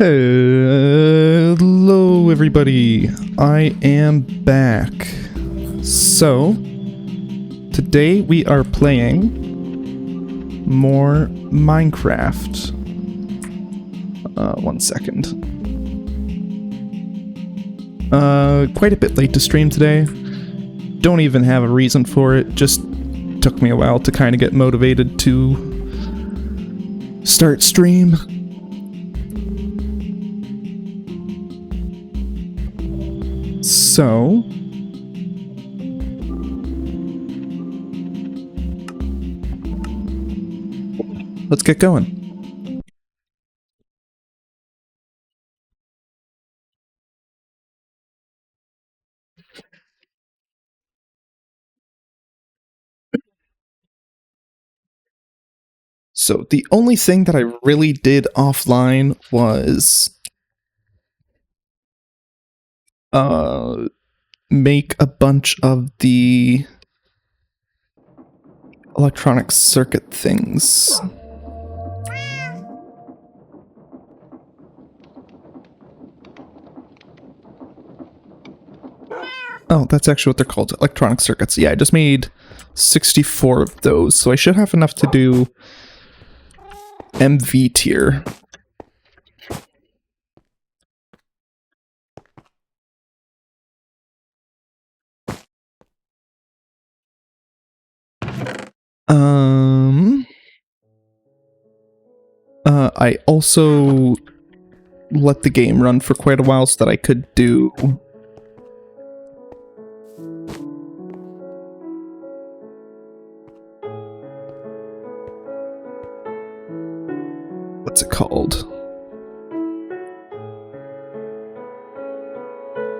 Hello everybody, I am back. So, today we are playing more Minecraft. One second. Quite a bit late to stream today. Don't even have a reason for it, just took me a while to kind of get motivated to start stream. So, let's get going. So the only thing that I really did offline was make a bunch of the electronic circuit things. Oh, that's actually what they're called, electronic circuits. Yeah, I just made 64 of those, so I should have enough to do MV tier. I also let the game run for quite a while so that I could do what's it called?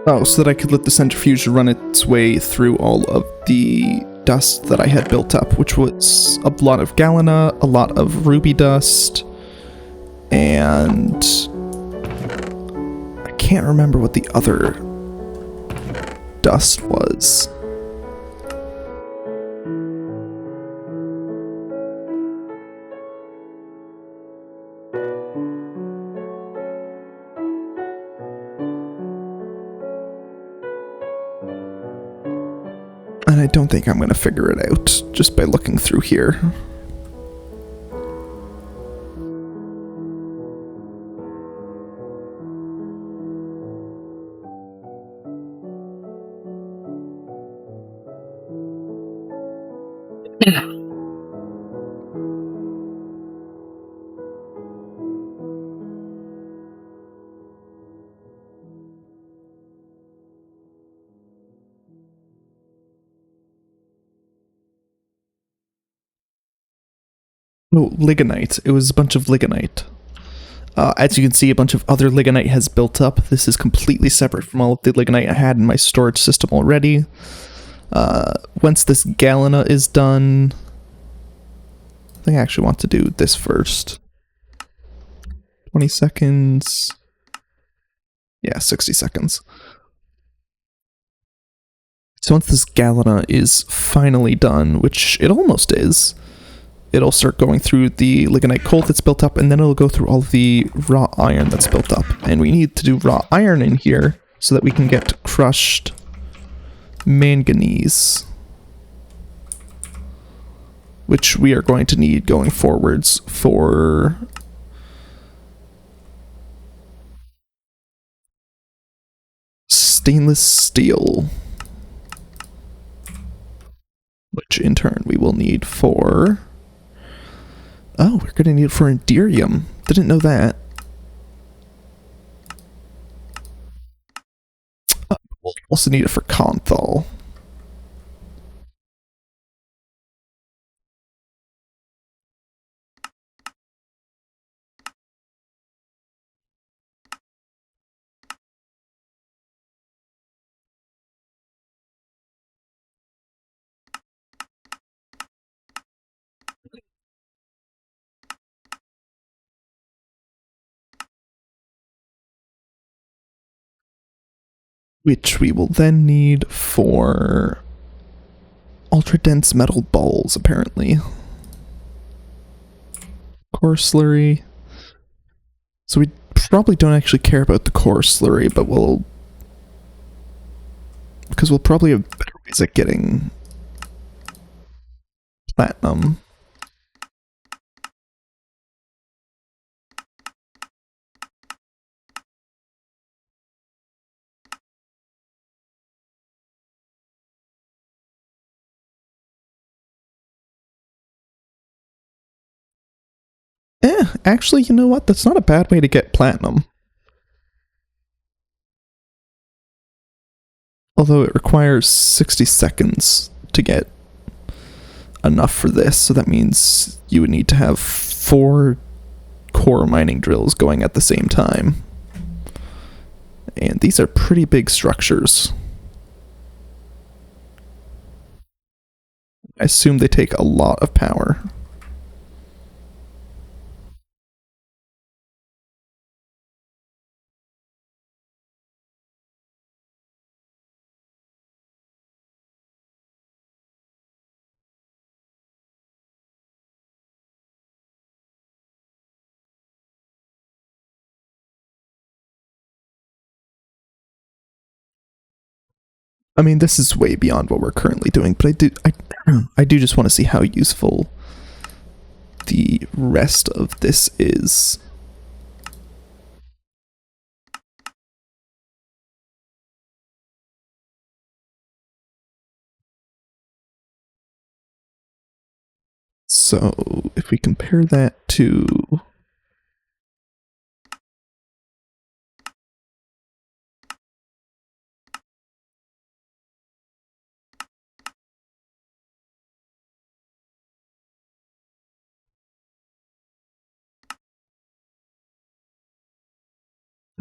Oh, so that I could let the centrifuge run its way through all of the dust that I had built up, which was a lot of galena, a lot of ruby dust, and I can't remember what the other dust was. And I don't think I'm going to figure it out just by looking through here. Oh, ligonite. It was a bunch of ligonite. As you can see, a bunch of other ligonite has built up. This is completely separate from all of the ligonite I had in my storage system already. Once this galena is done, I think I actually want to do this first. 20 seconds. Yeah, 60 seconds. So once this galena is finally done, which it almost is, it'll start going through the ligonite coal that's built up, and then it'll go through all of the raw iron that's built up. And we need to do raw iron in here so that we can get crushed manganese, which we are going to need going forwards for stainless steel. Which in turn we will need for... Oh, we're going to need it for Enderium. Didn't know that. We'll also need it for Conthal. Which we will then need for ultra dense metal balls, apparently. Core slurry. So we probably don't actually care about the core slurry, but we'll... Because we'll probably have better ways at getting platinum. Actually, you know what? That's not a bad way to get platinum. Although it requires 60 seconds to get enough for this, so that means you would need to have 4 core mining drills going at the same time. And these are pretty big structures. I assume they take a lot of power. I mean, this is way beyond what we're currently doing, but I do just want to see how useful the rest of this is. So, if we compare that to...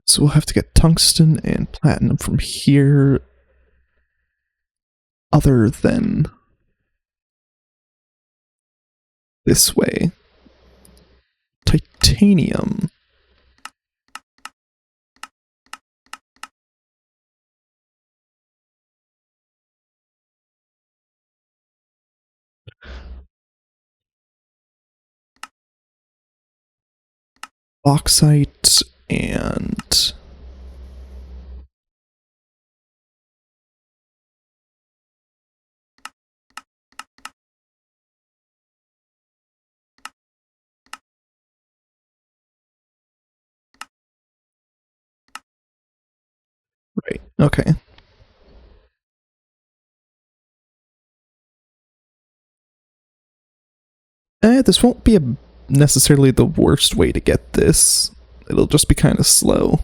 So we'll have to get tungsten and platinum from here, other than this way. Titanium. Bauxite and... Right, okay. This won't be necessarily the worst way to get this. It'll just be kind of slow.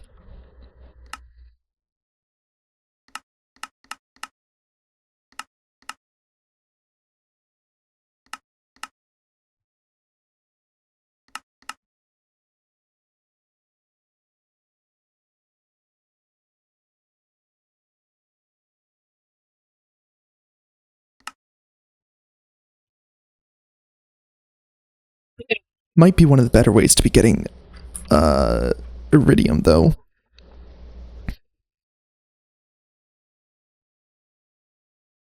Might be one of the better ways to be getting iridium, though.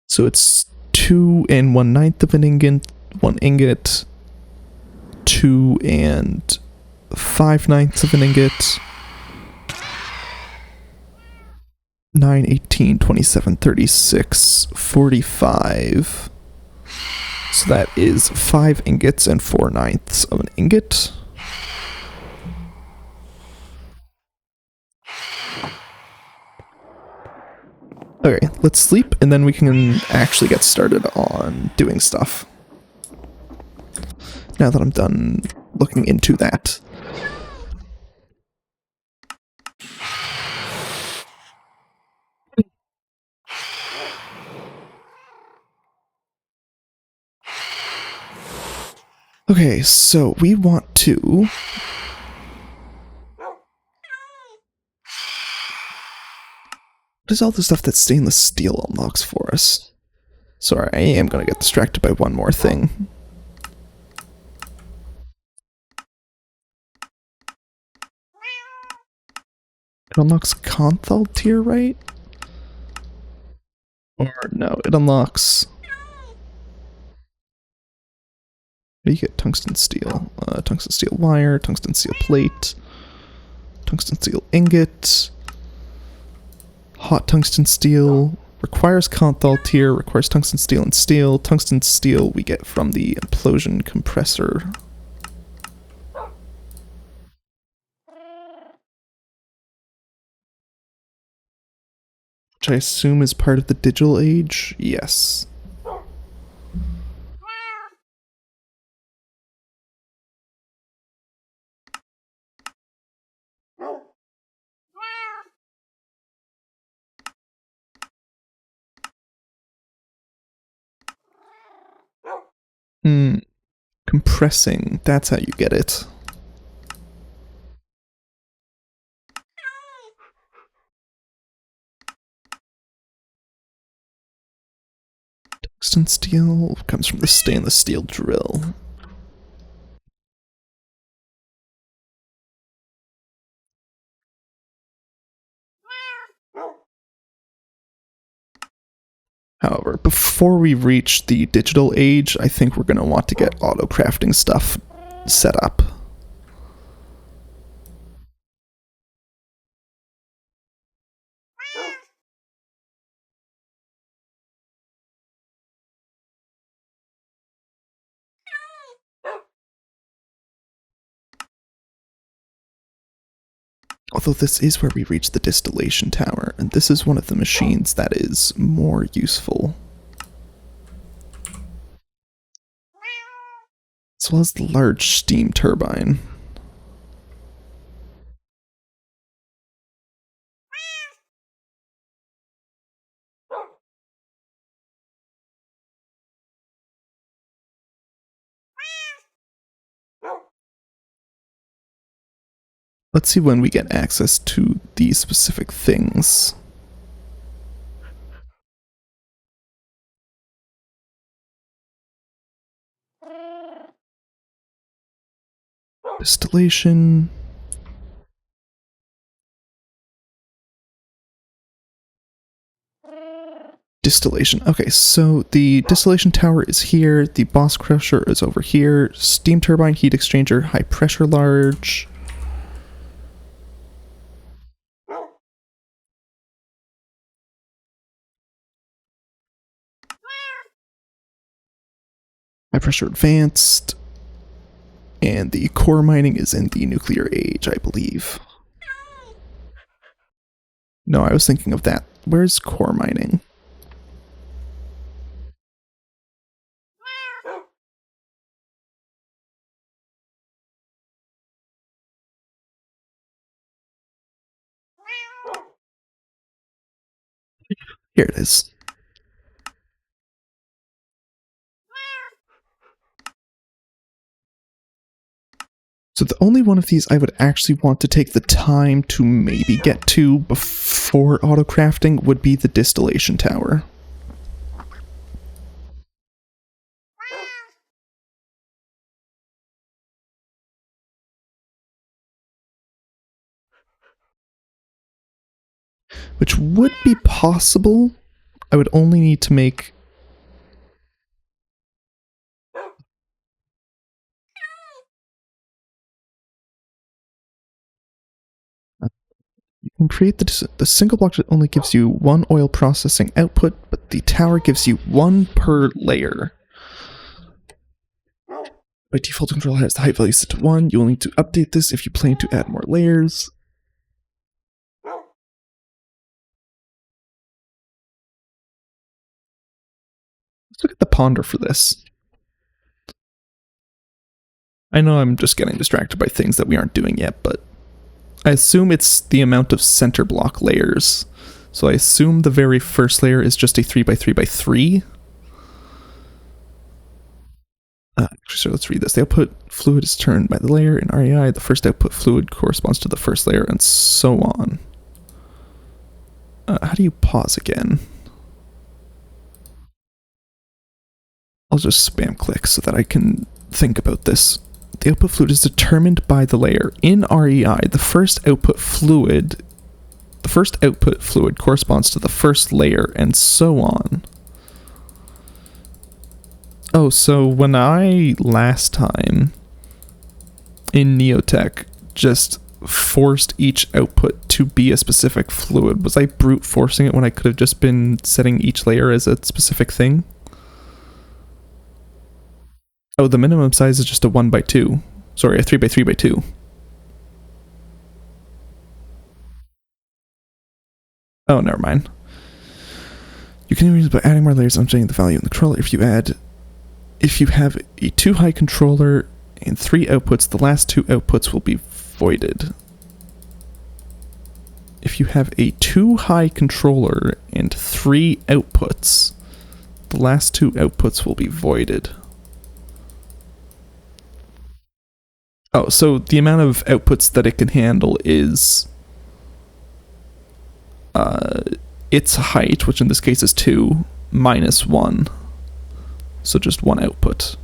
So it's 2 1/9 of an ingot, 1 ingot, 2 5/9 of an ingot, 9, 18, 27, 36, 45. So that is 5 ingots and 4/9 of an ingot. Okay, let's sleep and then we can actually get started on doing stuff. Now that I'm done looking into that. Okay, so we want to... What is all the stuff that stainless steel unlocks for us? Sorry, I am going to get distracted by one more thing. It unlocks Conthal tier, right? Or no, it unlocks... How do you get tungsten steel? Tungsten steel wire, tungsten steel plate, tungsten steel ingot, hot tungsten steel, requires Conthal tier, requires tungsten steel and steel. Tungsten steel we get from the implosion compressor. Which I assume is part of the digital age? Yes. Compressing, that's how you get it. Tungsten steel comes from the stainless steel drill. However, before we reach the digital age, I think we're going to want to get auto crafting stuff set up. Although this is where we reach the distillation tower, and this is one of the machines that is more useful. As well as the large steam turbine. Let's see when we get access to these specific things. Distillation. Distillation. Okay, so the distillation tower is here, the boss crusher is over here, steam turbine, heat exchanger, high pressure large. High pressure advanced. And the core mining is in the nuclear age, I believe. No, I was thinking of that. Where's core mining? Here it is. So the only one of these I would actually want to take the time to maybe get to before auto-crafting would be the distillation tower. Which would be possible. I would only need to make... You can create the single block that only gives you one oil processing output, but the tower gives you one per layer. By default, controller has the height value set to 1. You will need to update this if you plan to add more layers. Let's look at the ponder for this. I know I'm just getting distracted by things that we aren't doing yet, but I assume it's the amount of center block layers. So I assume the very first layer is just a 3x3x3. So let's read this. The output fluid is turned by the layer in REI. The first output fluid corresponds to the first layer, and so on. How do you pause again? I'll just spam click so that I can think about this. The output fluid is determined by the layer. In REI, the first output fluid corresponds to the first layer, and so on. Oh, so when I last time in Neotech just forced each output to be a specific fluid, was I brute forcing it when I could have just been setting each layer as a specific thing? Oh, the minimum size is just a 1x2. Sorry, a 3x3x2. Oh, never mind. You can use by adding more layers and changing the value in the controller. If you have a too high controller and 3 outputs, the last 2 outputs will be voided. If you have a too high controller and 3 outputs, the last 2 outputs will be voided. Oh, so the amount of outputs that it can handle is its height, which in this case is 2, minus 1. So just 1 output.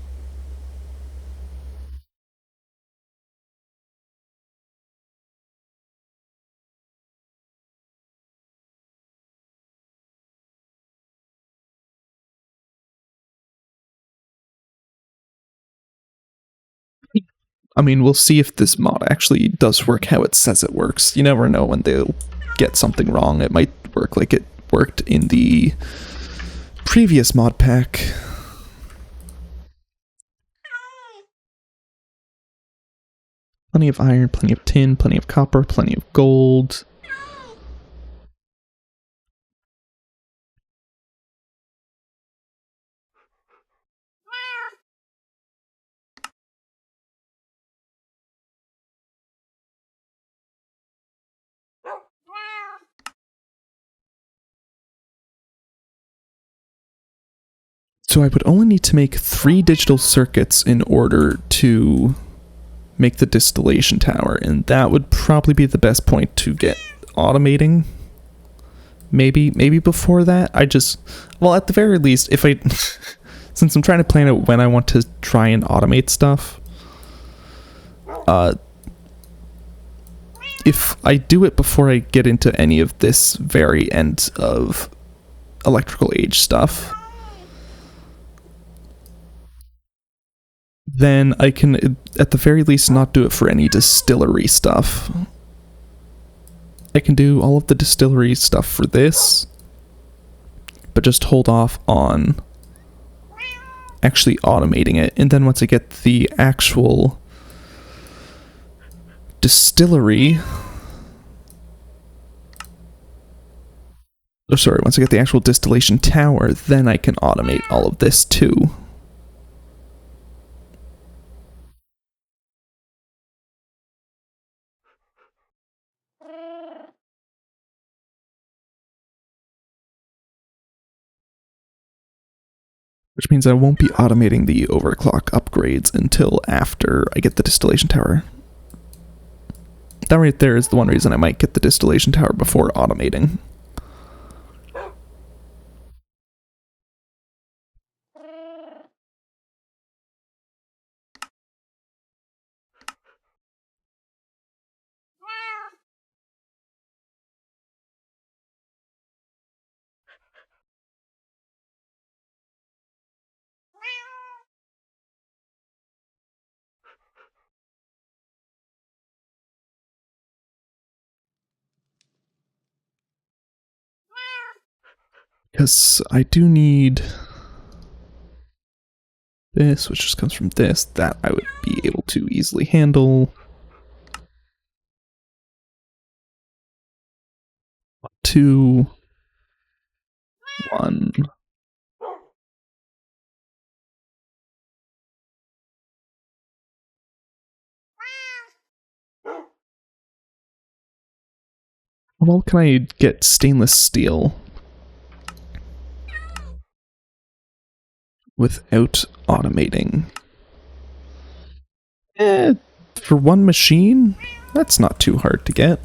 I mean, we'll see if this mod actually does work how it says it works. You never know when they'll get something wrong. It might work like it worked in the previous mod pack. Plenty of iron, plenty of tin, plenty of copper, plenty of gold. So I would only need to make 3 digital circuits in order to make the distillation tower, and that would probably be the best point to get automating. Maybe before that, well, at the very least, if I, since I'm trying to plan out when I want to try and automate stuff, if I do it before I get into any of this very end of electrical age stuff, then I can, at the very least, not do it for any distillery stuff. I can do all of the distillery stuff for this, but just hold off on actually automating it. And then once I get the actual distillery, once I get the actual distillation tower, then I can automate all of this too. Which means I won't be automating the overclock upgrades until after I get the distillation tower. That right there is the one reason I might get the distillation tower before automating. Because I do need this, which just comes from this, that I would be able to easily handle. 2, 1. Well, can I get stainless steel without automating? For one machine, that's not too hard to get.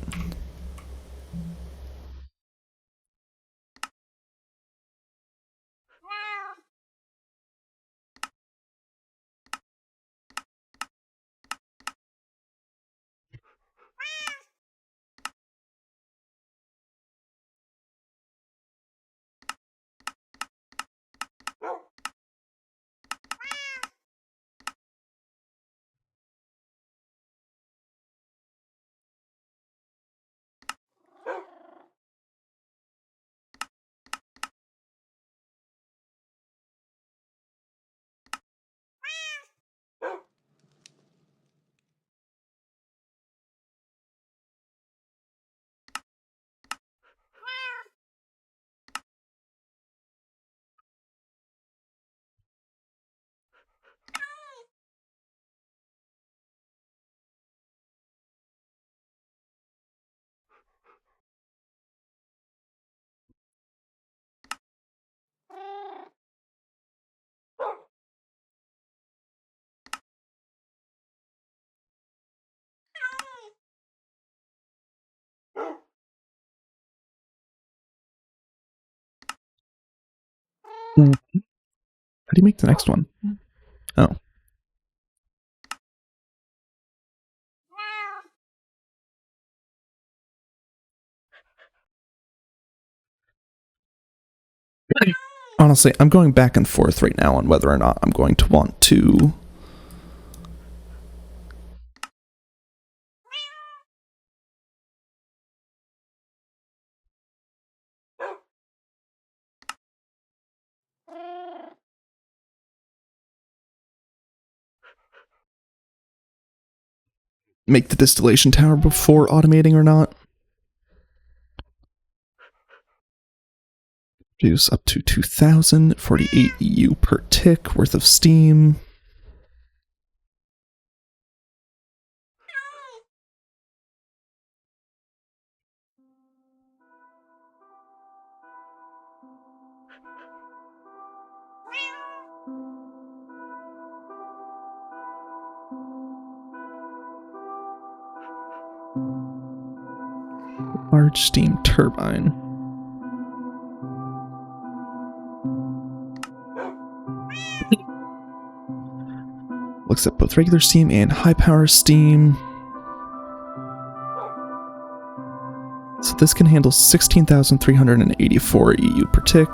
How do you make the next one? Oh. Honestly, I'm going back and forth right now on whether or not I'm going to want to make the distillation tower before automating or not. Produce up to 2,048 EU per tick worth of steam. Large steam turbine. Looks at both regular steam and high power steam. So this can handle 16,384 EU per tick.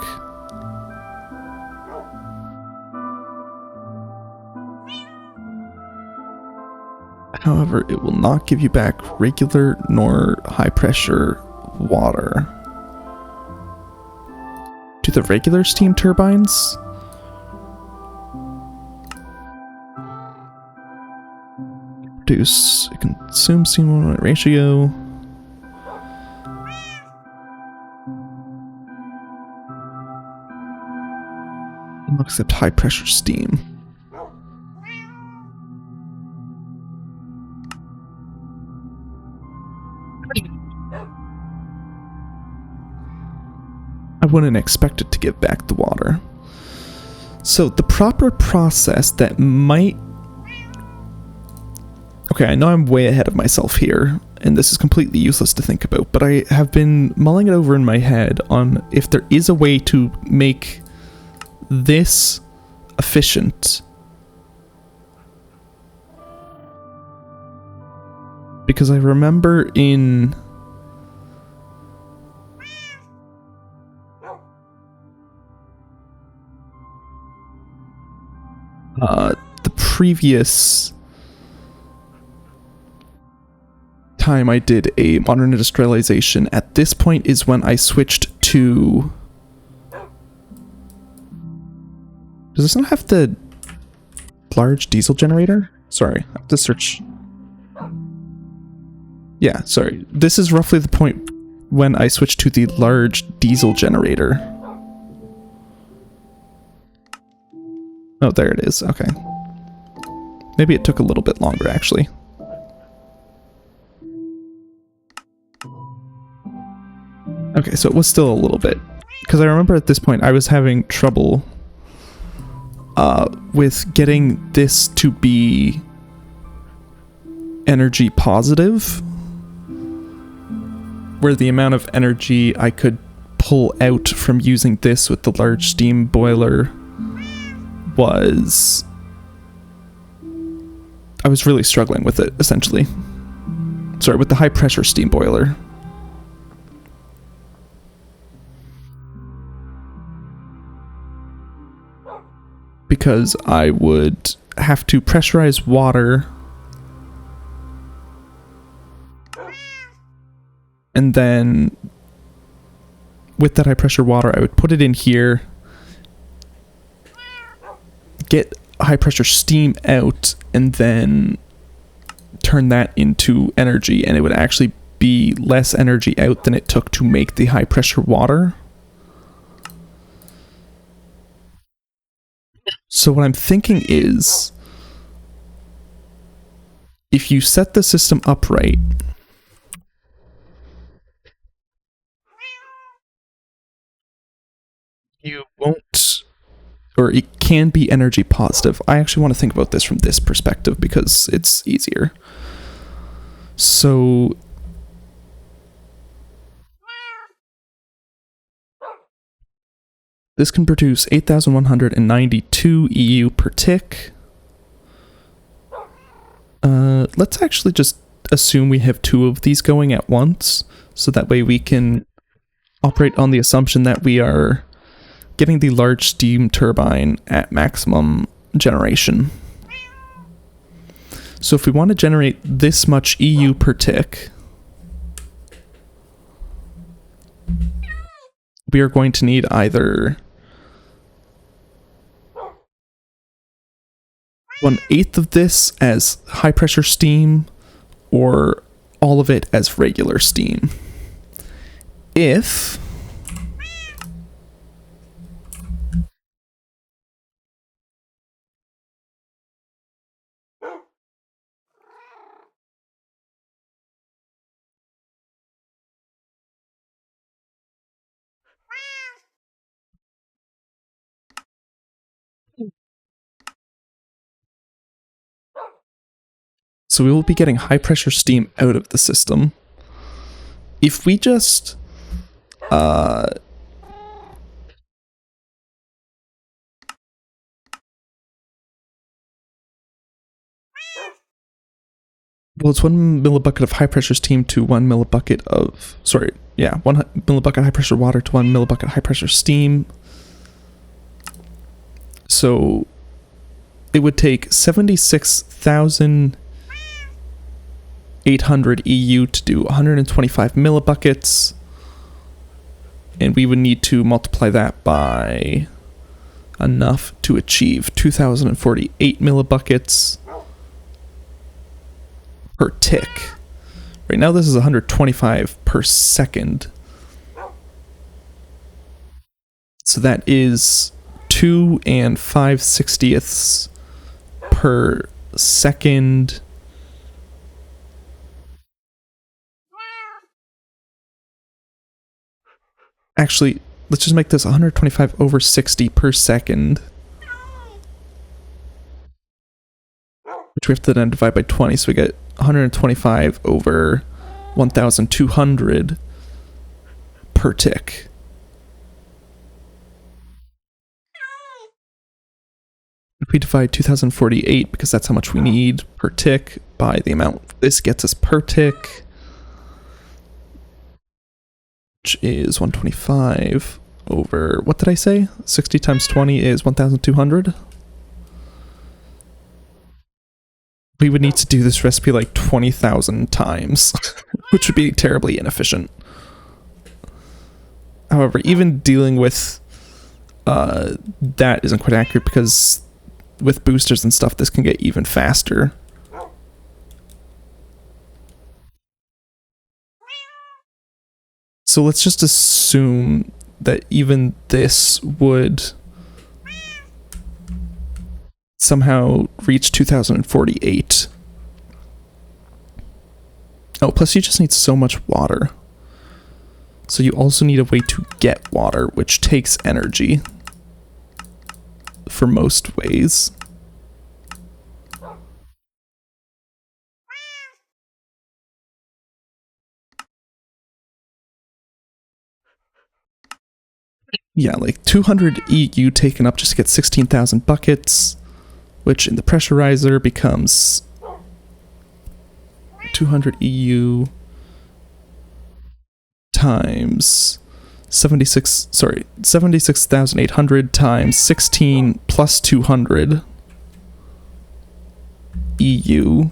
However, it will not give you back regular nor high pressure water. Do the regular steam turbines? Produce, consume steam ratio. Accept high pressure steam. I wouldn't expect it to give back the water. So the proper process that might... Okay, I know I'm way ahead of myself here, and this is completely useless to think about, but I have been mulling it over in my head on if there is a way to make this efficient. Because I remember in... the previous time I did a modern industrialization, at this point is when I switched to... Does this not have the large diesel generator? Sorry, I have to search. Yeah, sorry. This is roughly the point when I switched to the large diesel generator. Oh, there it is. Okay. Maybe it took a little bit longer, actually. Okay, so it was still a little bit. Because I remember at this point I was having trouble with getting this to be energy positive, where the amount of energy I could pull out from using this with the large steam boiler was... I was really struggling with it, essentially. Sorry, with the high pressure steam boiler. Because I would have to pressurize water and then with that high pressure water I would put it in here, get high pressure steam out, and then turn that into energy, and it would actually be less energy out than it took to make the high pressure water. So what I'm thinking is, if you set the system up right, you won't, or it can be energy positive. I actually want to think about this from this perspective because it's easier. So this can produce 8,192 EU per tick. Let's actually just assume we have 2 of these going at once, so that way we can operate on the assumption that we are getting the large steam turbine at maximum generation. So if we want to generate this much EU per tick, we are going to need either 1/8 of this as high pressure steam or all of it as regular steam. If so we will be getting high pressure steam out of the system. If we just well, it's 1 millibucket of high pressure steam to 1 millibucket of, 1 millibucket high pressure water to 1 millibucket high pressure steam. So it would take 76,800 EU to do 125 millibuckets, and we would need to multiply that by enough to achieve 2,048 millibuckets per tick. Right now this is 125 per second. So that is 2 5/60 per second. Actually, let's just make this 125 over 60 per second. Which we have to then divide by 20, so we get 125 over 1,200 per tick. If we divide 2,048, because that's how much we need per tick, by the amount this gets us per tick, which is 125 over, what did I say? 60 times 20 is 1,200. We would need to do this recipe like 20,000 times, which would be terribly inefficient. However, even dealing with that isn't quite accurate, because with boosters and stuff, this can get even faster. So let's just assume that even this would somehow reach 2,048. Oh, plus you just need so much water. So you also need a way to get water, which takes energy for most ways. Yeah, like 200 EU taken up just to get 16,000 buckets, which in the pressurizer becomes 200 EU times 76,800 times 16 plus 200 EU.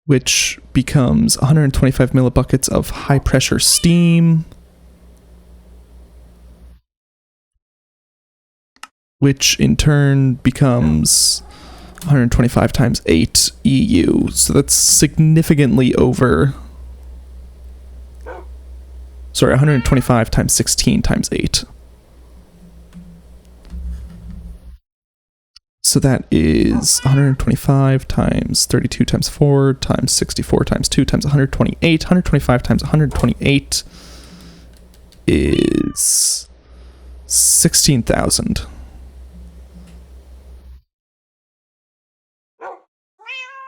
Which becomes 125 millibuckets of high pressure steam, which in turn becomes 125 times 8 EU. So that's significantly over. Sorry, 125 times 16 times 8. So that is 125 times 32 times 4 times 64 times 2 times 128. 125 times 128 is 16,000.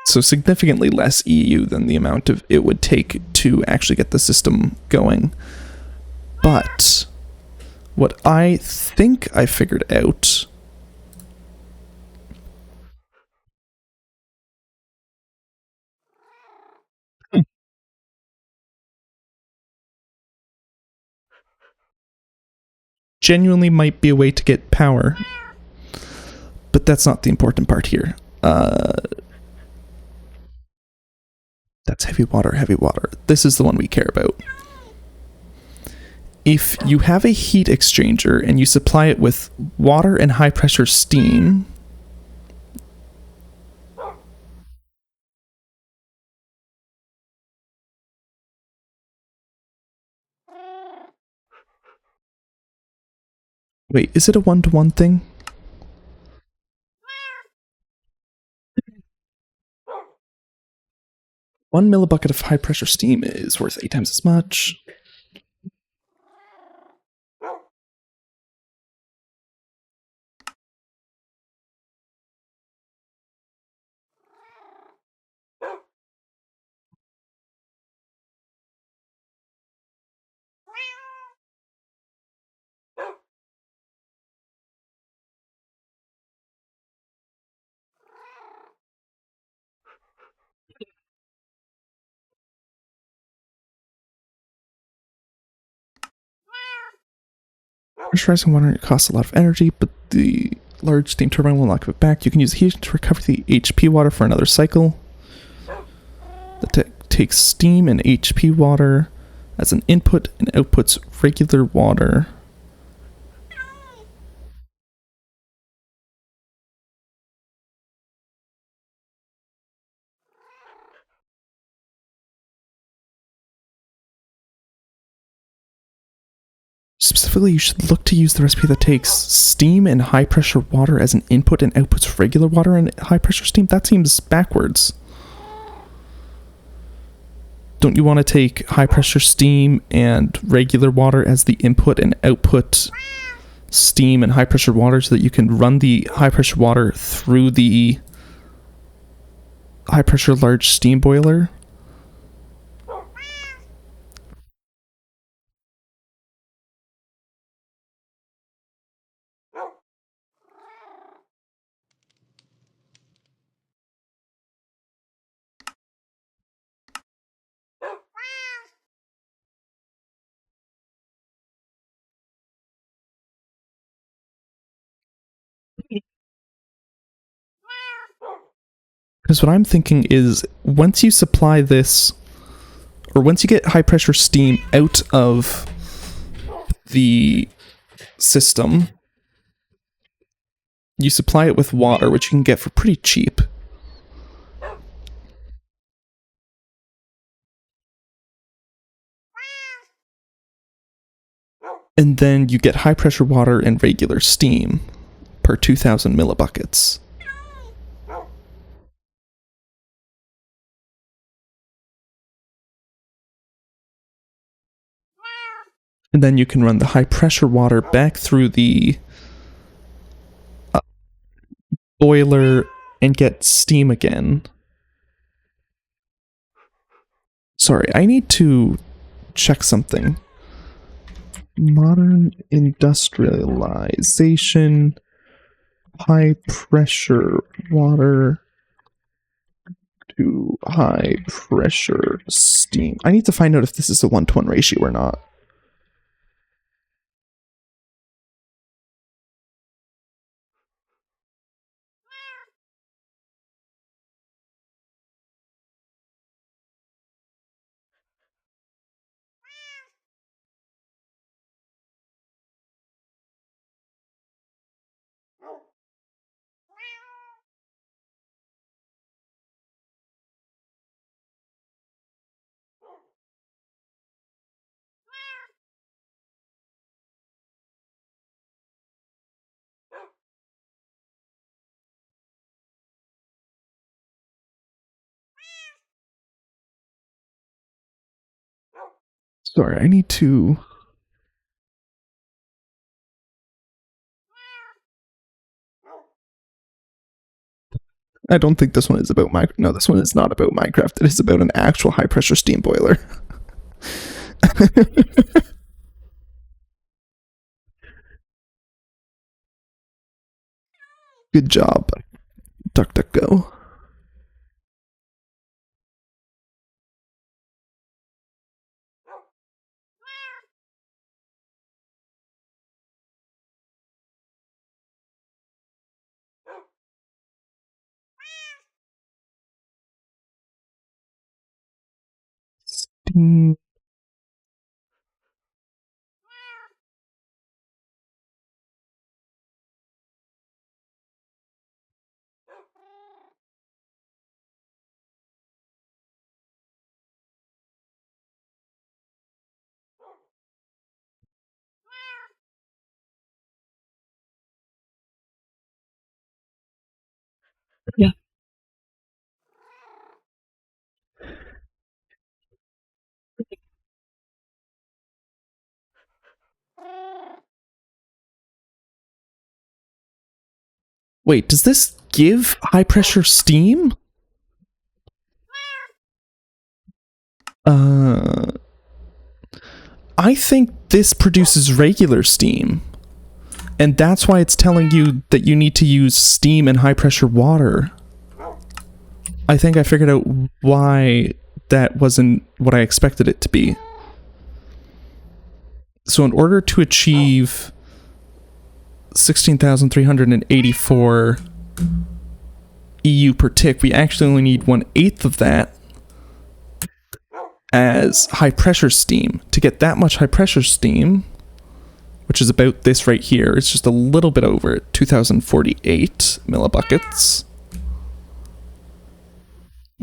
So significantly less EU than the amount of it would take to actually get the system going. But what I think I figured out genuinely might be a way to get power. But that's not the important part here. That's heavy water, heavy water. This is the one we care about. If you have a heat exchanger and you supply it with water and high pressure steam, wait, is it a 1-to-1 thing? One millibucket of high pressure steam is worth 8 times as much. Pressurizing water costs a lot of energy, but the large steam turbine will not give it back. You can use heat to recover the HP water for another cycle. That takes steam and HP water as an input and outputs regular water. Specifically, you should look to use the recipe that takes steam and high pressure water as an input and outputs regular water and high pressure steam. That seems backwards. Don't you want to take high pressure steam and regular water as the input and output steam and high pressure water so that you can run the high pressure water through the high pressure large steam boiler? Because what I'm thinking is, once you supply this, or once you get high pressure steam out of the system, you supply it with water, which you can get for pretty cheap. And then you get high pressure water and regular steam per 2,000 millibuckets. And then you can run the high pressure water back through the boiler and get steam again. Sorry, I need to check something. Modern industrialization, high pressure water to high pressure steam. I need to find out if this is a 1-to-1 ratio or not. Sorry, I need to... I don't think this one is about Minecraft. No, this one is not about Minecraft. It is about an actual high-pressure steam boiler. Good job, DuckDuckGo. Steam. Yeah. Wait, does this give high-pressure steam? I think this produces regular steam. And that's why it's telling you that you need to use steam and high-pressure water. I think I figured out why that wasn't what I expected it to be. So in order to achieve 16,384 EU per tick, we actually only need 1/8 of that as high pressure steam. To get that much high pressure steam, which is about this right here, it's just a little bit over 2,048 millibuckets.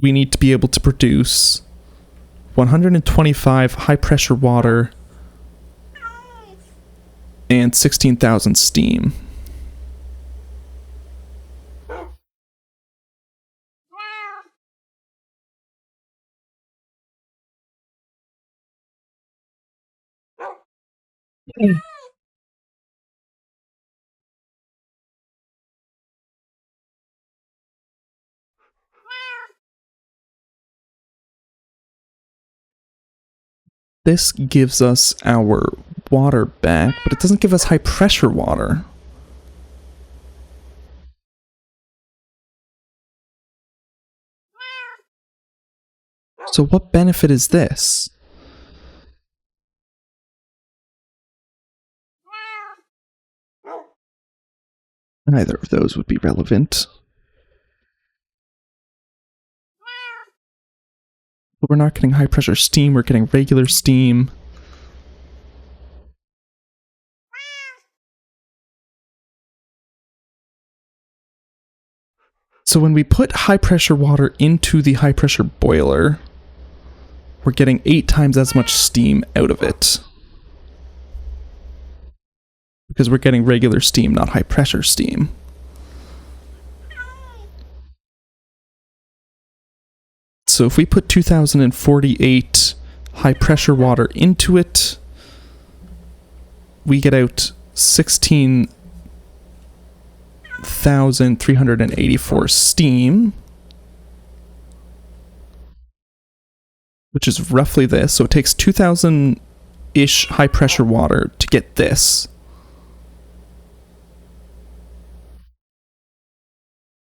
We need to be able to produce 125 high pressure water and 16,000 steam. This gives us our water back, but it doesn't give us high pressure water. So what benefit is this? Neither of those would be relevant. But we're not getting high pressure steam, we're getting regular steam. So when we put high pressure water into the high pressure boiler, we're getting 8 times as much steam out of it. Because we're getting regular steam, not high pressure steam. So if we put 2,048 high pressure water into it, we get out 16,384 steam, which is roughly this. So it takes 2,000-ish high pressure water to get this.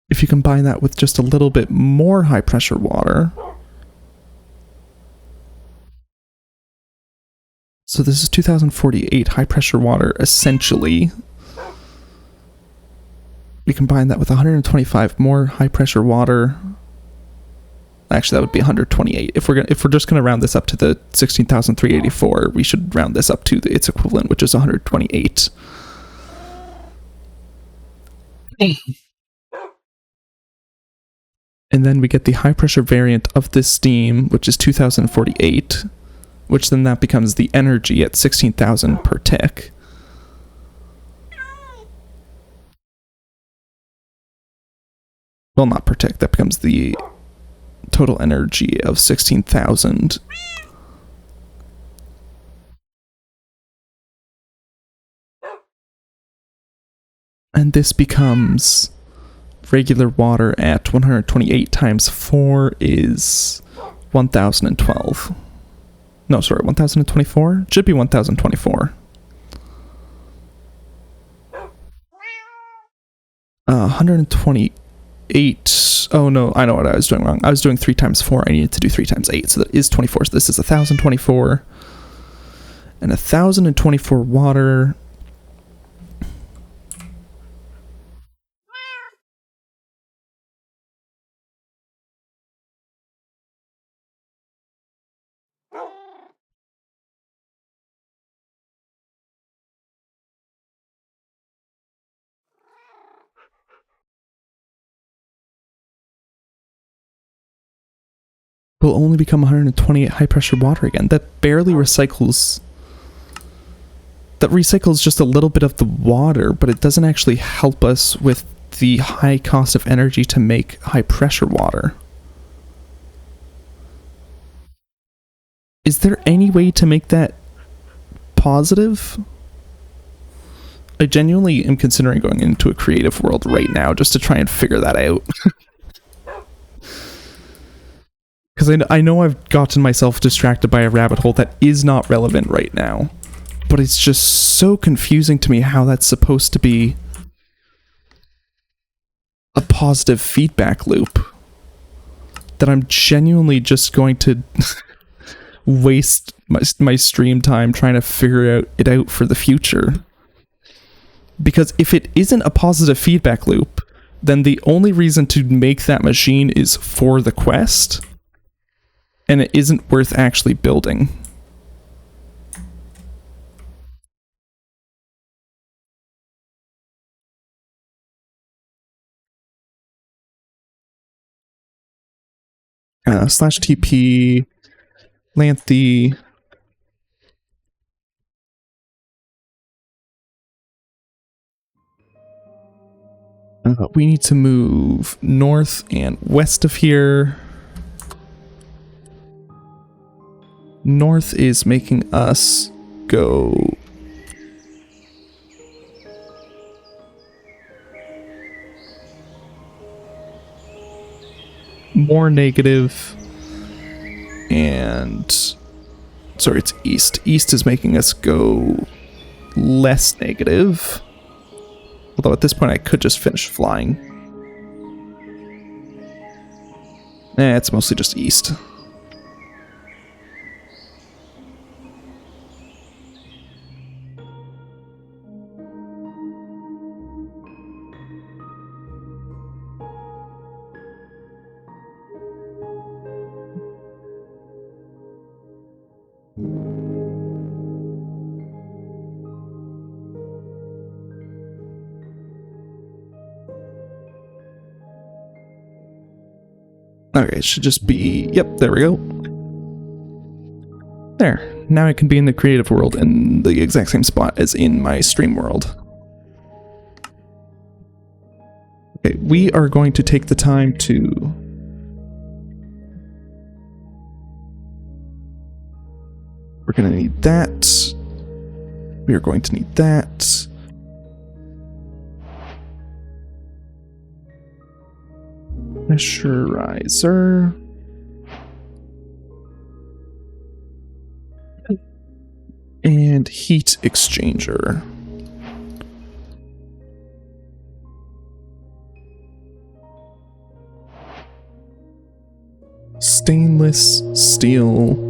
If you combine that with just a little bit more high pressure water, so this is 2,048 high pressure water essentially. We combine that with 125 more high pressure water. Actually, that would be 128. If we're just gonna round this up to the 16,384, we should round this up to its equivalent, which is 128. And then we get the high pressure variant of this steam, which is 2,048, which then that becomes the energy at 16,000 per tick. Well, not per tick, that becomes the total energy of 16,000. And this becomes regular water at 128 times 4 is 1,012. No, sorry, 1,024? Should be 1,024. 128. Oh no, I know what I was doing wrong. I was doing 3 times 4. I needed to do 3 times 8, so that is 24. So this is 1,024. And 1,024 water. Will only become 128 high pressure water again. That barely recycles. That recycles just a little bit of the water, but it doesn't actually help us with the high cost of energy to make high pressure water. Is there any way to make that positive? I genuinely am considering going into a creative world right now just to try and figure that out. Because I know I've gotten myself distracted by a rabbit hole that is not relevant right now. But it's just so confusing to me how that's supposed to be a positive feedback loop. That I'm genuinely just going to waste my stream time trying to figure it out for the future. Because if it isn't a positive feedback loop, then the only reason to make that machine is for the quest. And it isn't worth actually building. /TP Lanthy. We need to move north and west of here. North is making us go more negative, and sorry, it's east. East is making us go less negative. Although at this point I could just finish flying. It's mostly just east. Okay, it should just be... Yep, there we go. There. Now I can be in the creative world in the exact same spot as in my stream world. Okay, we are going to take the time to... We're going to need that. We are going to need that. Pressurizer. And heat exchanger. Stainless steel.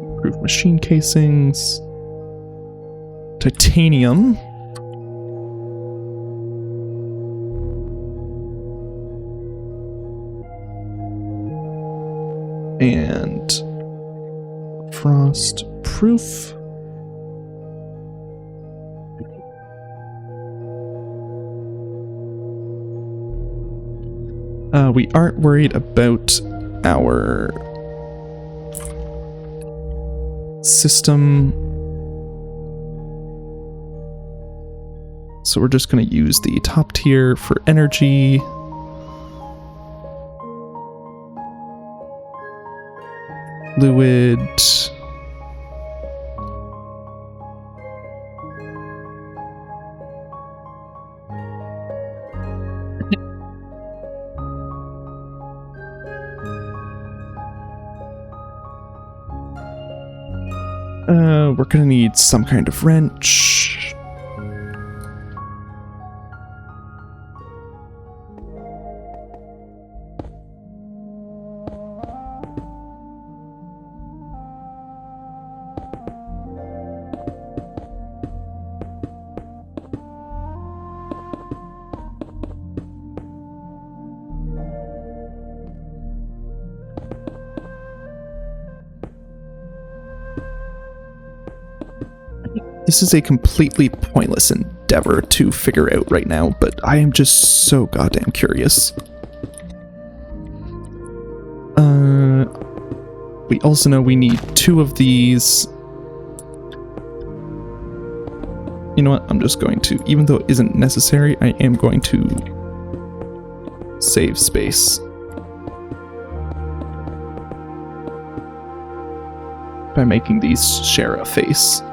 Improved machine casings. Titanium. And frost proof. We aren't worried about our system, so we're just going to use the top tier for energy. Fluid. We're gonna need some kind of wrench. This is a completely pointless endeavor to figure out right now, but I am just so goddamn curious. We also know we need 2 of these. You know what? I'm just going to, even though it isn't necessary, I am going to save space by making these share a face.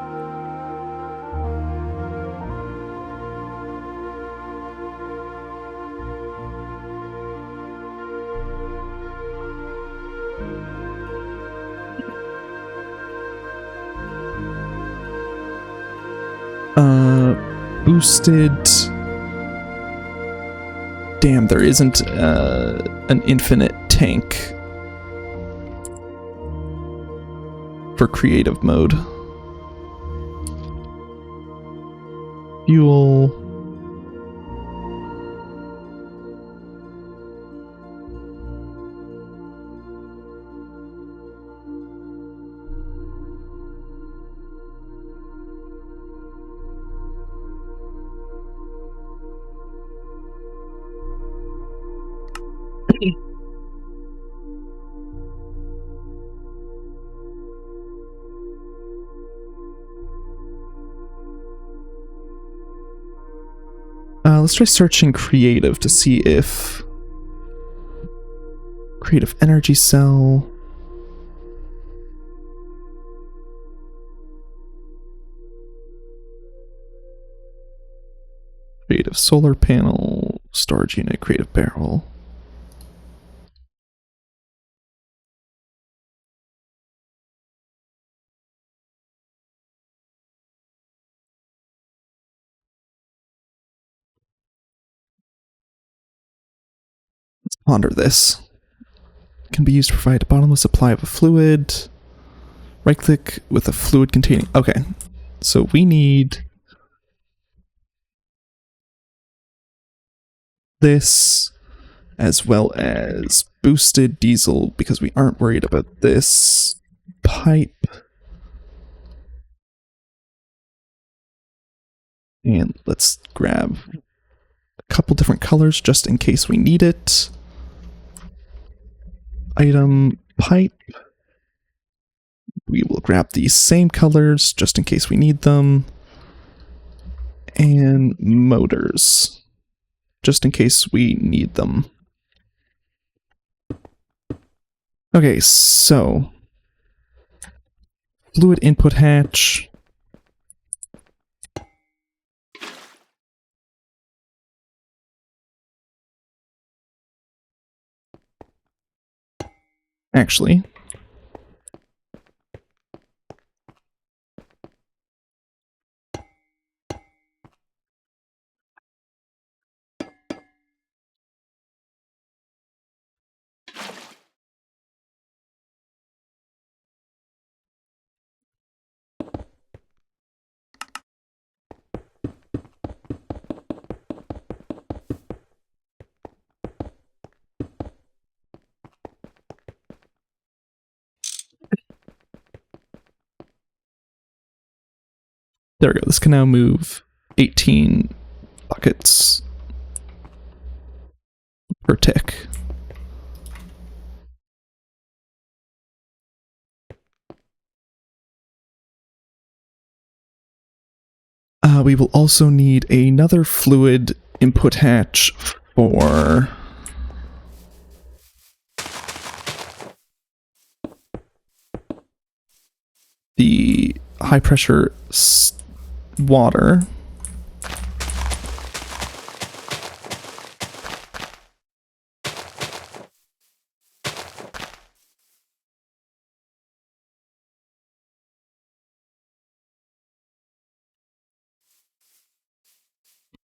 Boosted. Damn, there isn't an infinite tank for creative mode. Fuel. Let's try searching creative to see if creative energy cell. Creative solar panel, storage unit, creative barrel. Let's ponder this. Can be used to provide a bottomless supply of a fluid. Right click with a fluid containing. Okay, so we need this as well as boosted diesel because we aren't worried about this pipe. And let's grab a couple different colors just in case we need it. item pipe. We will grab these same colors just in case we need them. And motors, just in case we need them. Okay, so fluid input hatch. Actually, there we go. This can now move 18 buckets per tick. We will also need another fluid input hatch for the high pressure water.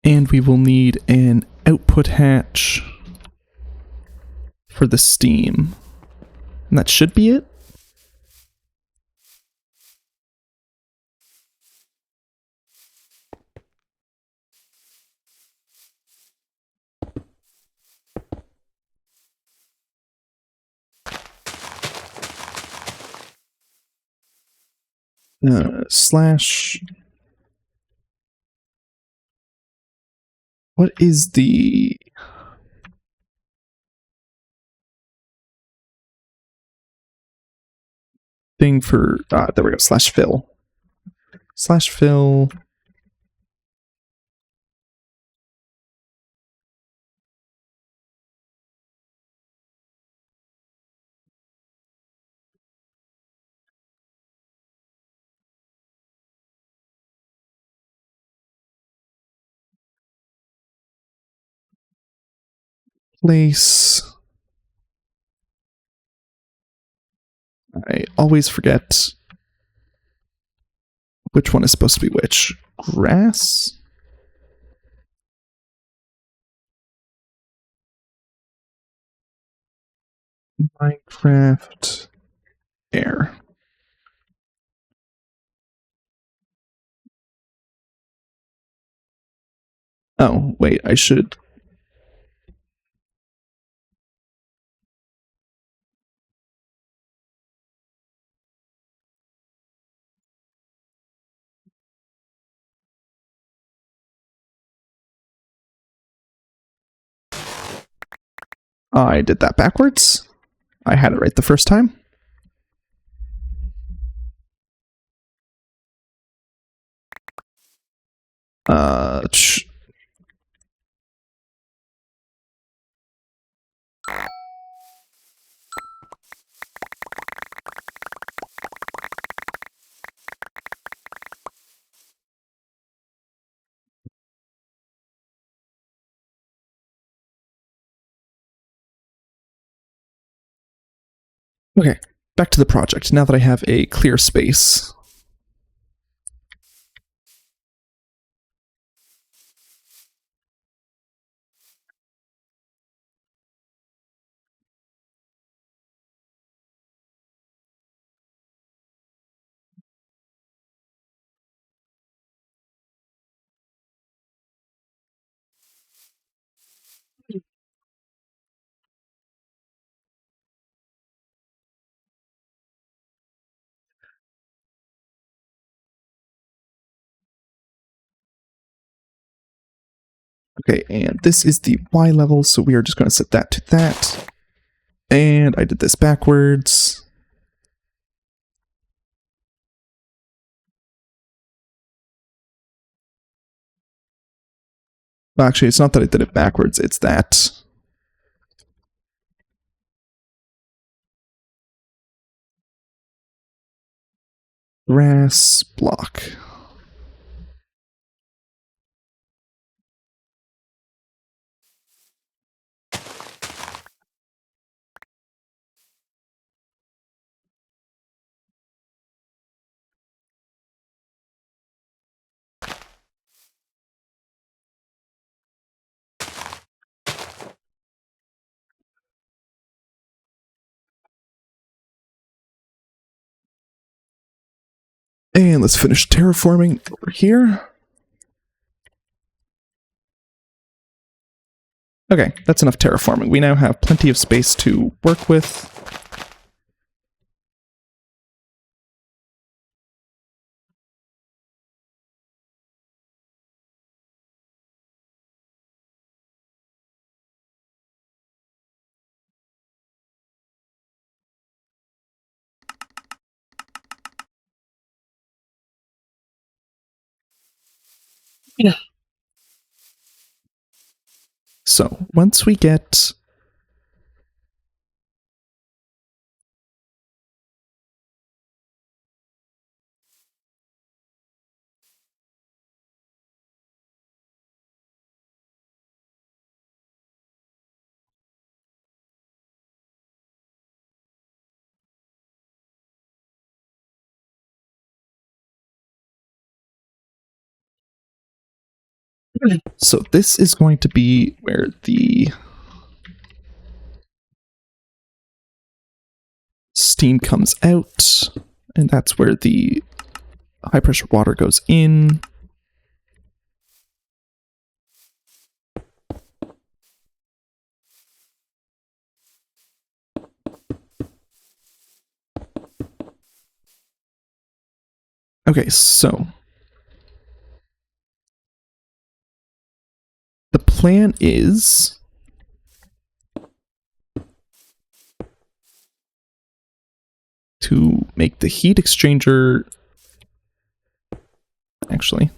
And we will need an output hatch for the steam. And that should be it. Slash. What is the thing for, there we go, slash fill. Slash fill. Place. I always forget which one is supposed to be which. Grass? Minecraft air. Oh, wait, I should. I did that backwards. I had it right the first time. Okay, back to the project, now that I have a clear space. Okay, and this is the Y level, so we are just going to set that to that. And I did this backwards. Well, actually, it's not that I did it backwards, it's that grass block. And let's finish terraforming over here. Okay, that's enough terraforming. We now have plenty of space to work with. Yeah. So once we get so this is going to be where the steam comes out, and that's where the high pressure water goes in. Okay, so the plan is to make the heat exchanger. Actually,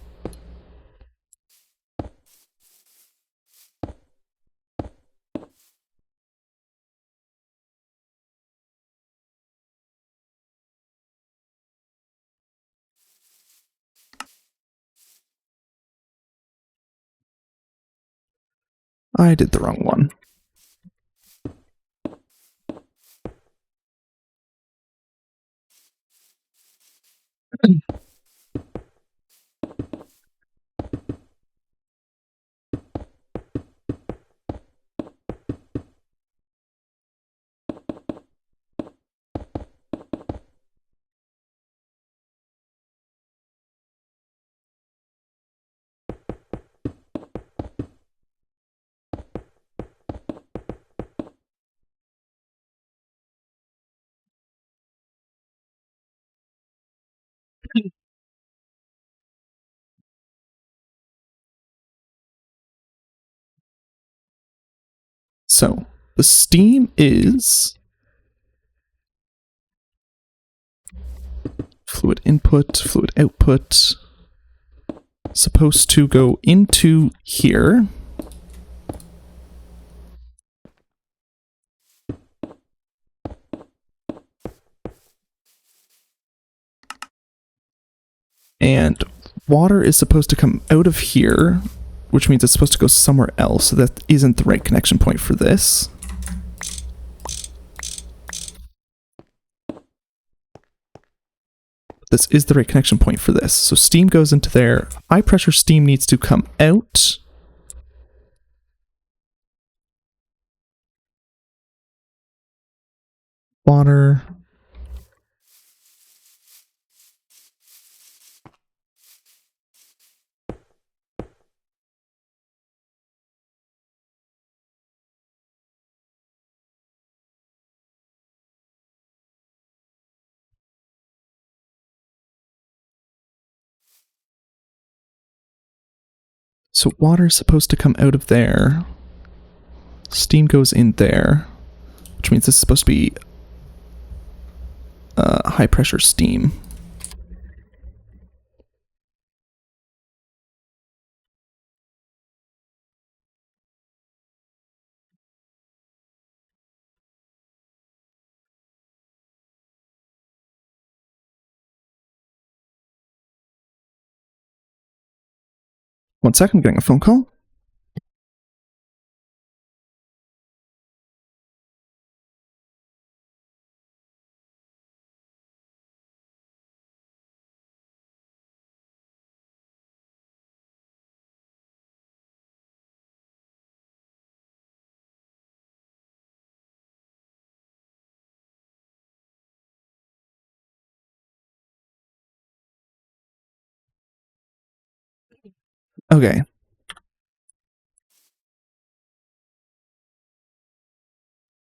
I did the wrong one. So the steam is fluid input, fluid output, supposed to go into here. And water is supposed to come out of here, which means it's supposed to go somewhere else, so that isn't the right connection point for this. This is the right connection point for this. So steam goes into there. High pressure steam needs to come out. Water. So water is supposed to come out of there. Steam goes in there. which means this is supposed to be high pressure steam. One second, getting a phone call. Okay.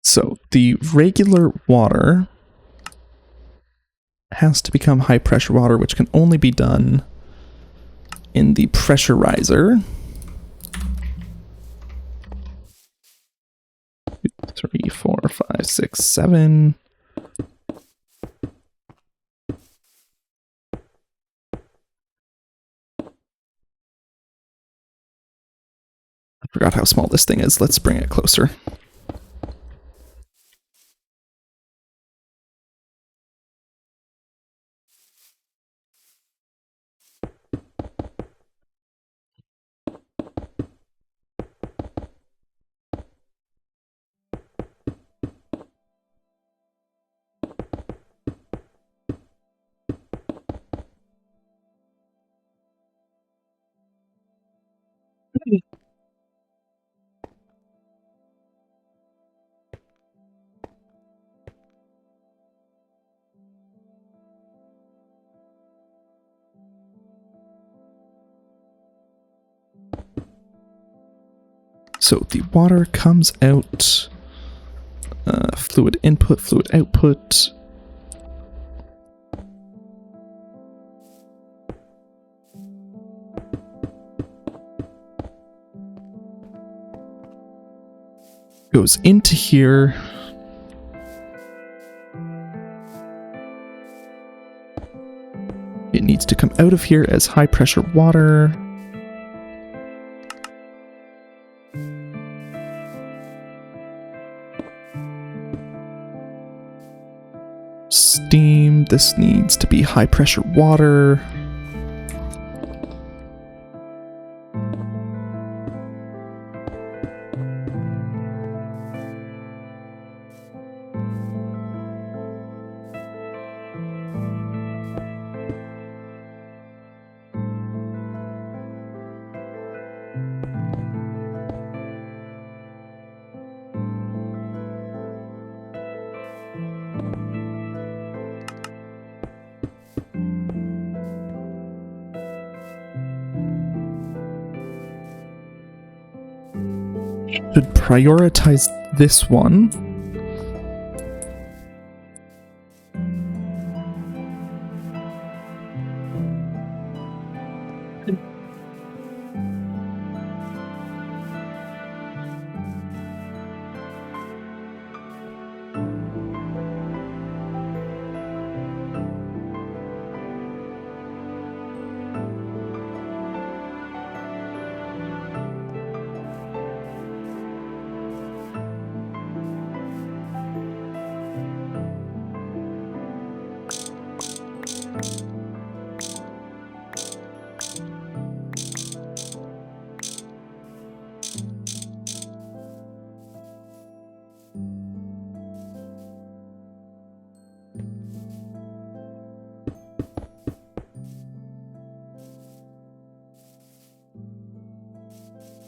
So the regular water has to become high pressure water, which can only be done in the pressurizer. 2, 3, 4, 5, 6, 7. I forgot how small this thing is. Let's bring it closer. So the water comes out, fluid input, fluid output. Goes into here. It needs to come out of here as high pressure water. Steam, this needs to be high pressure water. Should prioritize this one.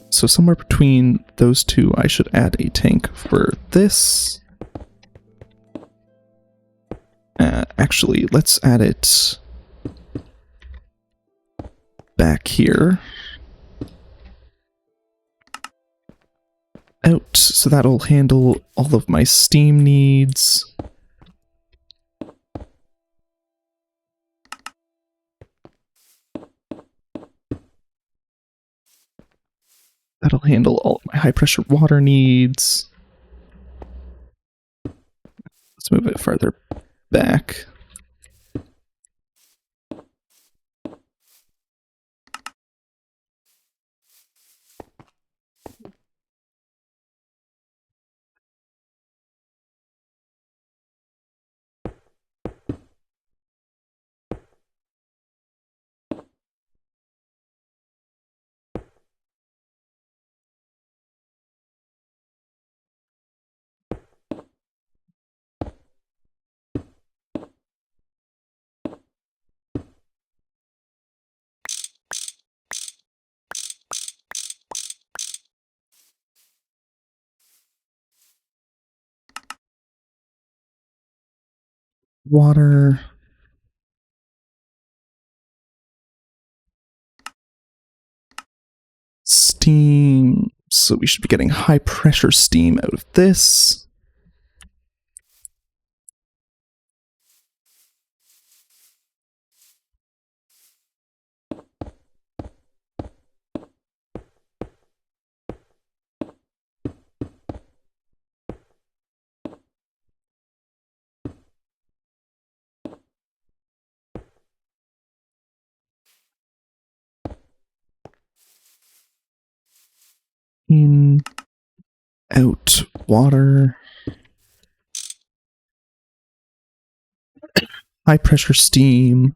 So somewhere between those two, I should add a tank for this. Actually, let's add it back here. Out, so that'll handle all of my steam needs. That'll handle all of my high pressure water needs. Let's move it farther back. Water. Steam. So we should be getting high pressure steam out of this. In, out, water. High pressure steam.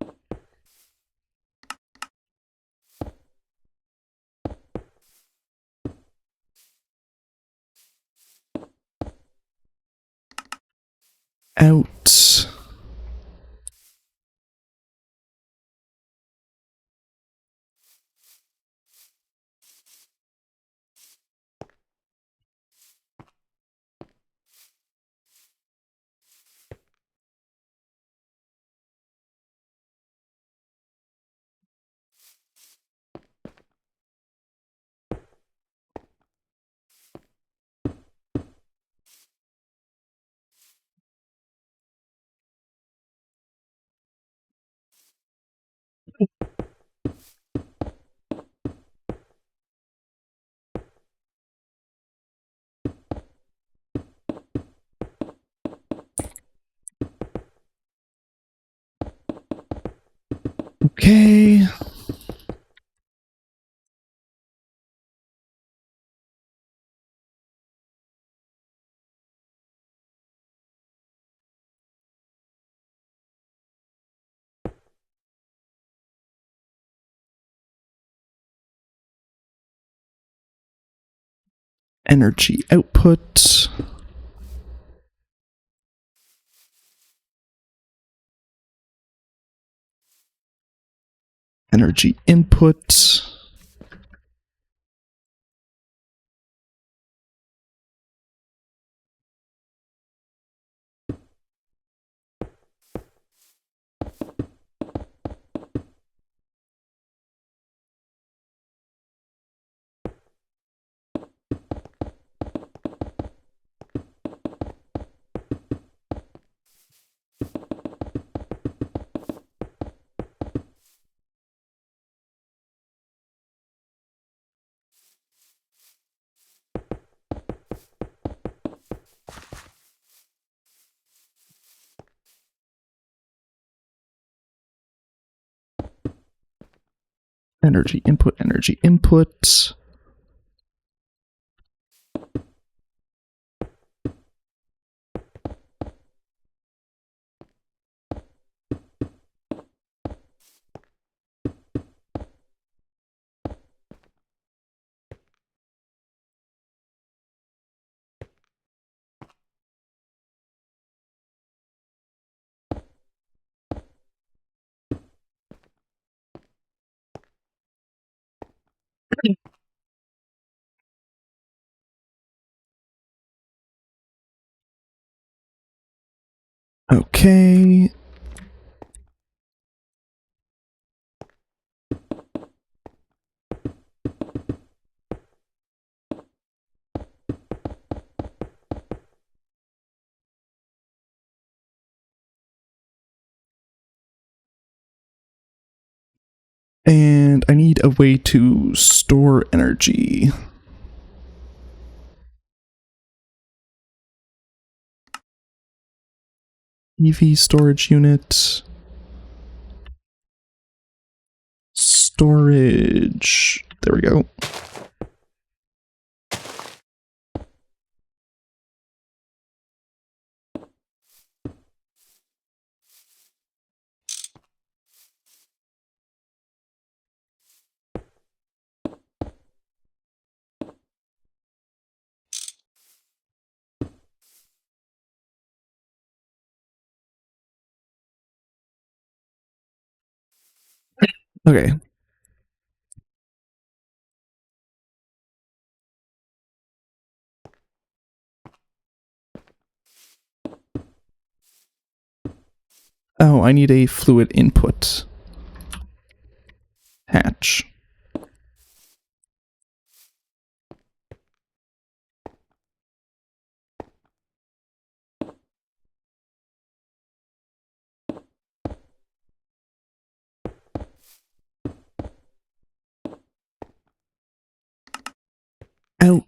Out. Okay. Energy output. Energy input. Energy input, energy input. Okay. And I need a way to store energy. EV storage unit. Storage. There we go. Okay. Oh, I need a fluid input hatch. Out.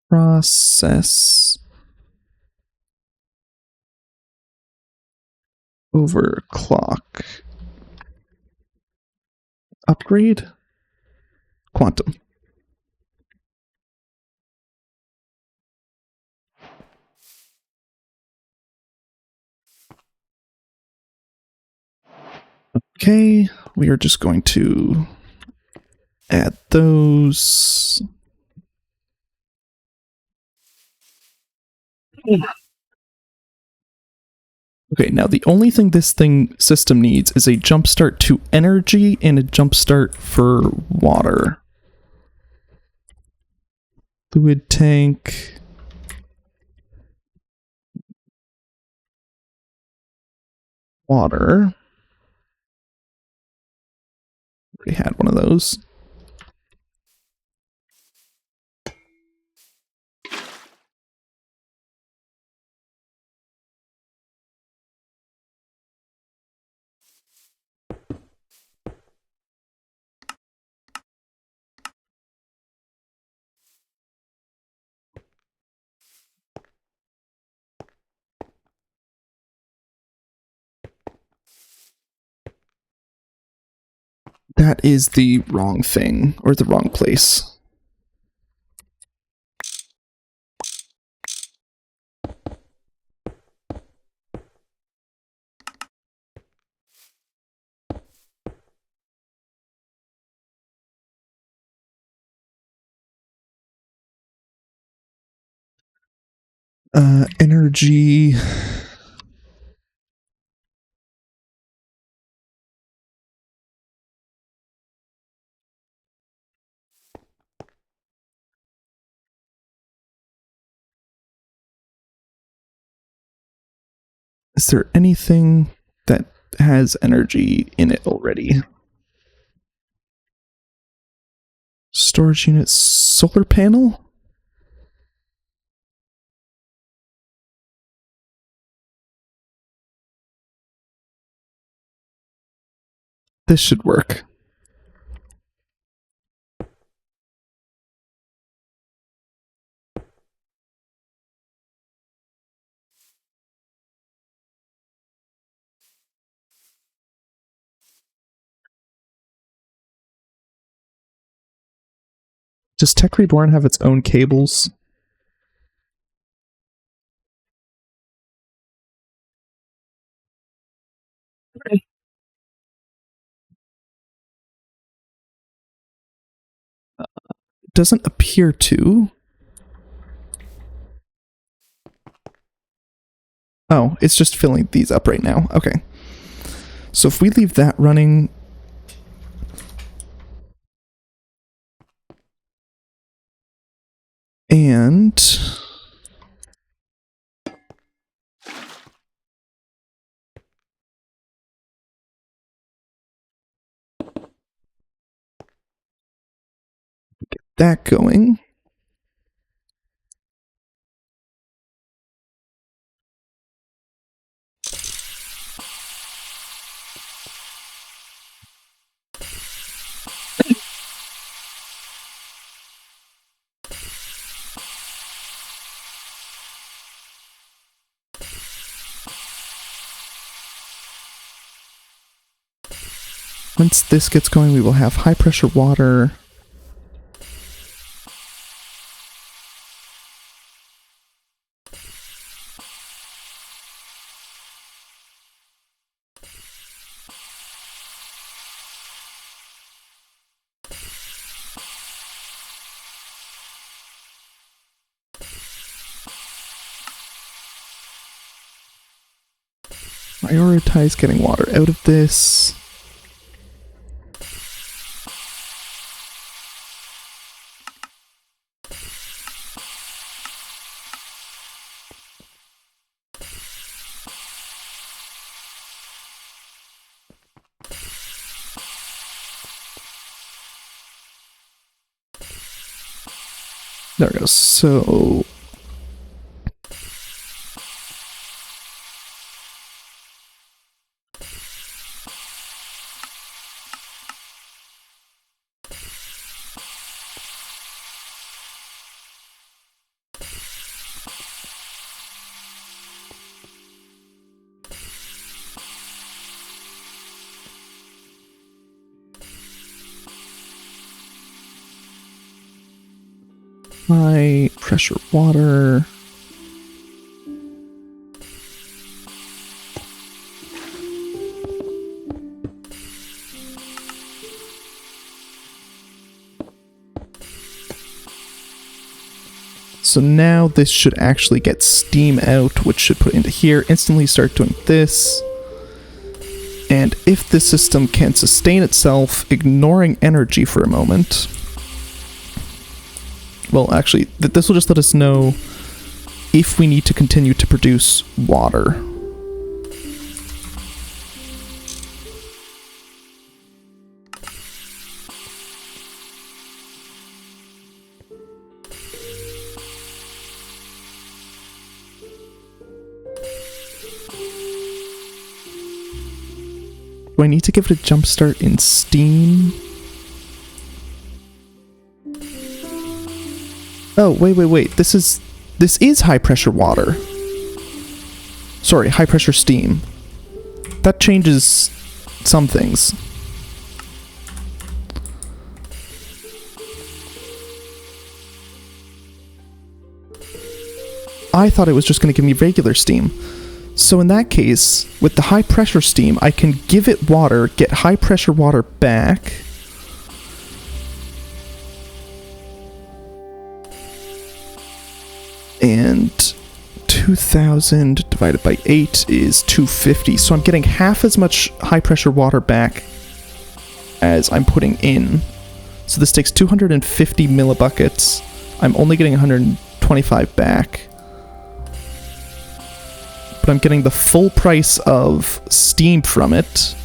Process. Overclock. Upgrade. Quantum. Okay, we are just going to add those. Okay, now the only thing this system needs is a jumpstart to energy and a jumpstart for water. Fluid tank. Water. Already had one of those. That is the wrong thing, or the wrong place. Energy. Is there anything that has energy in it already? Storage unit, solar panel? This should work. Does Tech Reborn have its own cables? It doesn't appear to. Oh, it's just filling these up right now. Okay. So if we leave that running... And... get that going. Once this gets going, we will have high pressure water. Prioritize getting water out of this. There we go. So high pressure water. So now this should actually get steam out, which should put into here, instantly start doing this. And if the system can sustain itself, ignoring energy for a moment... Well, actually, this will just let us know if we need to continue to produce water. Do I need to give it a jump start in Steam? Oh, wait. This is high pressure water. Sorry, high pressure steam. That changes some things. I thought it was just going to give me regular steam. So in that case, with the high pressure steam, I can give it water, get high pressure water back. And 2,000 divided by 8 is 250. So I'm getting half as much high pressure water back as I'm putting in. So this takes 250 millibuckets. I'm only getting 125 back. But I'm getting the full price of steam from it.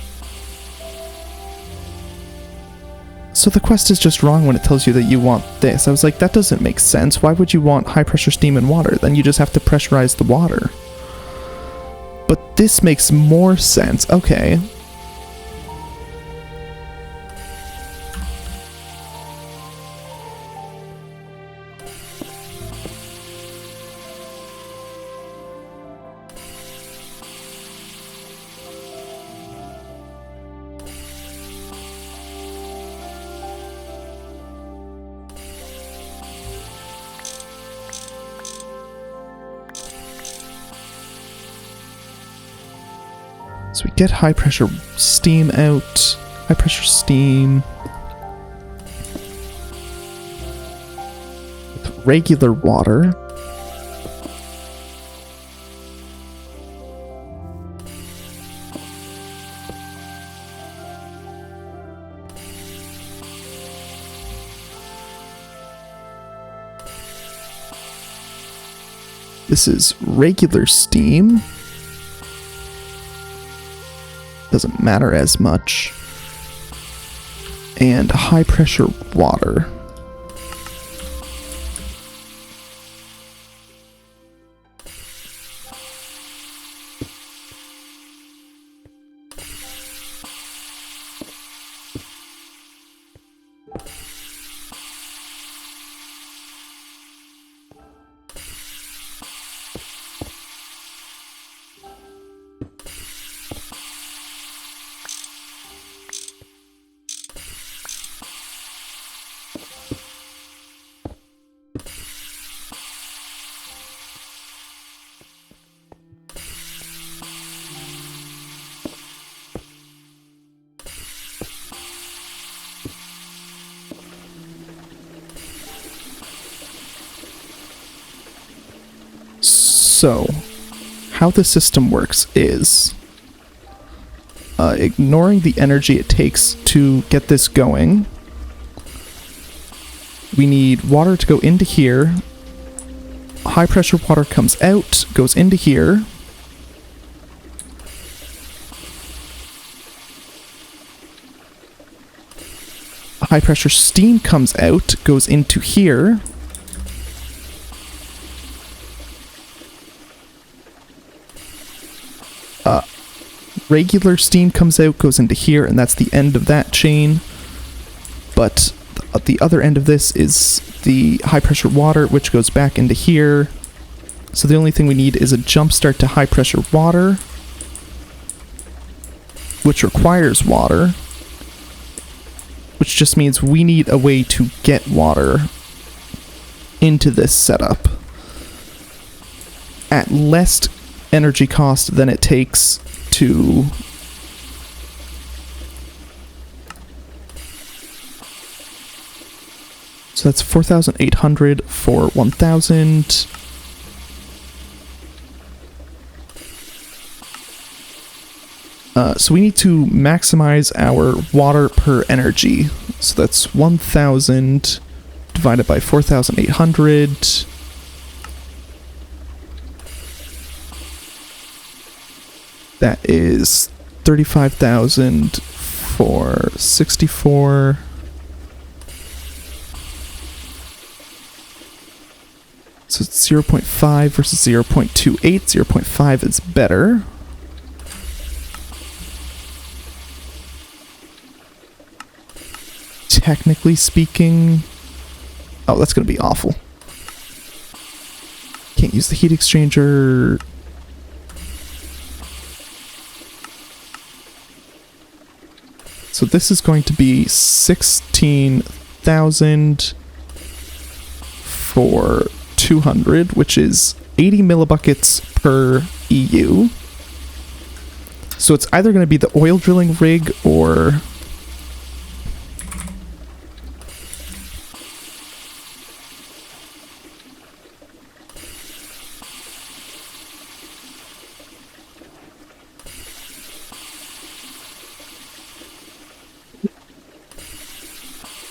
So the quest is just wrong when it tells you that you want this. I was like, that doesn't make sense. Why would you want high pressure steam and water? Then you just have to pressurize the water. But this makes more sense. Okay. So we get high pressure steam out. High pressure steam. With regular water. This is regular steam. Doesn't matter as much. And high pressure water. So, how the system works is ignoring the energy it takes to get this going. We need water to go into here. High pressure water comes out, goes into here. High pressure steam comes out, goes into here. Regular steam comes out, goes into here, and that's the end of that chain. But the other end of this is the high pressure water, which goes back into here. So the only thing we need is a jump start to high pressure water, which requires water, which just means we need a way to get water into this setup at less energy cost than it takes to so that's 4,800 for 1,000. So we need to maximize our water per energy. So that's 1,000 divided by 4,800. That is 35,000 for 64. So it's 0.5 versus 0.28. 0.5 is better. Technically speaking... Oh, that's going to be awful. Can't use the heat exchanger. So this is going to be 16,000 for 200, which is 80 millibuckets per EU. So it's either going to be the oil drilling rig or...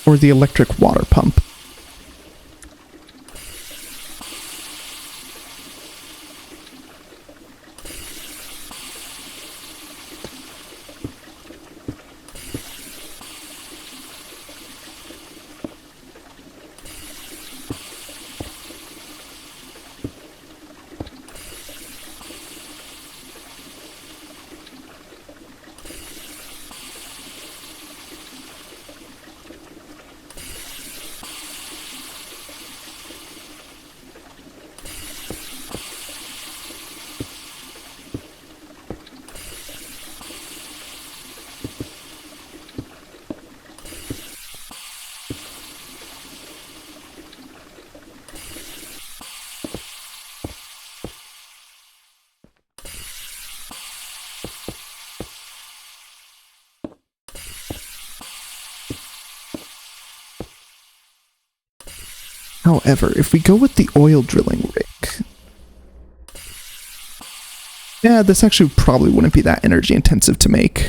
or the electric water pump. However, if we go with the oil drilling rig... Yeah, this actually probably wouldn't be that energy intensive to make.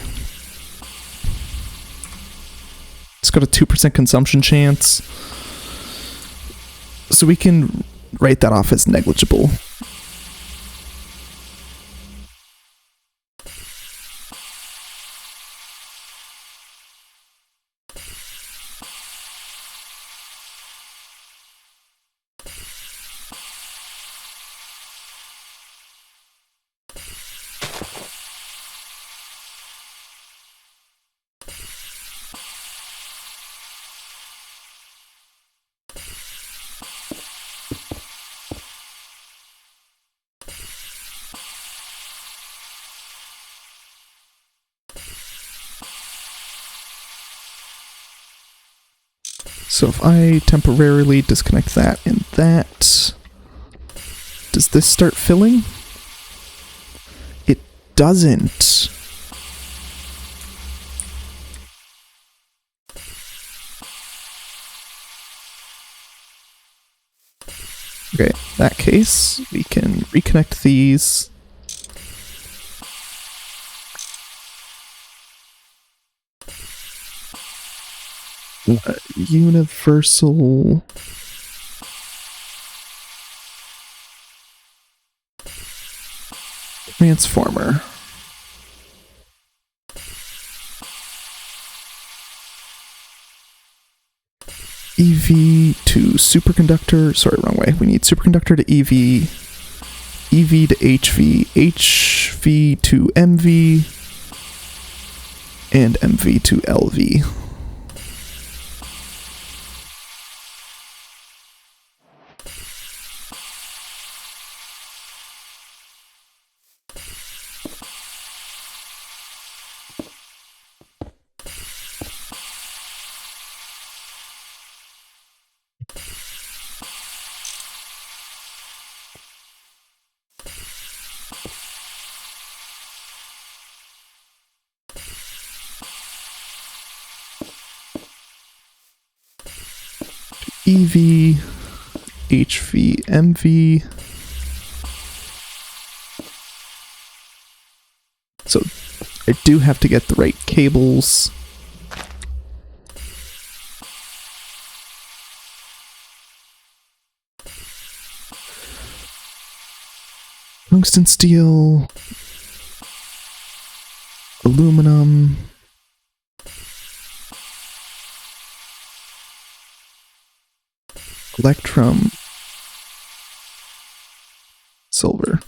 It's got a 2% consumption chance. So we can write that off as negligible. So if I temporarily disconnect that and that, does this start filling? It doesn't. Okay, in that case, we can reconnect these. Universal transformer. EV to superconductor. Sorry, wrong way. We need superconductor to EV, EV to HV, HV to MV, and MV to LV. EV, HV, MV. So I do have to get the right cables. Tungsten steel, aluminum, electrum, silver.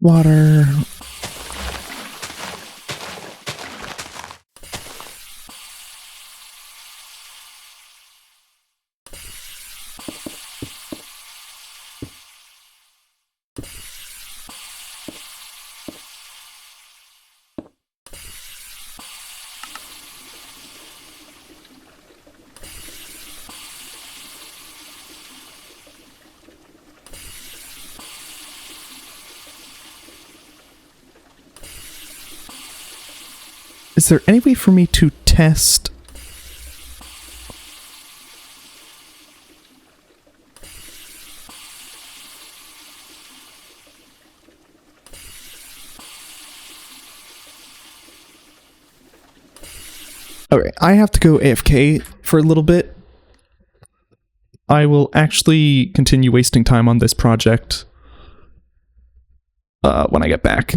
Water. Is there any way for me to test? Okay, I have to go AFK for a little bit. I will actually continue wasting time on this project when I get back.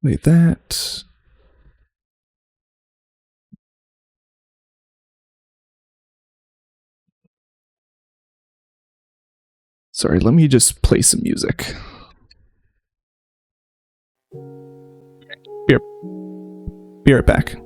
Wait, that. Sorry, let me just play some music. Be right back.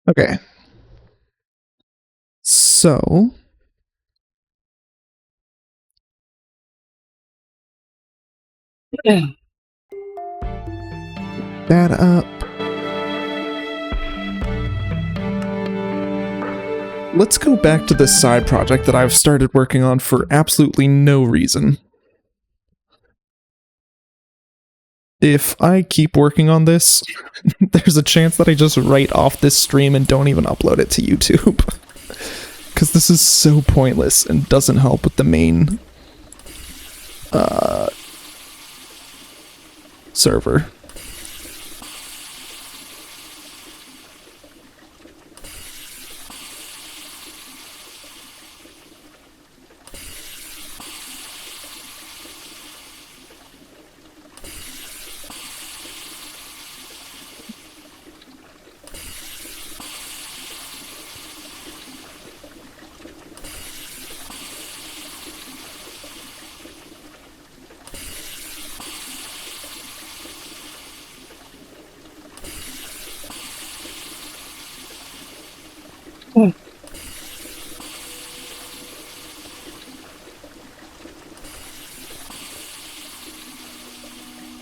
Okay. So that up. Let's go back to this side project that I've started working on for absolutely no reason. If I keep working on this, there's a chance that I just write off this stream and don't even upload it to YouTube. Because this is so pointless and doesn't help with the main server.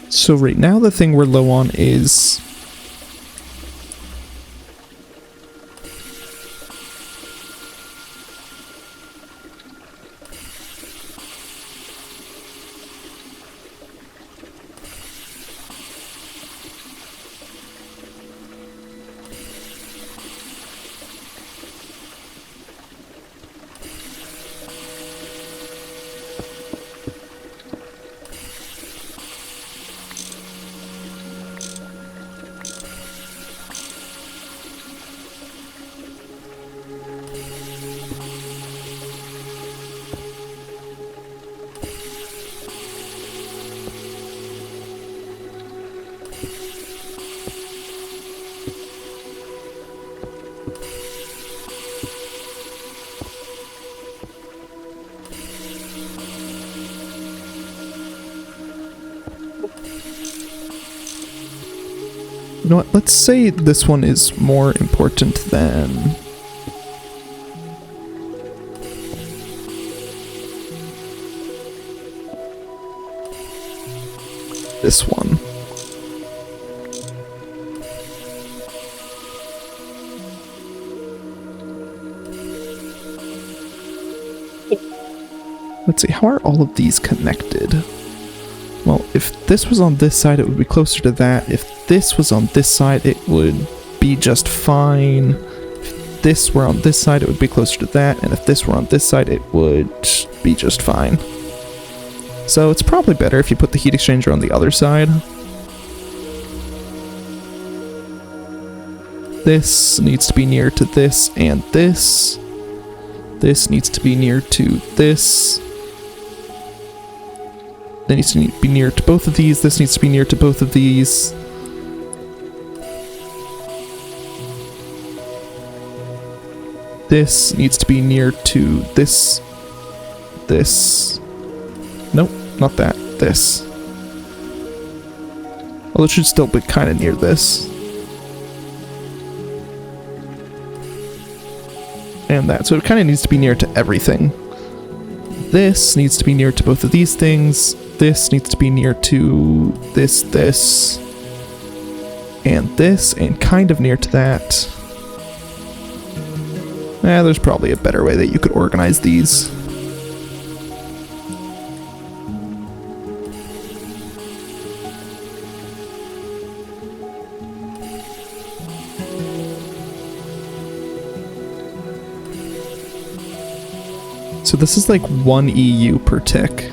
So right now the thing we're low on is you know what, let's say this one is more important than this one. Let's see, how are all of these connected? Well, if this was on this side, it would be closer to that. If this was on this side, it would be just fine. If this were on this side, it would be closer to that. And if this were on this side, it would be just fine. So it's probably better if you put the heat exchanger on the other side. This needs to be near to this and this. This needs to be near to this. That needs to be near to both of these. This needs to be near to both of these. This needs to be near to this. This. Nope, not that. This. Well, it should still be kind of near this. And that. So it kind of needs to be near to everything. This needs to be near to both of these things. This needs to be near to this, and kind of near to that. There's probably a better way that you could organize these. So this is like 1 EU per tick.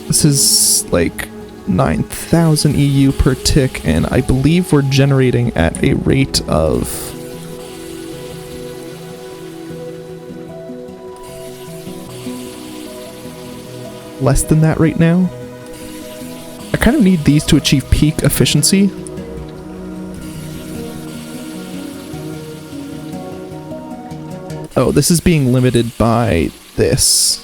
This is like 9,000 EU per tick, and I believe we're generating at a rate of less than that right now. I kind of need these to achieve peak efficiency. Oh, this is being limited by this.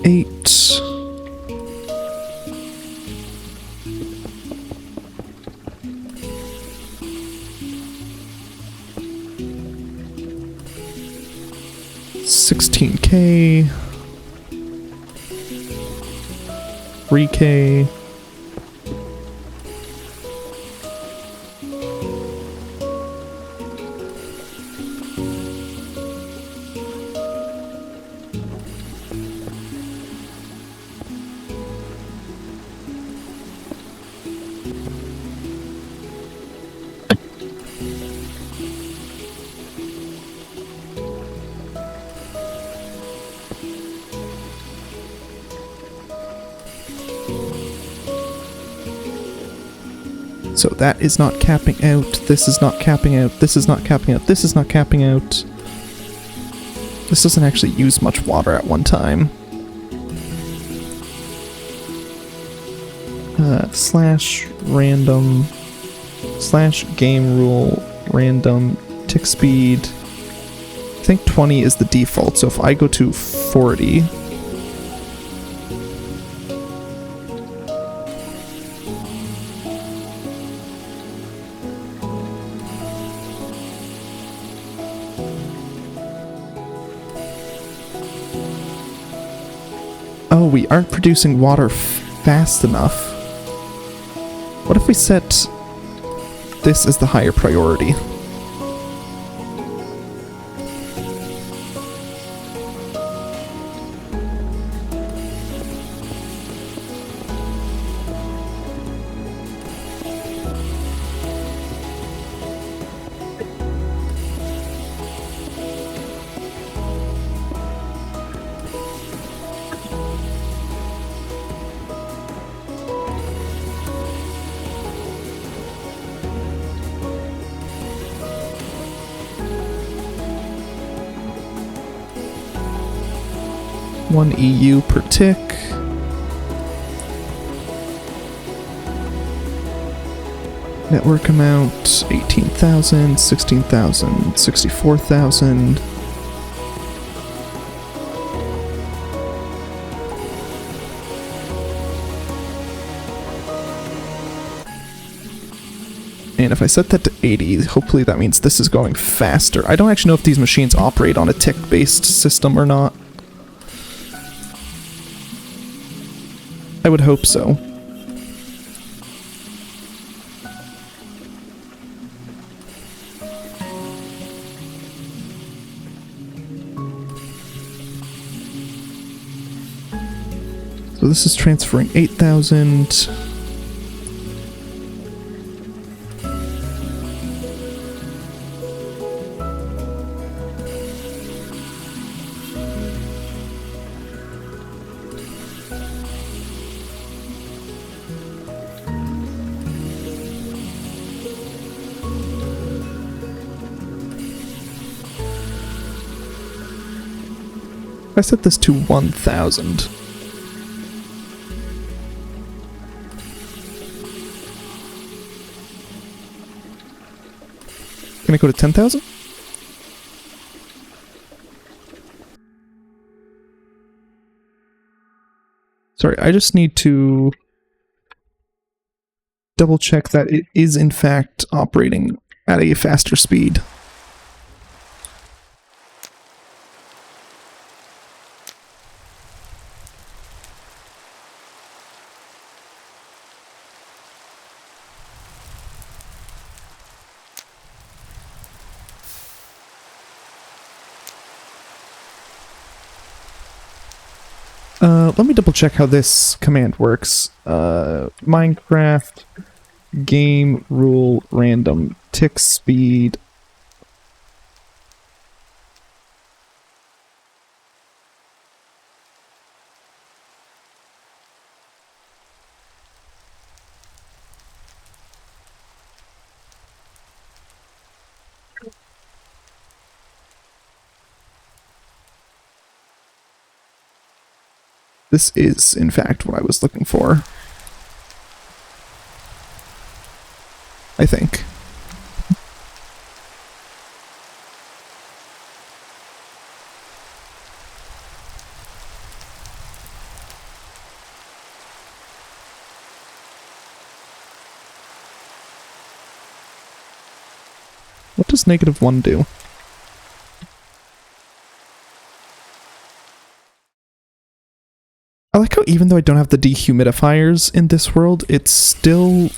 Eight. $16K. 3K. So that is not capping out, this is not capping out, this is not capping out, this is not capping out. This doesn't actually use much water at one time. Slash random, slash game rule, random, tick speed. I think 20 is the default, so if I go to 40... Oh, we aren't producing water fast enough. What if we set this as the higher priority? One EU per tick. Network amount 18,000, 16,000, 64,000. And if I set that to 80, hopefully that means this is going faster. I don't actually know if these machines operate on a tick-based system or not. I would hope so. So this is transferring 8,000. I set this to 1,000. Can I go to 10,000? Sorry, I just need to double check that it is in fact operating at a faster speed. Let me double check how this command works. Minecraft game rule random tick speed. This is, in fact, what I was looking for. I think. What does -1 do? I like how even though I don't have the dehumidifiers in this world, it's still...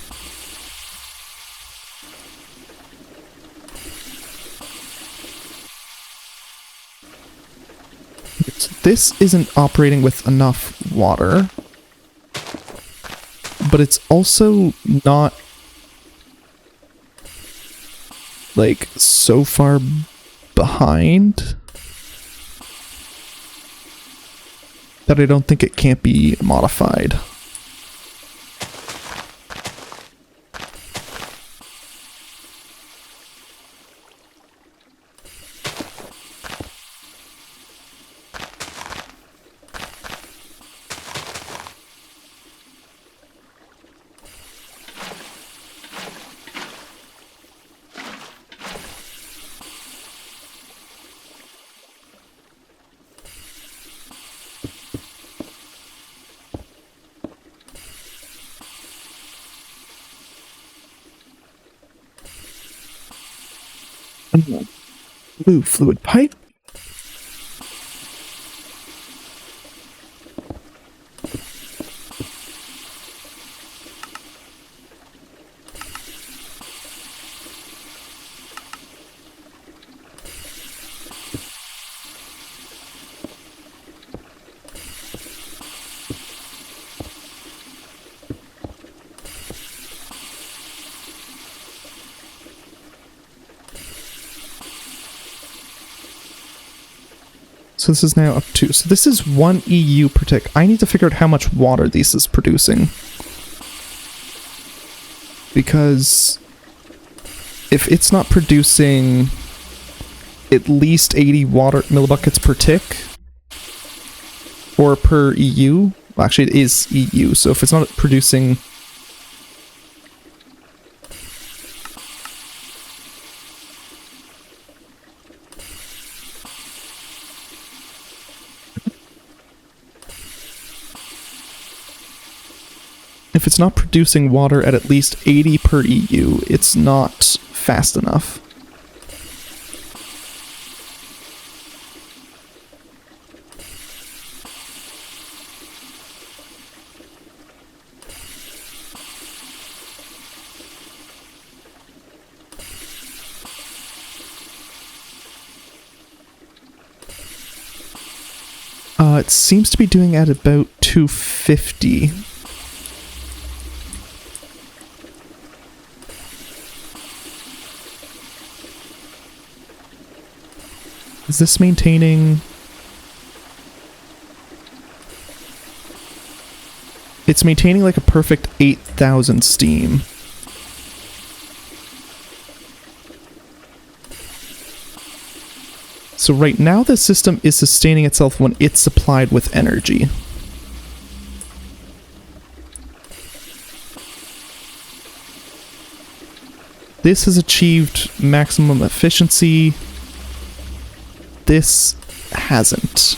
This isn't operating with enough water, but it's also not, like, so far behind that I don't think it can't be modified. Blue fluid pipe. So this is now up to... So this is 1 EU per tick. I need to figure out how much water this is producing. Because if it's not producing at least 80 water millibuckets per tick, or per EU... Well, actually, it is EU, so if it's not producing... If it's not producing water at least 80 per EU, it's not fast enough. It seems to be doing at about 250. Is this maintaining... It's maintaining like a perfect 8,000 steam. So right now the system is sustaining itself when it's supplied with energy. This has achieved maximum efficiency. This hasn't.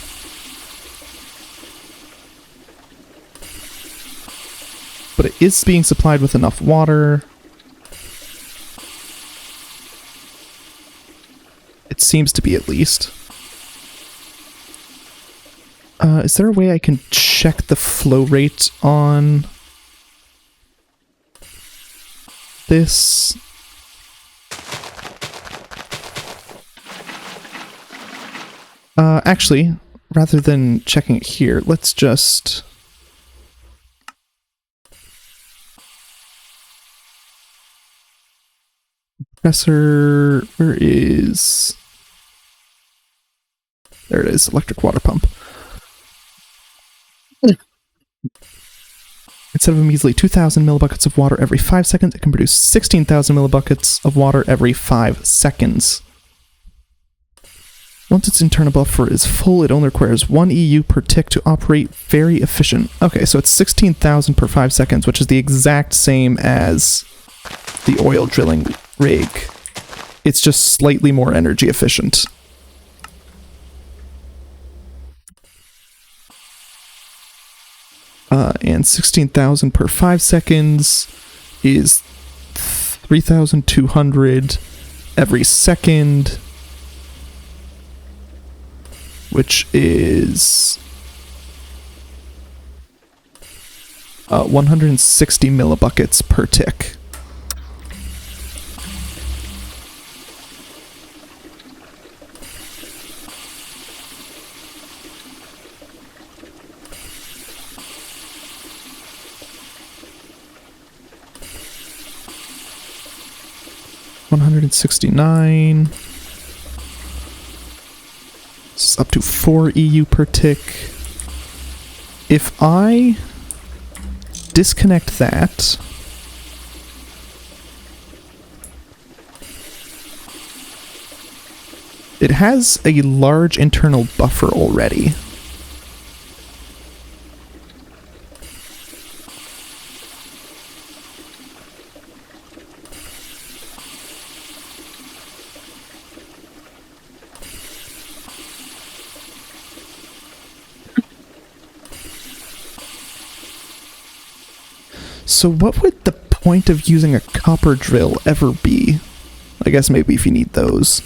But it is being supplied with enough water. It seems to be, at least. Is there a way I can check the flow rate on this? Actually, rather than checking it here, let's just... Compressor... Where is... There it is, electric water pump. Instead of a measly 2,000 millibuckets of water every 5 seconds, it can produce 16,000 millibuckets of water every 5 seconds. Once its internal buffer is full, it only requires 1 EU per tick to operate. Very efficient. Okay, so it's 16,000 per 5 seconds, which is the exact same as the oil drilling rig. It's just slightly more energy efficient. And 16,000 per 5 seconds is 3,200 every second, which is 160 millibuckets per tick. $169. This is up to 4 EU per tick. If I disconnect that, it has a large internal buffer already. So what would the point of using a copper drill ever be? I guess maybe if you need those.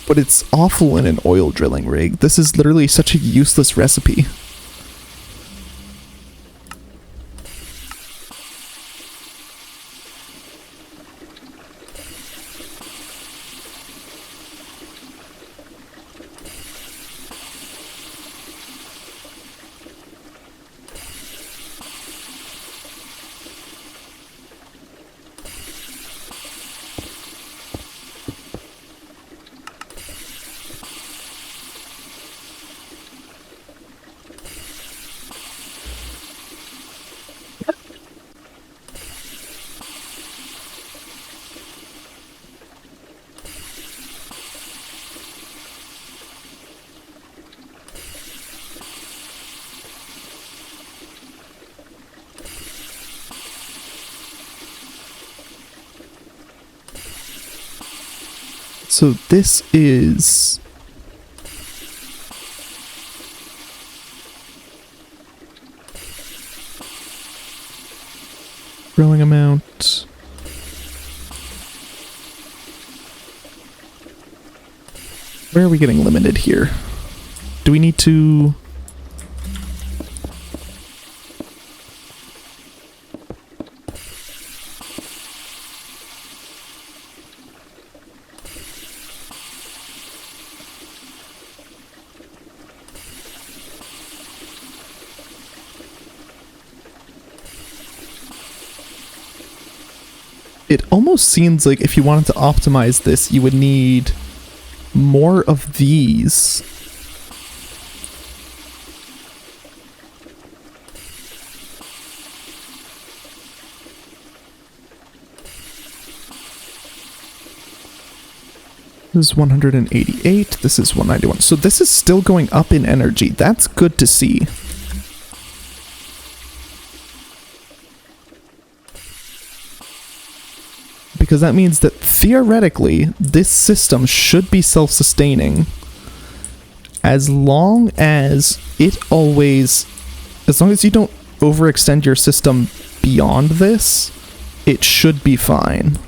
But it's awful in an oil drilling rig. This is literally such a useless recipe. So this is growing amount. Where are we getting limited here? Do we need to... It almost seems like if you wanted to optimize this, you would need more of these. This is 188, this is 191. So this is still going up in energy. That's good to see. Because that means that theoretically, this system should be self-sustaining as long as it always, as long as you don't overextend your system beyond this, it should be fine.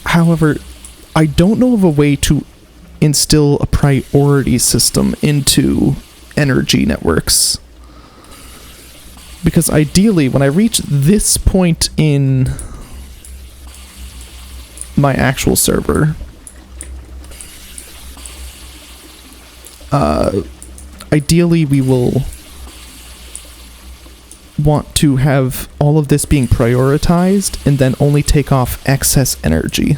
However, I don't know of a way to instill a priority system into energy networks. Because ideally, when I reach this point in my actual server, ideally we will want to have all of this being prioritized and then only take off excess energy.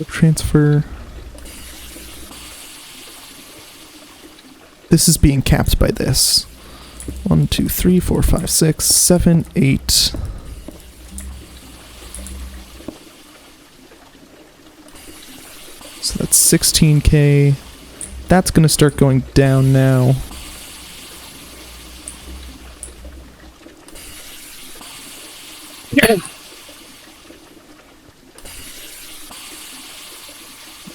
Transfer. This is being capped by this. 1, 2, 3, 4, 5, 6, 7, 8. So that's 16K. That's going to start going down now.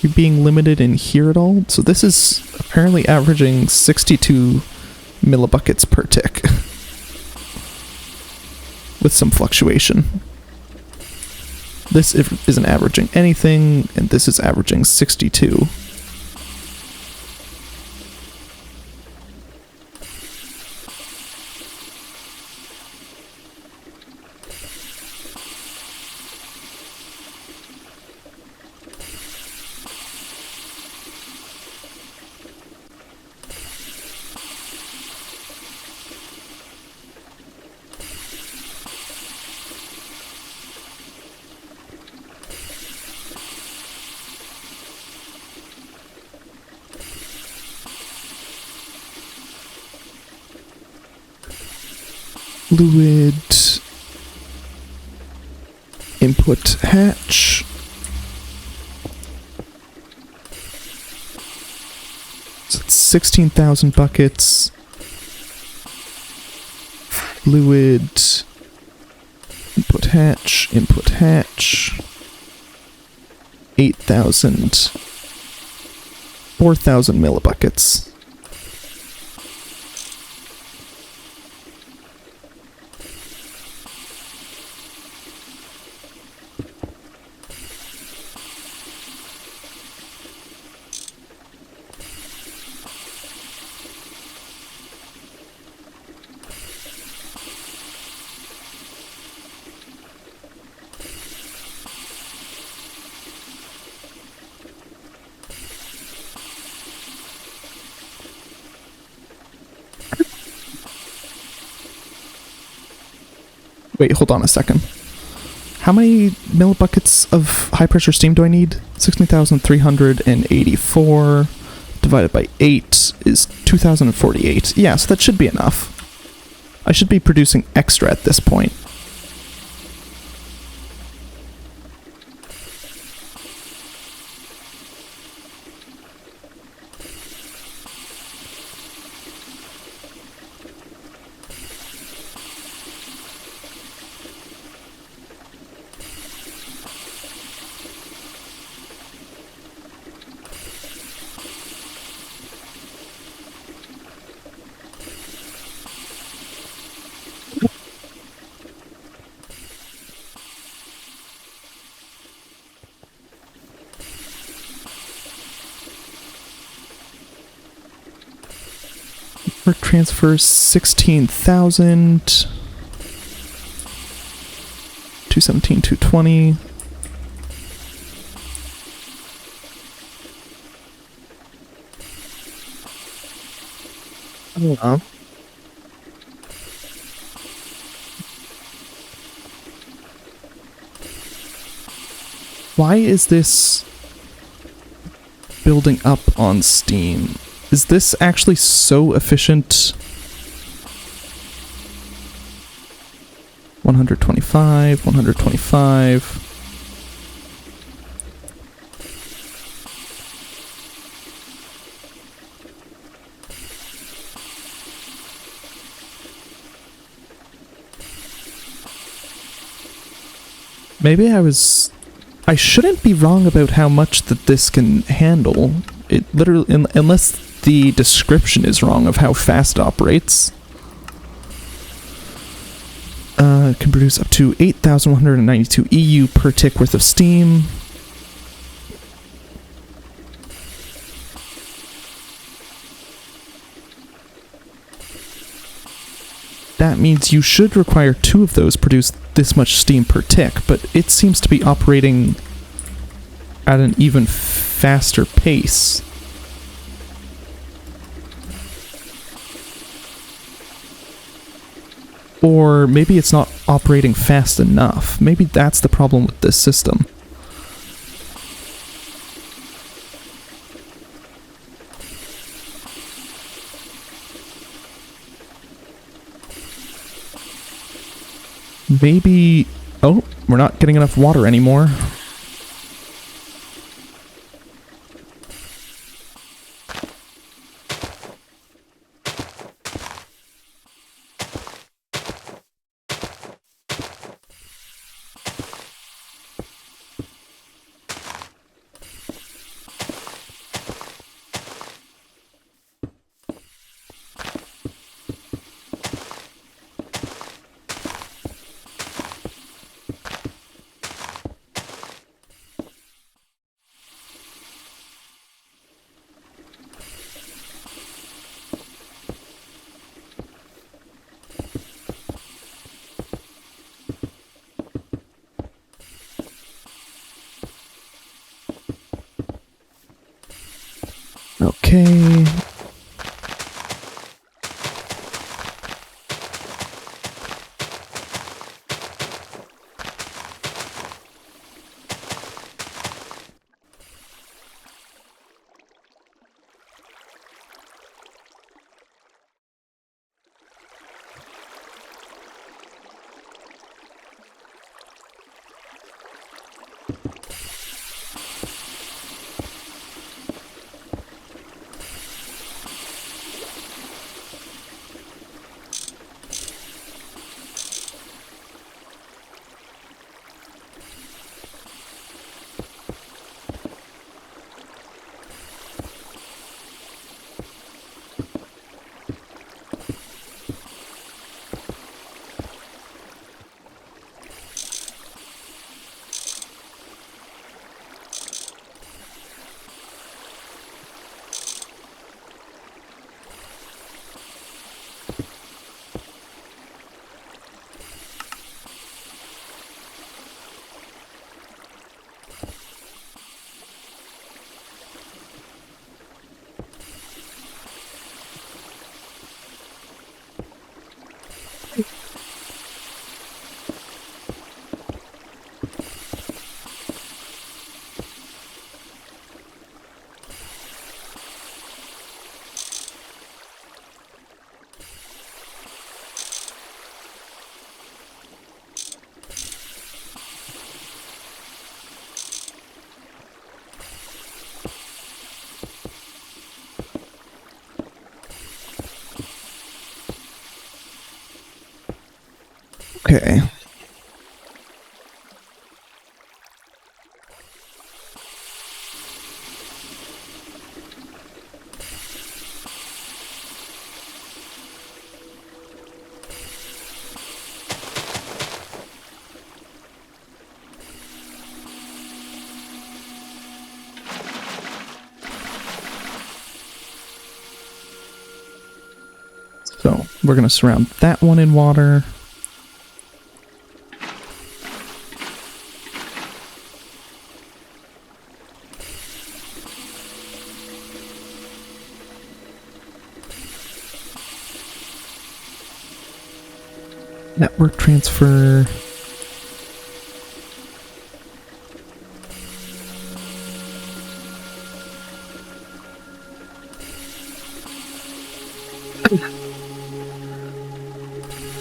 You're being limited in here at all? So this is apparently averaging 62 millibuckets per tick. With some fluctuation. This isn't averaging anything, and this is averaging 62. Fluid input hatch. So it's 16,000 buckets. Fluid input hatch, 8,000, 4,000 millibuckets. Wait, hold on a second. How many millibuckets of high-pressure steam do I need? 16,384 divided by 8 is 2,048. Yeah, so that should be enough. I should be producing extra at this point. Work transfers 16,000. 217, 220. Oh. Why is this building up on Steam? Is this actually so efficient? 125, 125. Maybe I shouldn't be wrong about how much that this can handle. It literally, unless the description is wrong of how fast it operates. It can produce up to 8,192 EU per tick worth of steam. That means you should require 2 of those produce this much steam per tick, but it seems to be operating at an even faster pace. Or maybe it's not operating fast enough. Maybe that's the problem with this system. Maybe... Oh, we're not getting enough water anymore. Okay. Okay. So, we're going to surround that one in water. Network transfer.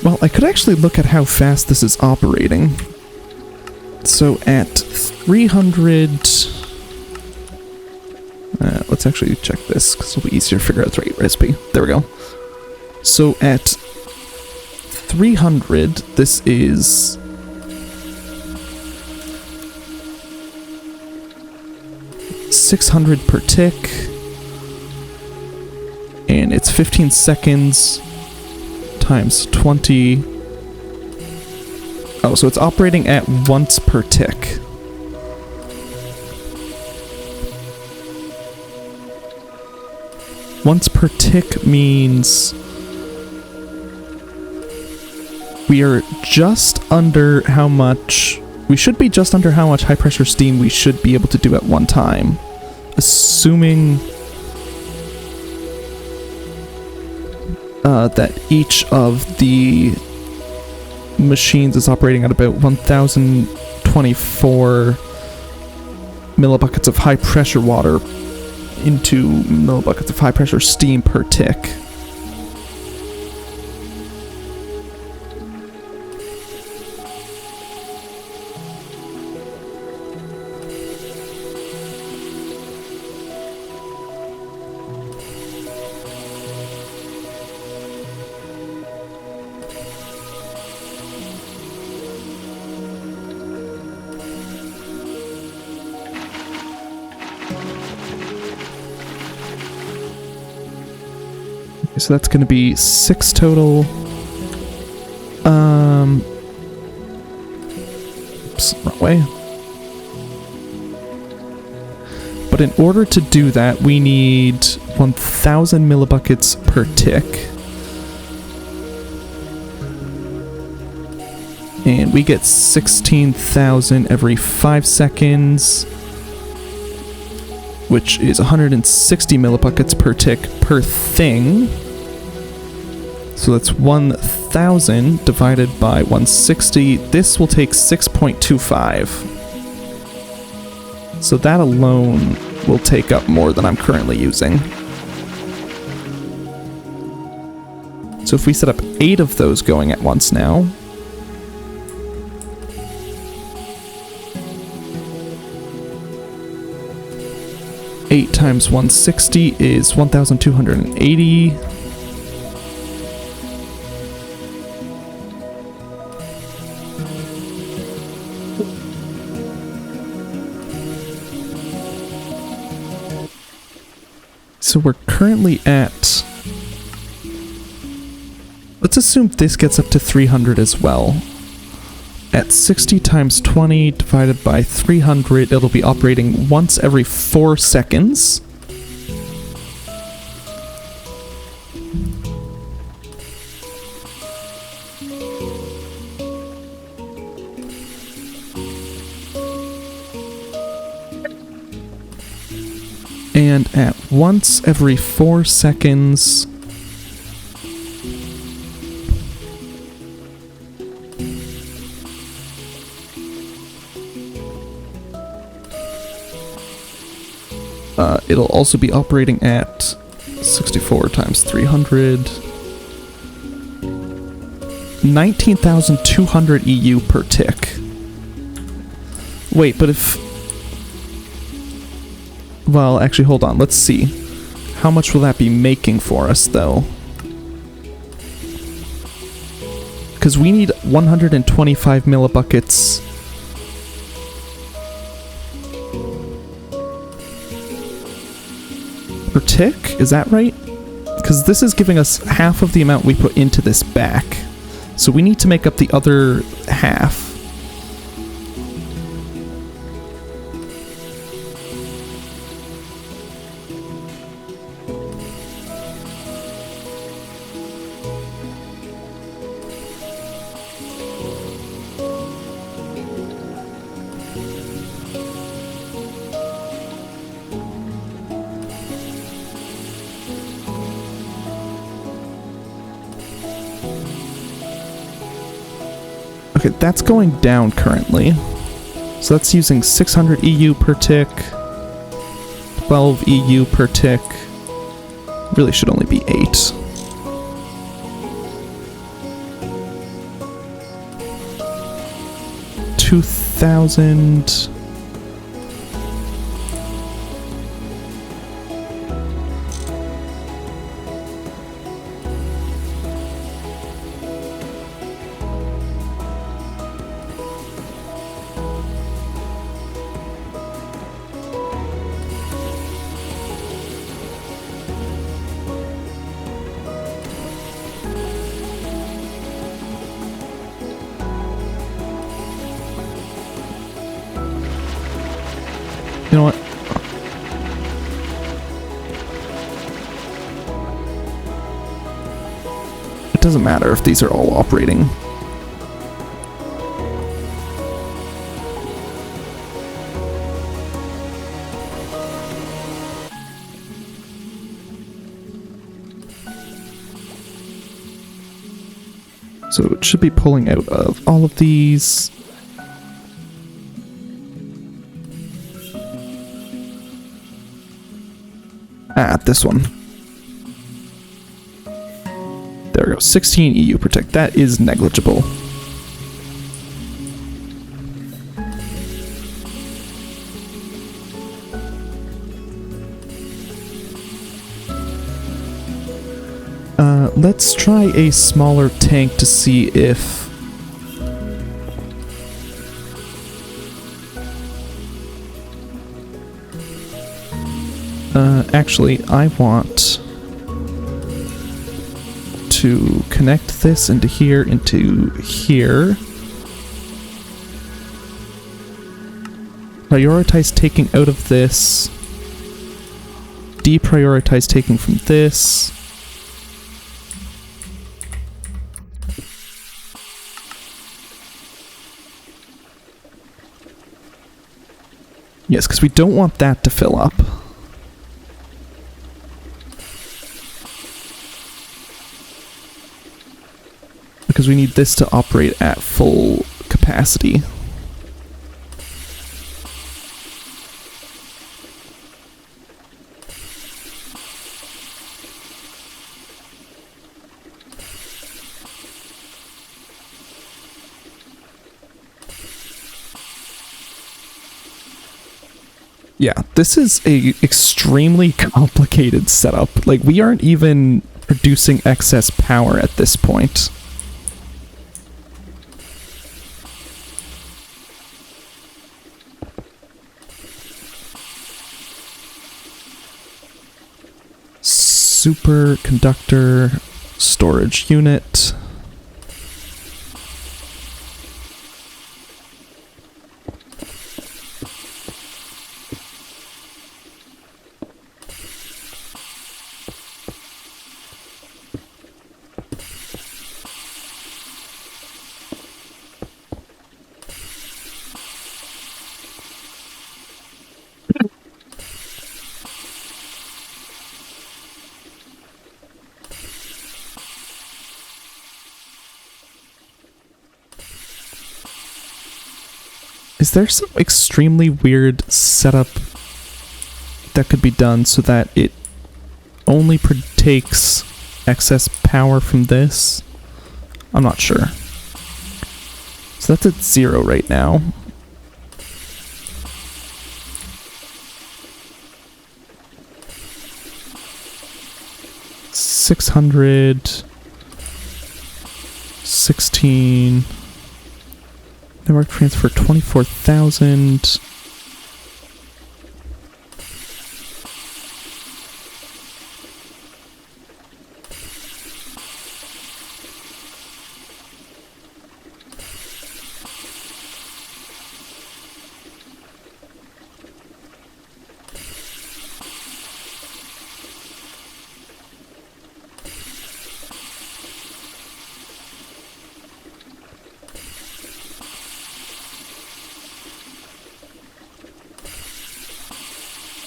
Well, I could actually look at how fast this is operating. So at 300... let's actually check this, because it'll be easier to figure out the right recipe. There we go. So at 300, this is... $600 per tick. And it's 15 seconds... times 20. Oh, so it's operating at once per tick. Once per tick means we are just under how much... We should be just under how much high pressure steam we should be able to do at one time. Assuming... that each of the machines is operating at about 1,024 millibuckets of high pressure water into millibuckets of high pressure steam per tick. So that's going to be 6 total. Oops, wrong way. But in order to do that, we need 1,000 millibuckets per tick. And we get 16,000 every 5 seconds, which is 160 millibuckets per tick per thing. So that's 1,000 divided by 160. This will take 6.25. So that alone will take up more than I'm currently using. So if we set up 8 of those going at once now, eight times 160 is 1,280. So we're currently at... Let's assume this gets up to 300 as well. At 60 times 20 divided by 300, it'll be operating once every 4 seconds. And at once every 4 seconds, it'll also be operating at 64 times 300, 19,200 EU per tick. Wait, but if... Well, actually, hold on. Let's see. How much will that be making for us, though? Because we need 125 millibuckets per tick? Is that right? Because this is giving us half of the amount we put into this back. So we need to make up the other half. Okay, that's going down currently. So that's using 600 EU per tick, 12 EU per tick. Really should only be 8. $2,000. You know what? It doesn't matter if these are all operating. So it should be pulling out of all of these. This one. There we go. 16 EU per tick. That is negligible. Let's try a smaller tank to see if... actually, I want to connect this into here, Prioritize taking out of this. Deprioritize taking from this. Yes, because we don't want that to fill up. Because we need this to operate at full capacity. Yeah, this is a extremely complicated setup. Like, we aren't even producing excess power at this point. Superconductor storage unit. Is there some extremely weird setup that could be done so that it only takes excess power from this? I'm not sure. So that's at 0 right now. $616. Network transfer 24,000.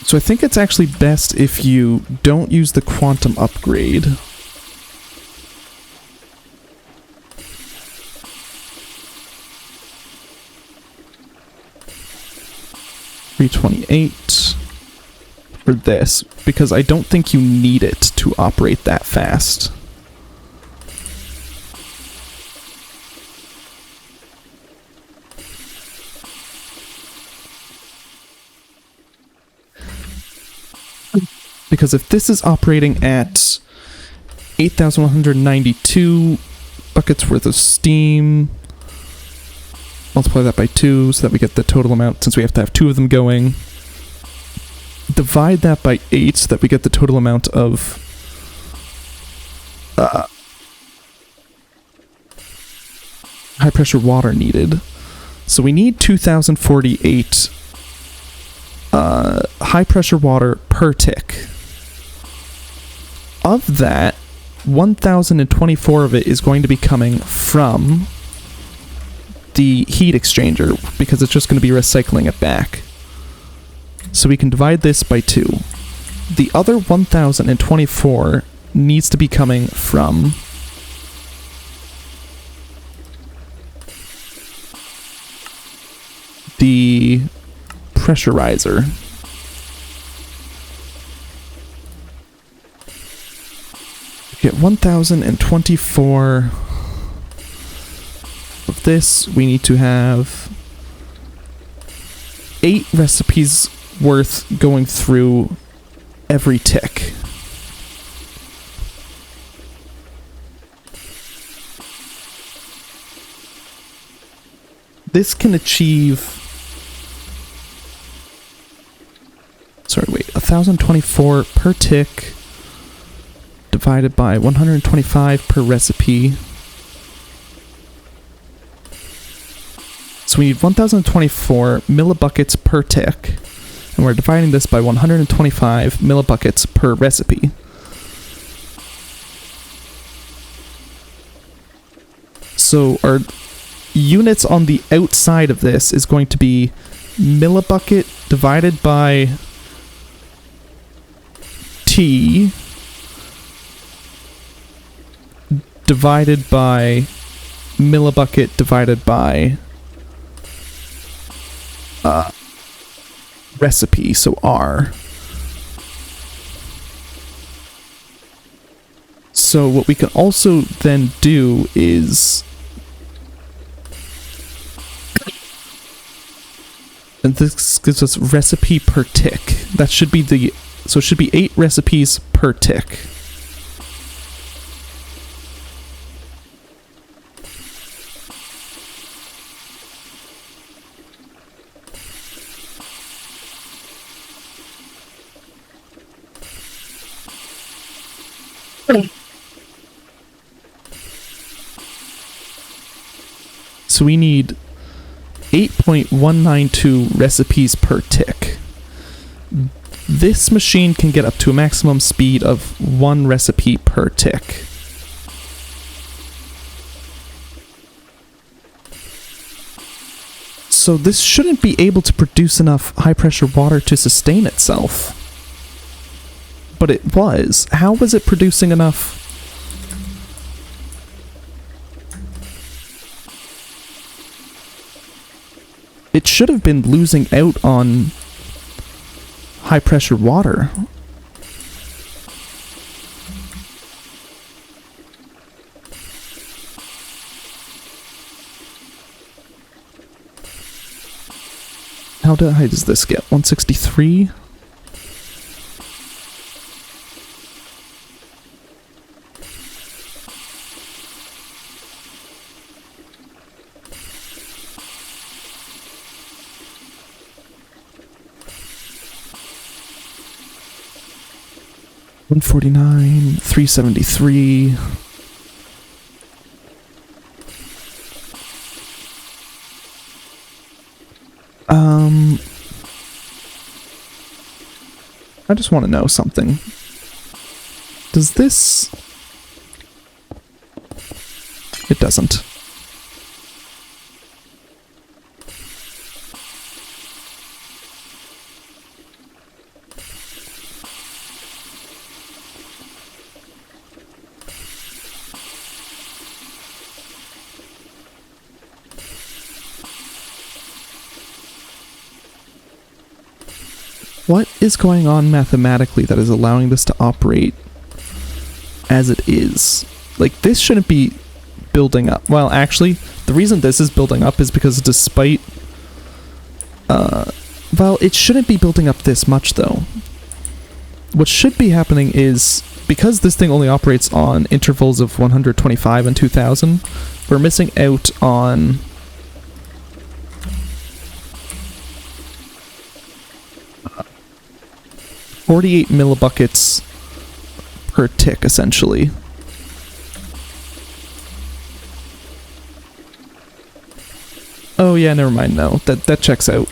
So I think it's actually best if you don't use the quantum upgrade. $328 for this, because I don't think you need it to operate that fast. Because if this is operating at 8,192 buckets worth of steam, multiply that by 2 so that we get the total amount, since we have to have 2 of them going. Divide that by 8 so that we get the total amount of high pressure water needed. So we need 2,048 high pressure water per tick. Of that, 1,024 of it is going to be coming from the heat exchanger, because it's just going to be recycling it back. So we can divide this by 2. The other 1,024 needs to be coming from the pressurizer. Get 1,024 of this. We need to have 8 recipes worth going through every tick. This can achieve... Sorry, wait. 1,024 per tick divided by 125 per recipe. So we need 1024 millibuckets per tick, and we're dividing this by 125 millibuckets per recipe. So our units on the outside of this is going to be millibucket divided by T divided by millibucket divided by recipe, so R. So what we can also then do is, and this gives us recipe per tick. That should be the, so it should be 8 recipes per tick. So we need 8.192 recipes per tick. This machine can get up to a maximum speed of 1 recipe per tick. So this shouldn't be able to produce enough high pressure water to sustain itself. But it was. How was it producing enough? It should have been losing out on high pressure water. How high does this get? 163? $149, $373. I just want to know something. Does this... It doesn't. What is going on mathematically that is allowing this to operate as it is? Like, this shouldn't be building up. Well, actually, the reason this is building up is because despite... well, it shouldn't be building up this much, though. What should be happening is, because this thing only operates on intervals of 125 and 2000, we're missing out on... 48 millibuckets per tick, essentially. Oh yeah, never mind, no. That checks out.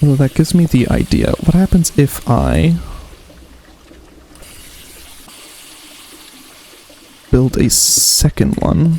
Well, that gives me the idea. What happens if I... build a second one?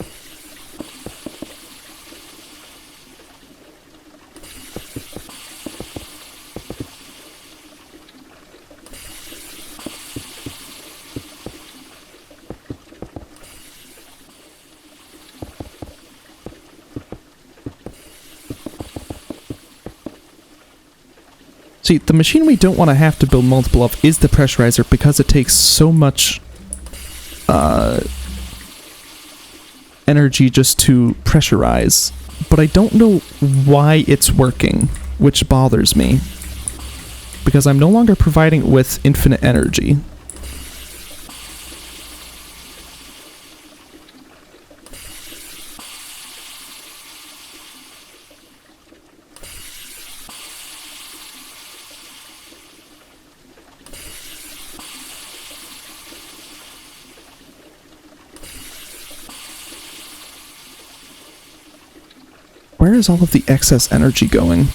See, the machine we don't want to have to build multiple of is the pressurizer because it takes so much energy just to pressurize, but I don't know why it's working, which bothers me, because I'm no longer providing it with infinite energy. Where is all of the excess energy going?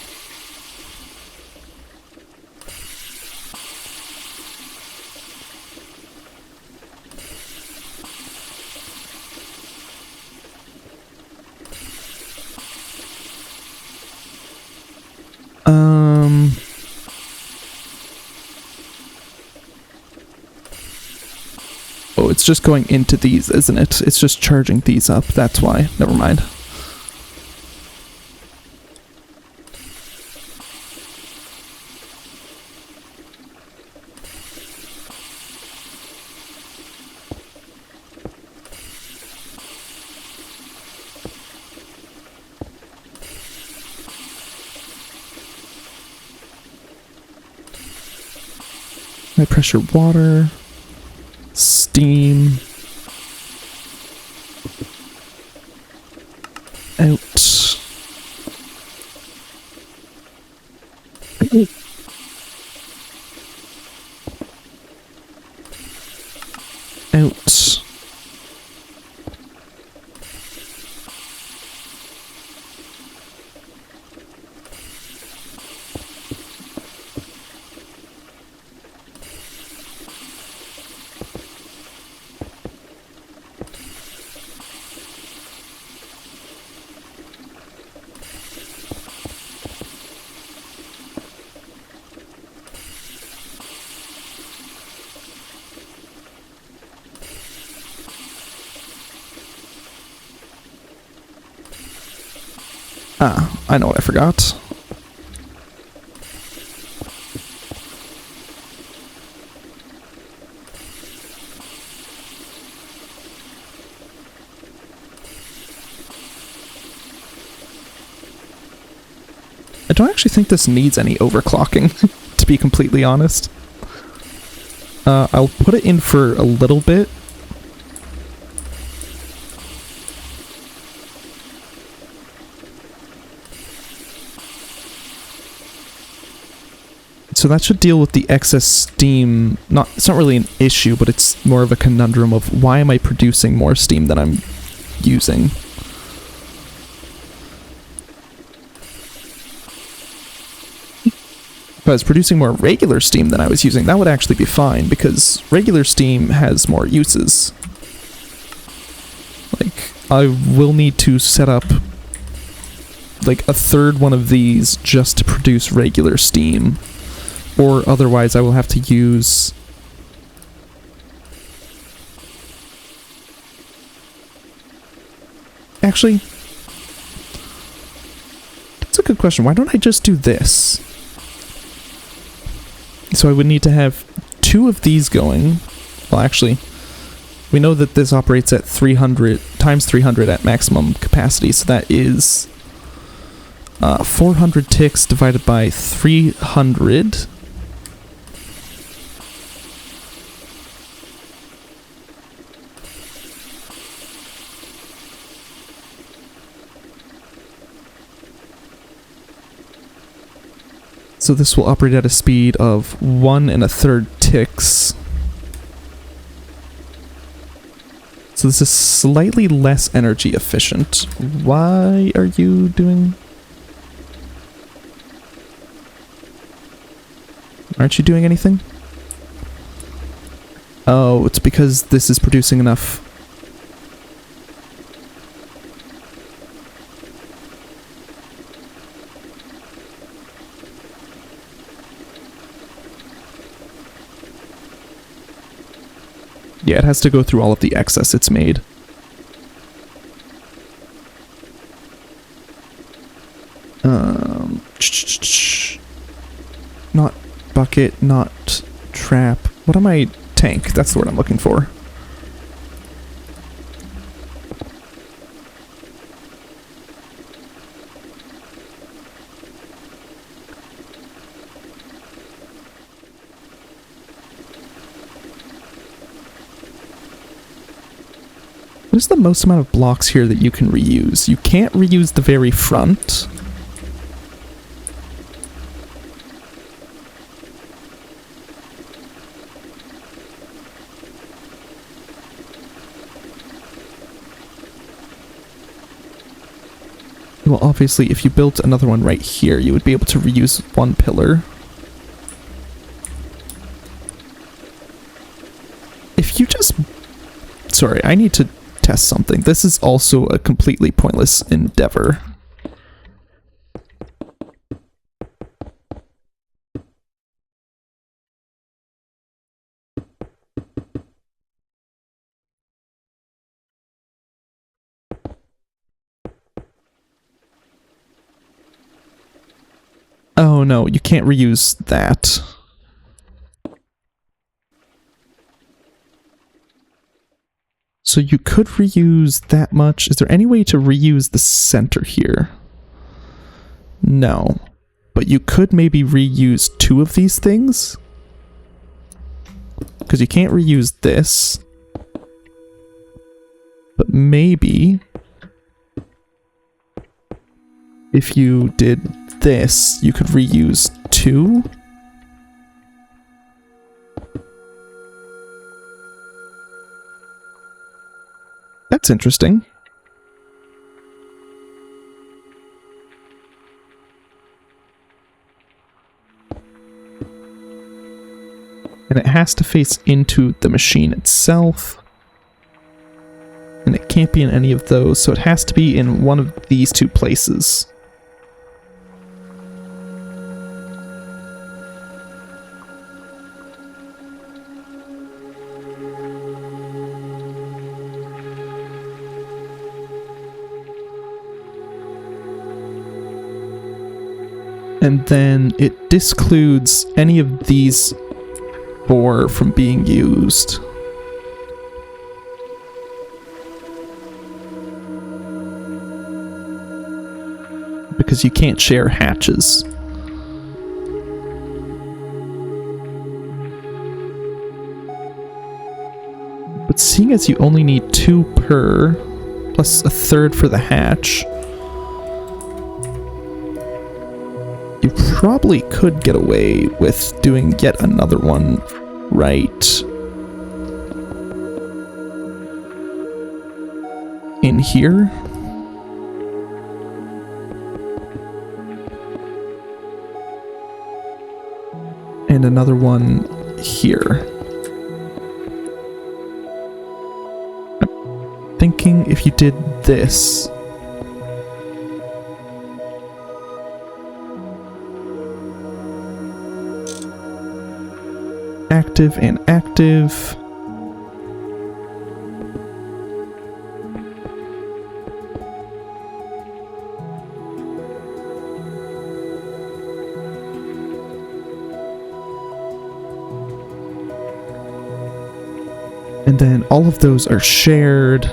Oh, it's just going into these, isn't it? It's just charging these up, that's why. Never mind. High pressure water, steam, out, out. Ah, I know what I forgot. I don't actually think this needs any overclocking, to be completely honest. I'll put it in for a little bit. So that should deal with the excess steam. It's not really an issue, but it's more of a conundrum of why am I producing more steam than I'm using? If I was producing more regular steam than I was using, that would actually be fine, because regular steam has more uses. Like, I will need to set up like a third one of these just to produce regular steam. Or otherwise I will have to use... Actually, that's a good question. Why don't I just do this? So I would need to have 2 of these going. Well, actually, we know that this operates at 300 times 300 at maximum capacity, so that is 400 ticks divided by 300. So this will operate at a speed of 1 1/3 ticks. So this is slightly less energy efficient. Why are you doing... Aren't you doing anything? Oh, it's because this is producing enough... Yeah, it has to go through all of the excess it's made. Not bucket, not trap. What am I? Tank. That's the word I'm looking for. What is the most amount of blocks here that you can reuse? You can't reuse the very front. Well, obviously, if you built another one right here, you would be able to reuse one pillar. If you just... Sorry, I need to test something. This is also a completely pointless endeavor. Oh no, you can't reuse that. So you could reuse that much. Is there any way to reuse the center here? No. But you could maybe reuse two of these things? Because you can't reuse this. But maybe... if you did this, you could reuse two? That's interesting. And it has to face into the machine itself. And it can't be in any of those, so it has to be in one of these two places. And then it discludes any of these four from being used. Because you can't share hatches. But seeing as you only need 2 per, plus a third for the hatch, you probably could get away with doing yet another one right in here. And another one here. I'm thinking if you did this, active and active. And then all of those are shared.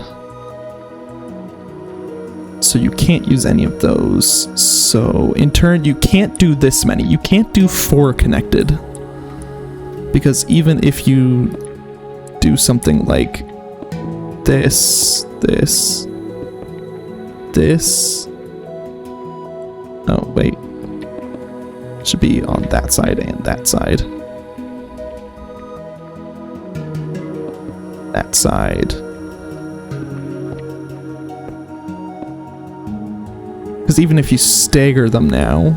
So you can't use any of those. So in turn, you can't do this many. You can't do 4 connected. Because even if you do something like this, this, this... Oh, wait. It should be on that side and that side. That side. Because even if you stagger them now,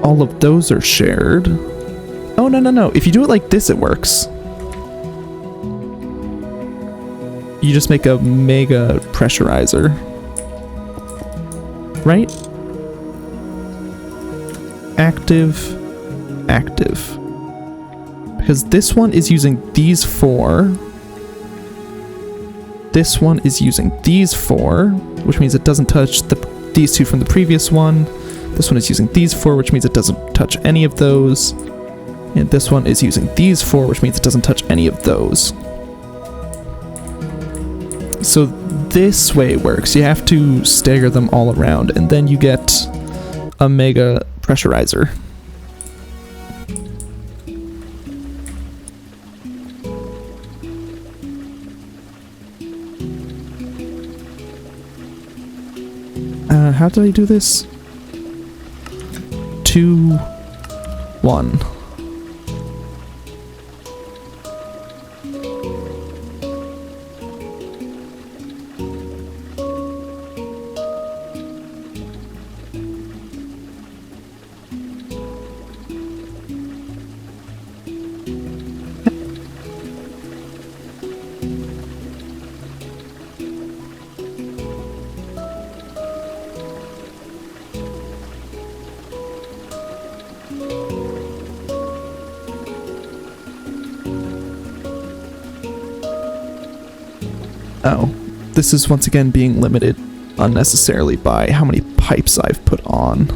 all of those are shared. Oh, no, no, no. If you do it like this, it works. You just make a mega pressurizer. Right? Active, active. Because this one is using these 4. This one is using these 4, which means it doesn't touch these 2 from the previous one. This one is using these 4, which means it doesn't touch any of those. And this one is using these 4, which means it doesn't touch any of those. So this way it works. You have to stagger them all around, and then you get a mega pressurizer. How did I do this? 2, 1. Oh, this is once again being limited unnecessarily by how many pipes I've put on.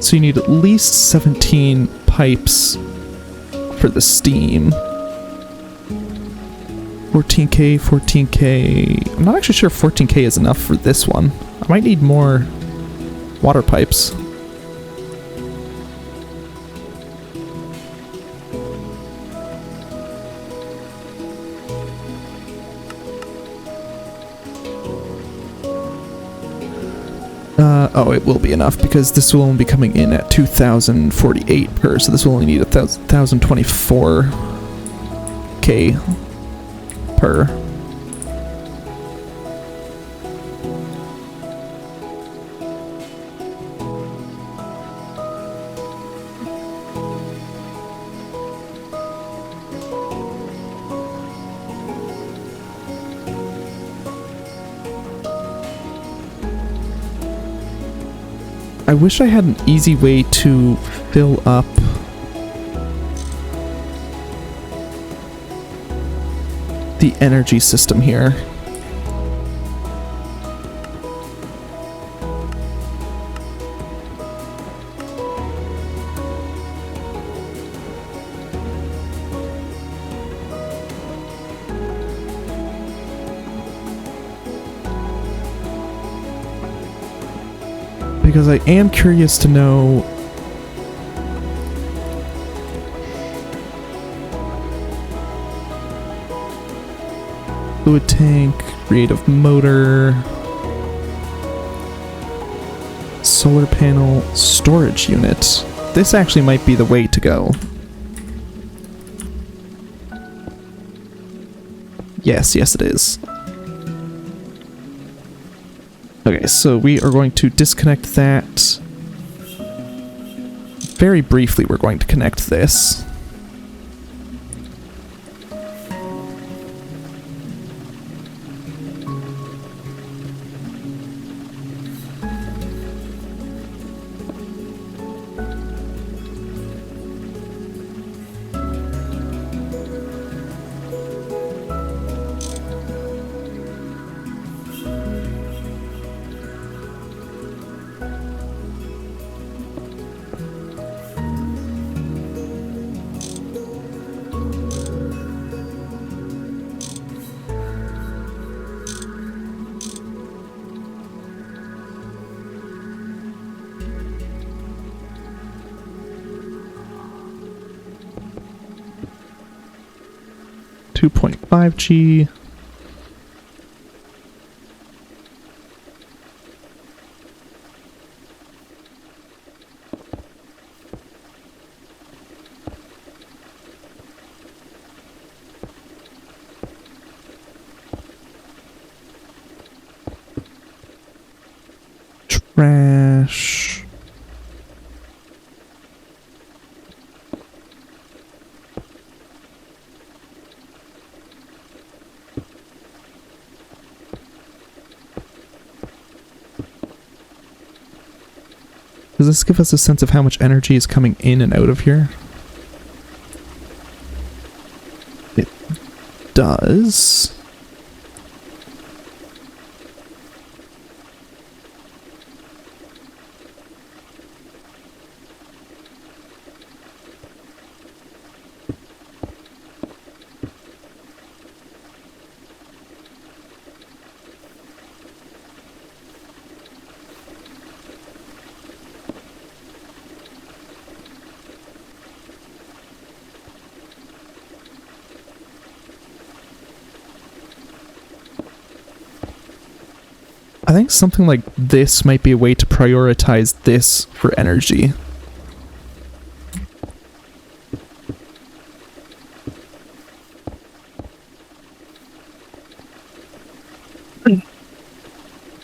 So you need at least 17 pipes for the steam. 14k, 14k. I'm not actually sure if 14k is enough for this one. I might need more water pipes. Oh, it will be enough because this will only be coming in at 2,048 per, so this will only need 1,024k per. I wish I had an easy way to fill up the energy system here. Because I am curious to know fluid tank, creative motor, solar panel, storage unit. This actually might be the way to go. Yes, yes it is. Okay, so we are going to disconnect that. Very briefly, we're going to connect this. $2.5G. Trash. Does this give us a sense of how much energy is coming in and out of here? It does. I think something like this might be a way to prioritize this for energy.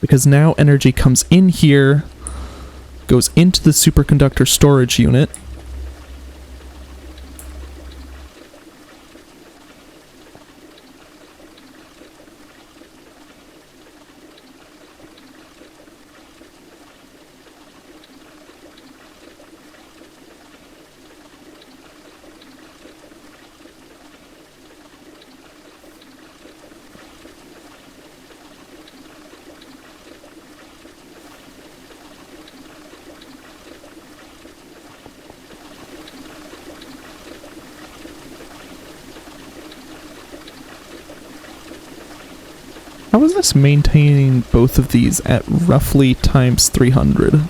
because now energy comes in here, goes into the superconductor storage unit. How is this maintaining both of these at roughly times 300?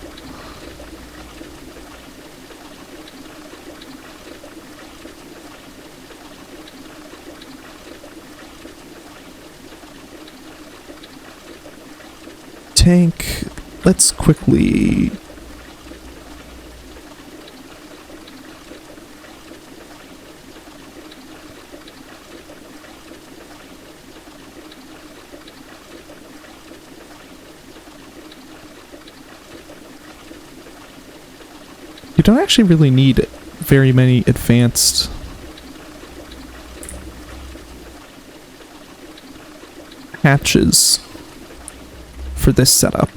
Tank, let's quickly... You don't actually really need very many advanced hatches for this setup.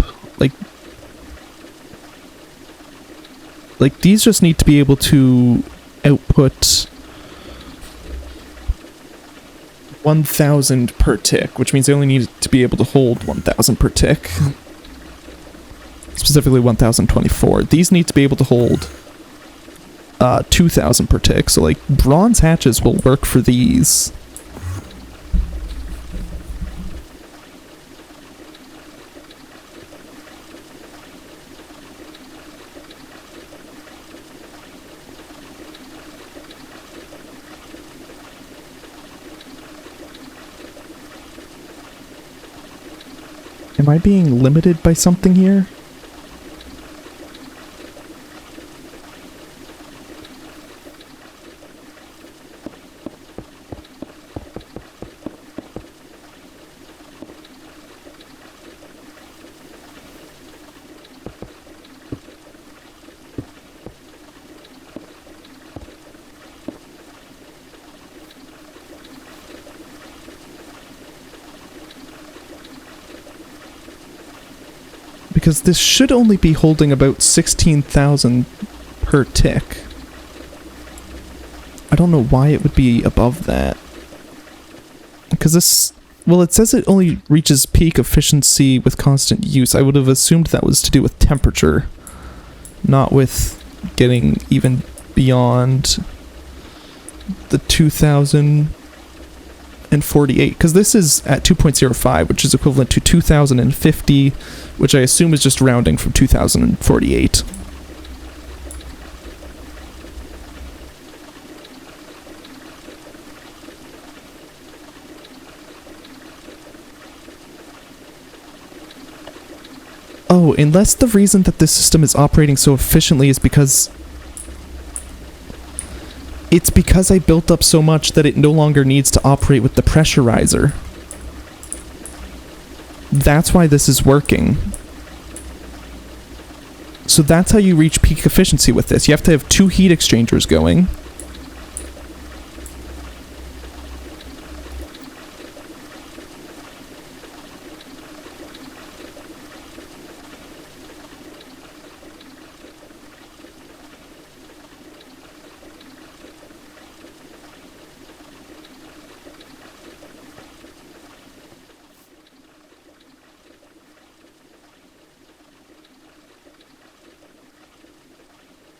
Like these just need to be able to output 1,000 per tick, which means they only need to be able to hold 1,000 per tick. Specifically 1,024. These need to be able to hold 2,000 per tick, so like bronze hatches will work for these. Am I being limited by something here? Because this should only be holding about 16,000 per tick. I don't know why it would be above that. Because this... Well, it says it only reaches peak efficiency with constant use. I would have assumed that was to do with temperature, not with getting even beyond the 2,048. Because this is at 2.05, which is equivalent to 2,050, which I assume is just rounding from 2,048. Oh, unless the reason that this system is operating so efficiently is because... It's because I built up so much that it no longer needs to operate with the pressurizer. That's why this is working. So that's how you reach peak efficiency with this. You have to have 2 heat exchangers going.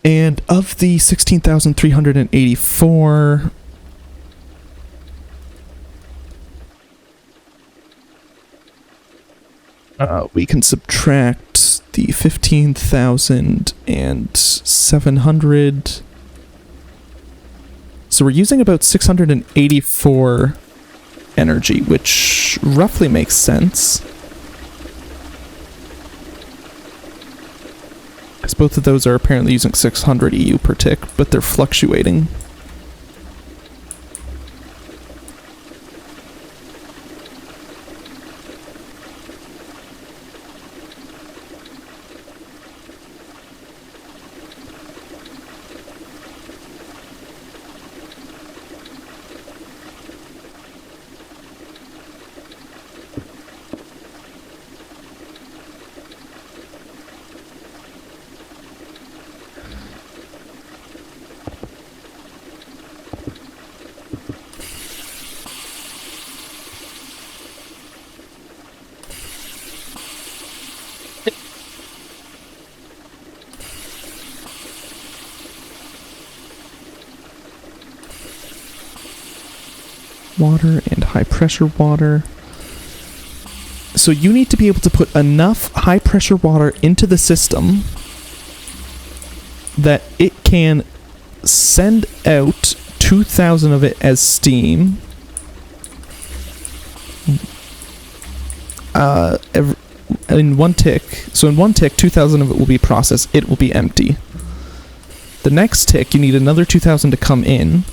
And of the 16,384, we can subtract the 15,700. So we're using about 684 energy, which roughly makes sense. Because both of those are apparently using 600 EU per tick, but they're fluctuating. water and high pressure water. So you need to be able to put enough high pressure water into the system that it can send out 2,000 of it as steam in one tick. So in one tick, 2,000 of it will be processed. It will be empty. The next tick, you need another 2,000 to come in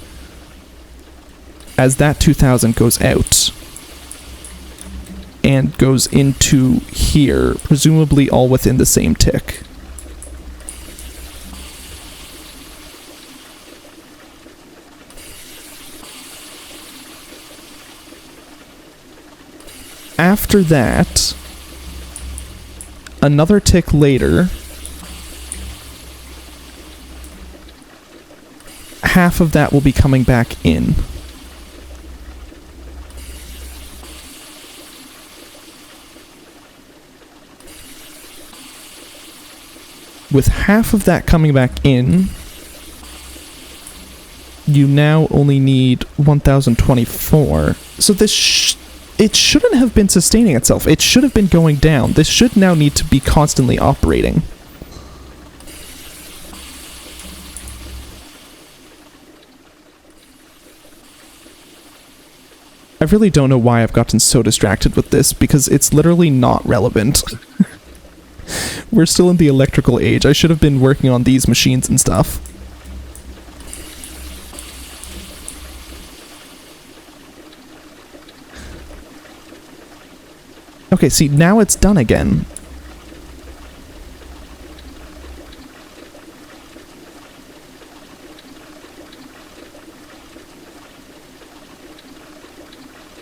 as that 2,000 goes out and goes into here, presumably all within the same tick. After that, another tick later, half of that will be coming back in. With half of that coming back in, you now only need 1,024. So this it shouldn't have been sustaining itself. It should have been going down. This should now need to be constantly operating. I really don't know why I've gotten so distracted with this, because it's literally not relevant. We're still in the electrical age. I should have been working on these machines and stuff. Okay, see, now it's done again.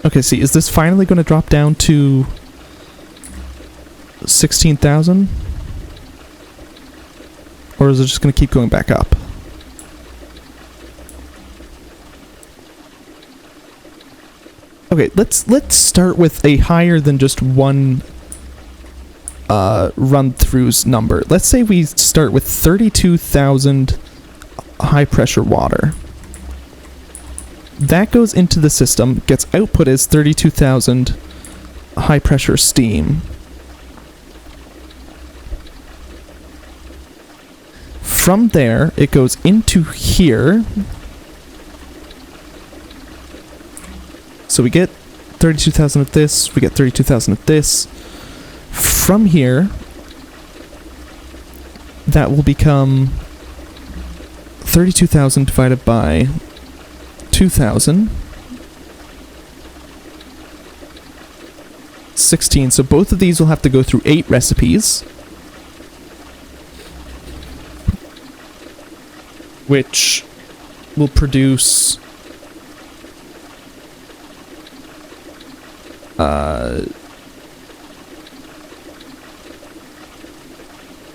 Okay, see, is this finally going to drop down to 16,000? Or is it just going to keep going back up? Okay, let's start with a higher than just one run-throughs number. Let's say we start with 32,000 high-pressure water. That goes into the system, gets output as 32,000 high-pressure steam. From there, it goes into here. So we get 32,000 of this, we get 32,000 of this. From here, that will become 32,000 divided by 2,000. 16, so both of these will have to go through 8 recipes. Which will produce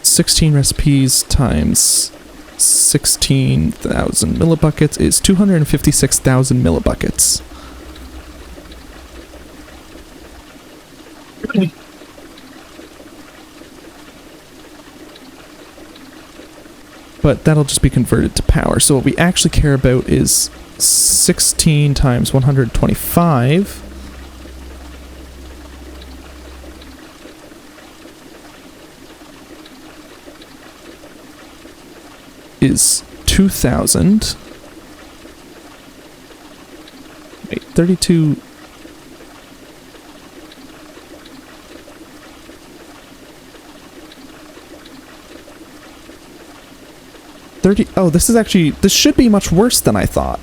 16 recipes times 16,000 millibuckets is 256,000 millibuckets. But that'll just be converted to power. So what we actually care about is 16 times 125 is 2,000. Wait, 32. Oh, this is actually, this should be much worse than I thought.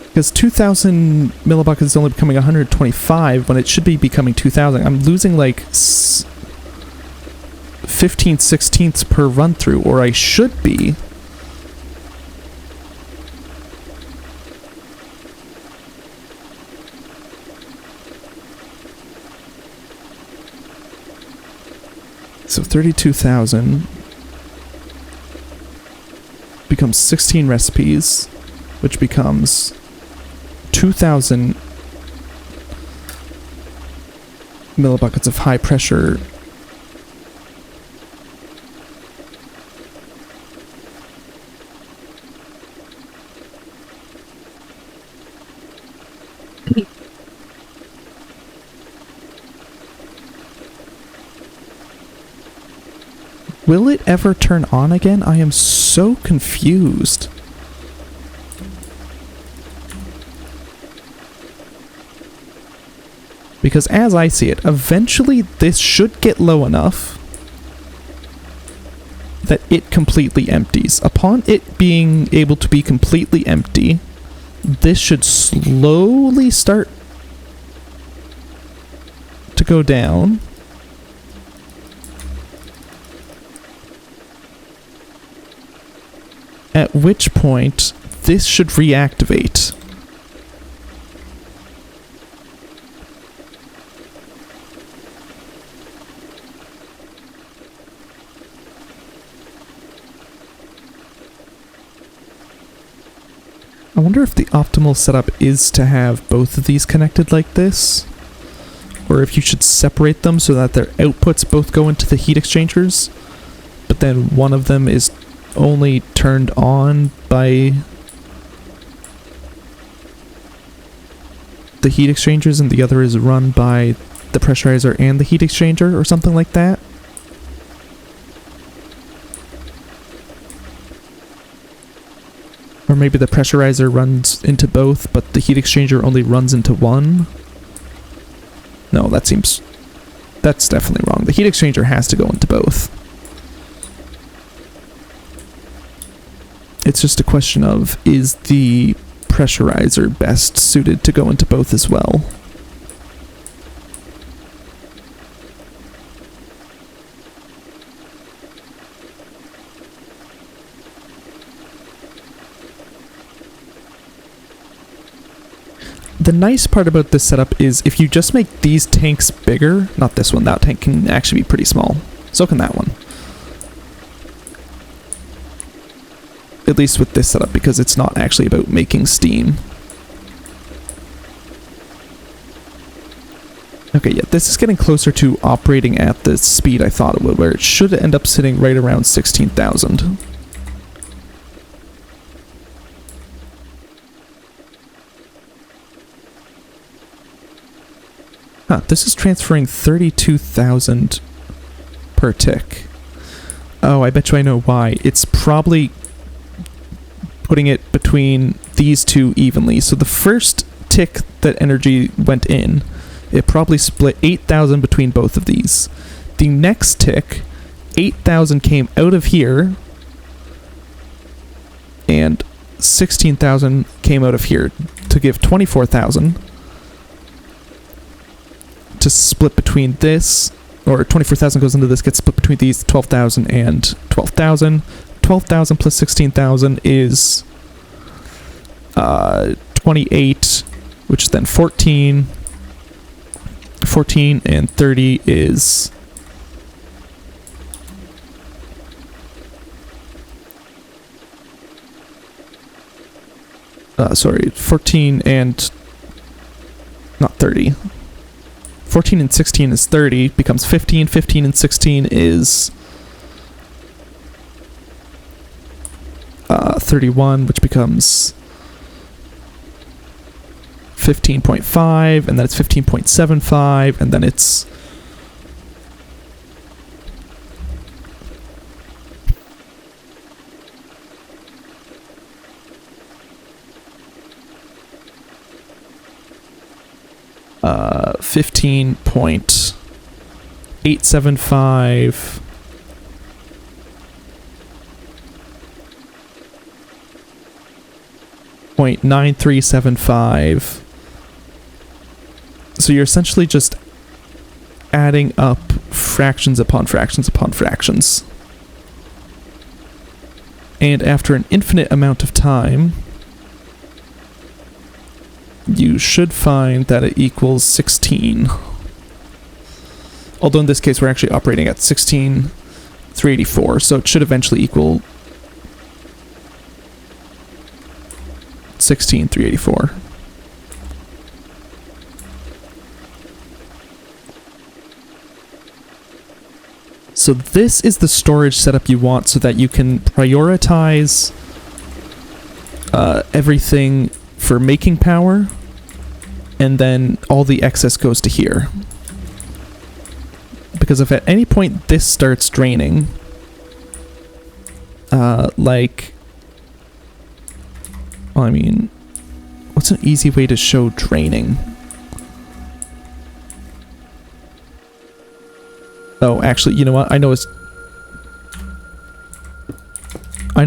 Because 2,000 millibuckets is only becoming 125 when it should be becoming 2,000. I'm losing like 15/16ths per run through, or I should be. So 32,000 becomes 16 recipes, which becomes 2,000 millibuckets of high pressure Will it ever turn on again? I am so confused. Because as I see it, eventually this should get low enough that it completely empties. Upon it being able to be completely empty, this should slowly start to go down. At which point, this should reactivate. I wonder if the optimal setup is to have both of these connected like this, or if you should separate them so that their outputs both go into the heat exchangers, but then one of them is only turned on by the heat exchangers and the other is run by the pressurizer and the heat exchanger, or something like that. Or maybe the pressurizer runs into both, but the heat exchanger only runs into one. No, that's definitely wrong. The heat exchanger has to go into both. It's just a question of, is the pressurizer best suited to go into both as well? The nice part about this setup is if you just make these tanks bigger, not this one, that tank can actually be pretty small. So can that one. At least with this setup, because it's not actually about making steam. Okay, yeah, this is getting closer to operating at the speed I thought it would, where it should end up sitting right around 16,000. Huh, this is transferring 32,000 per tick. Oh, I bet you I know why. It's probably putting it between these two evenly. So the first tick that energy went in, it probably split 8,000 between both of these. The next tick, 8,000 came out of here, and 16,000 came out of here to give 24,000 to split between this, or 24,000 goes into this, gets split between these, 12,000 and 12,000. 12,000 plus 16,000 is 28, which is then 14. 14 and 30 is sorry, 14 and not 30. 14 and 16 is 30, becomes 15. 15 and 16 is 31, which becomes 15.5, and then it's 15.75, and then it's uh 15.875 0.9375. So you're essentially just adding up fractions upon fractions upon fractions. And after an infinite amount of time, you should find that it equals 16. Although in this case we're actually operating at 16,384, so it should eventually equal 16,384. So this is the storage setup you want so that you can prioritize everything for making power, and then all the excess goes to here. Because if at any point this starts draining, like, well, I mean, what's an easy way to show draining? Oh, actually, you know what? I know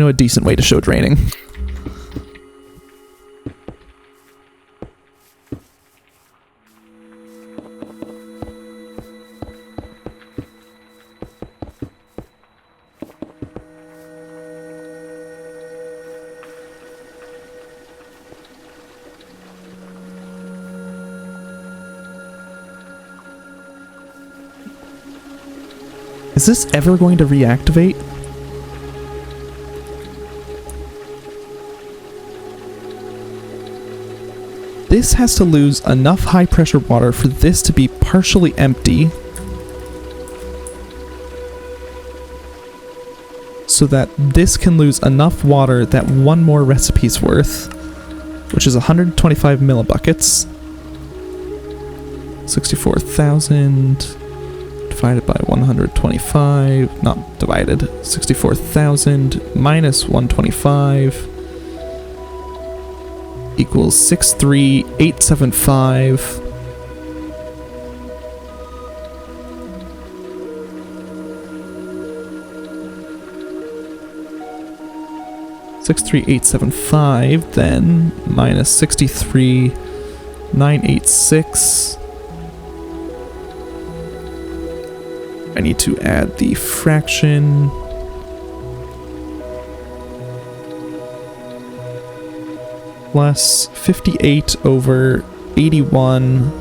a decent way to show draining. Is this ever going to reactivate? This has to lose enough high pressure water for this to be partially empty so that this can lose enough water that one more recipe's worth, which is 125 millibuckets. 64,000 divided by 125, not divided, 64,000 minus 125 equals 63875. $63875 then minus 63,986. I need to add the fraction. Plus 58 over 81.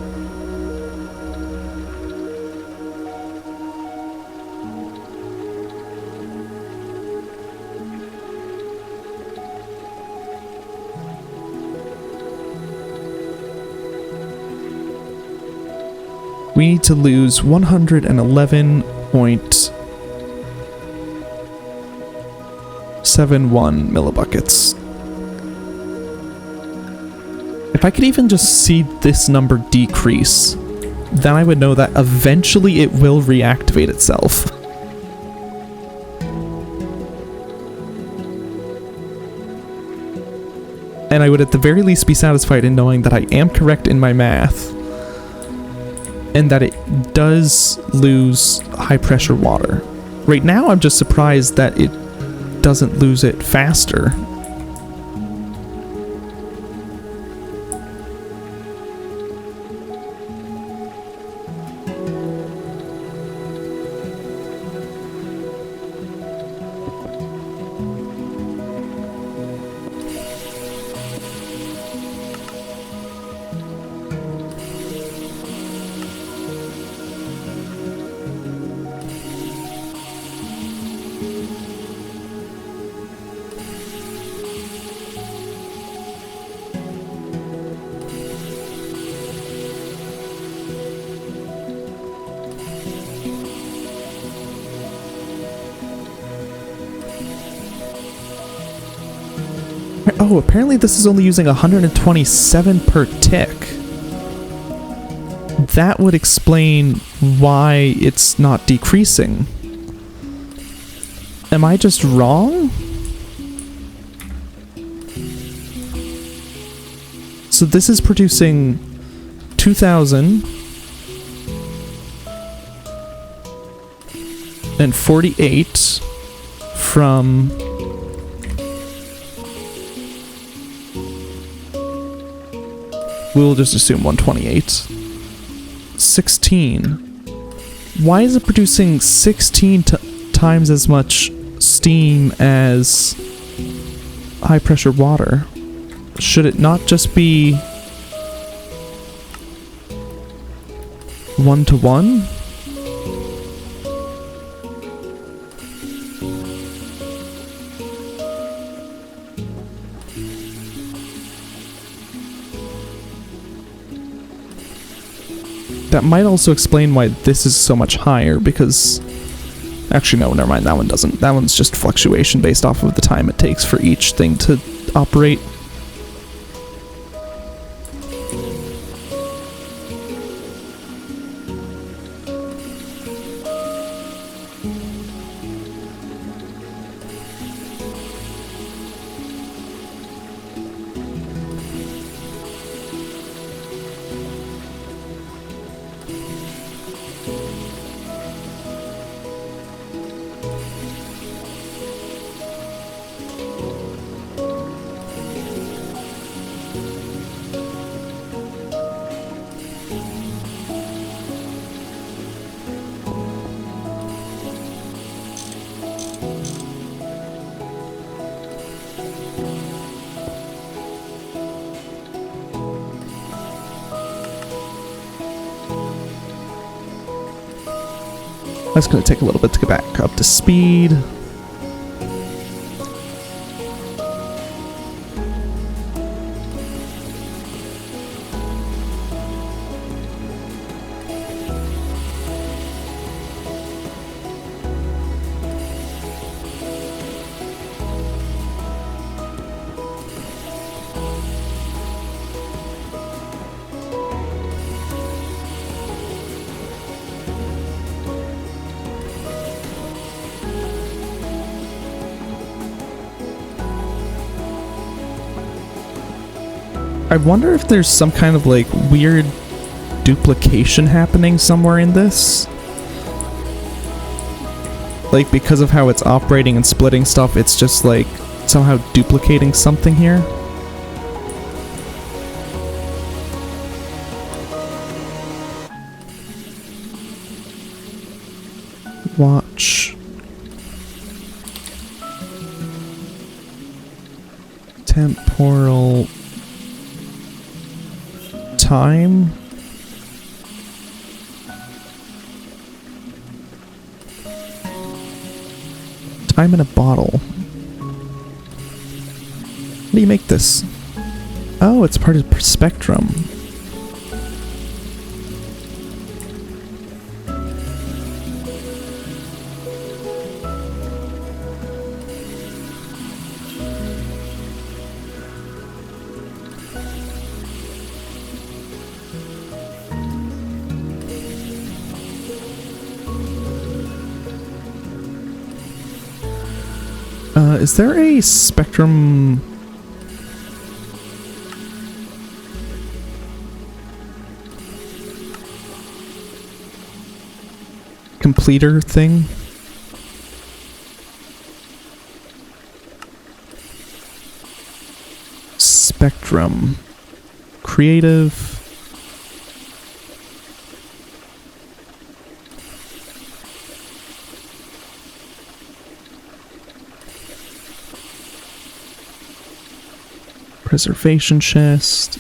We need to lose 111.71 millibuckets. If I could even just see this number decrease, then I would know that eventually it will reactivate itself. And I would at the very least be satisfied in knowing that I am correct in my math, and that it does lose high pressure water. Right now I'm just surprised that it doesn't lose it faster. Oh, apparently this is only using 127 per tick. That would explain why it's not decreasing. Am I just wrong? So this is producing 2,048 from... We'll just assume 128. 16. Why is it producing 16 times as much steam as high pressure water? Should it not just be 1-to-1? That might also explain why this is so much higher, because... Actually, no, never mind, that one doesn't. That one's just fluctuation based off of the time it takes for each thing to operate. That's going to take a little bit to get back up to speed. I wonder if there's some kind of like weird duplication happening somewhere in this. Like because of how it's operating and splitting stuff, it's just like somehow duplicating something here. Watch. Temporal time. Time in a bottle. How do you make this? Oh, it's part of the spectrum. Is there a spectrum completer thing? Spectrum. Creative. Preservation chest.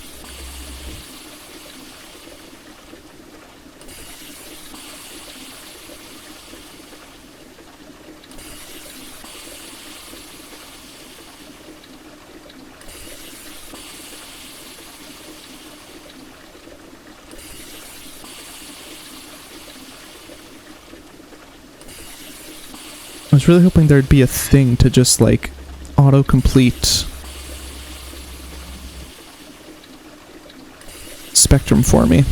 I was really hoping there'd be a thing to just like auto-complete spectrum for me.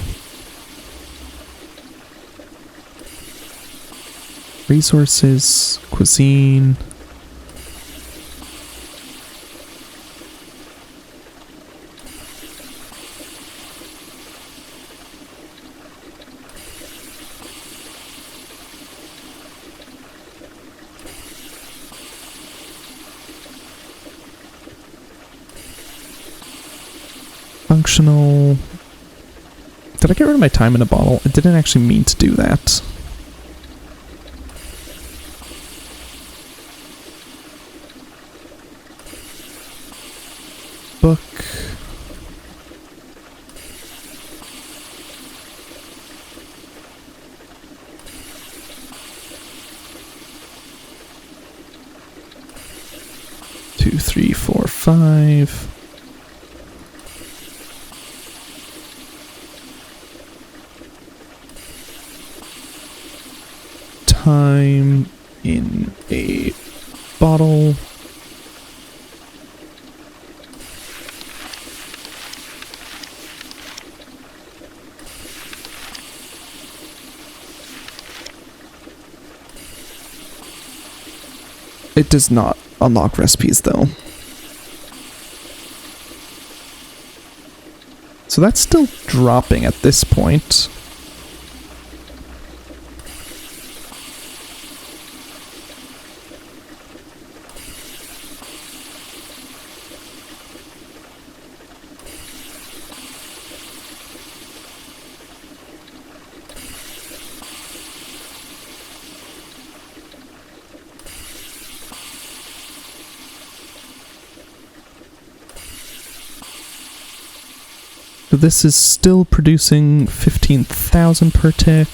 Resources, cuisine. Functional. Did I get rid of my time in a bottle? I didn't actually mean to do that. Book. Two, three, four, five. Time in a bottle. It does not unlock recipes though. So that's still dropping at this point. This is still producing 15,000 per tick.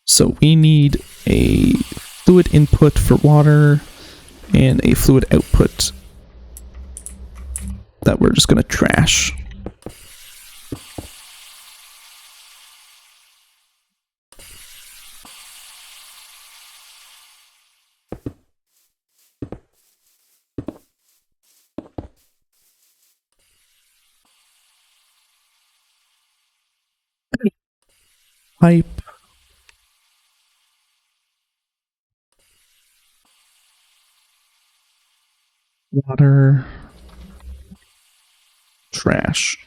So we need a fluid input for water and a fluid output that we're just going to trash. Pipe. Water. Trash.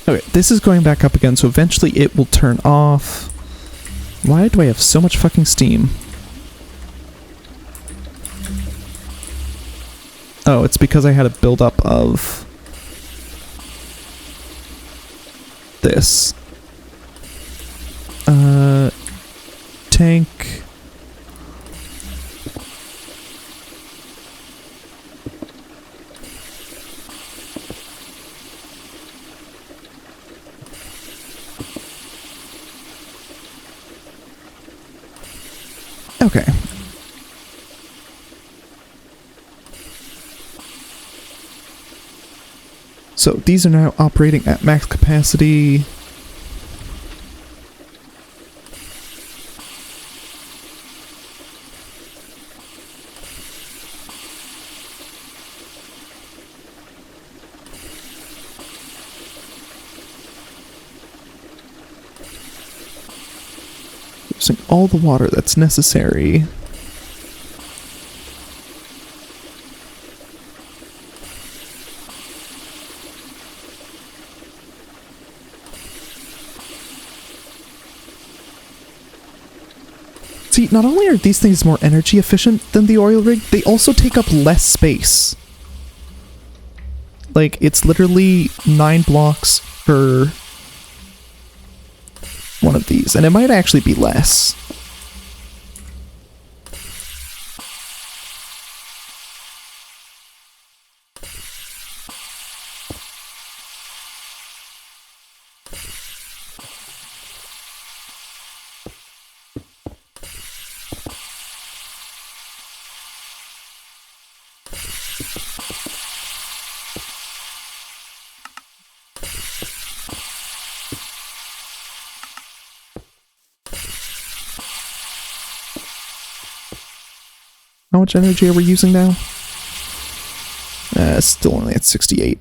Okay, this is going back up again, so eventually it will turn off. Why do I have so much fucking steam? Oh, it's because I had a buildup of this. Tank. Okay. So these are now operating at max capacity. Using all the water that's necessary. See, not only are these things more energy efficient than the oil rig, they also take up less space. Like, it's literally 9 blocks per one of these, and it might actually be less. How much energy are we using now? Still only at 68.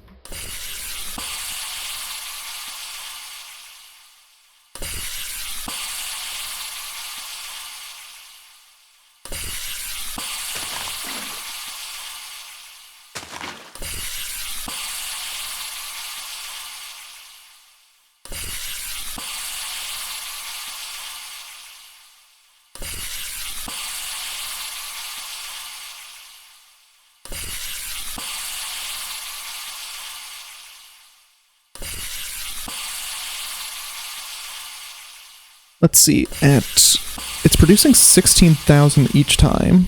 Let's see, it's producing 16,000 each time.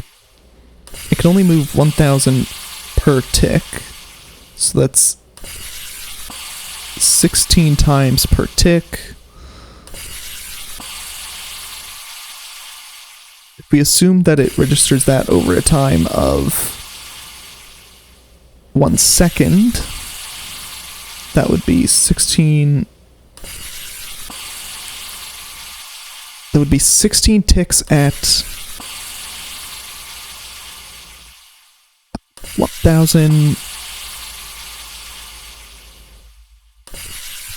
It can only move 1,000 per tick, so that's 16 times per tick. If we assume that it registers that over a time of 1 second, that would be 16... That would be 16 ticks at 1,000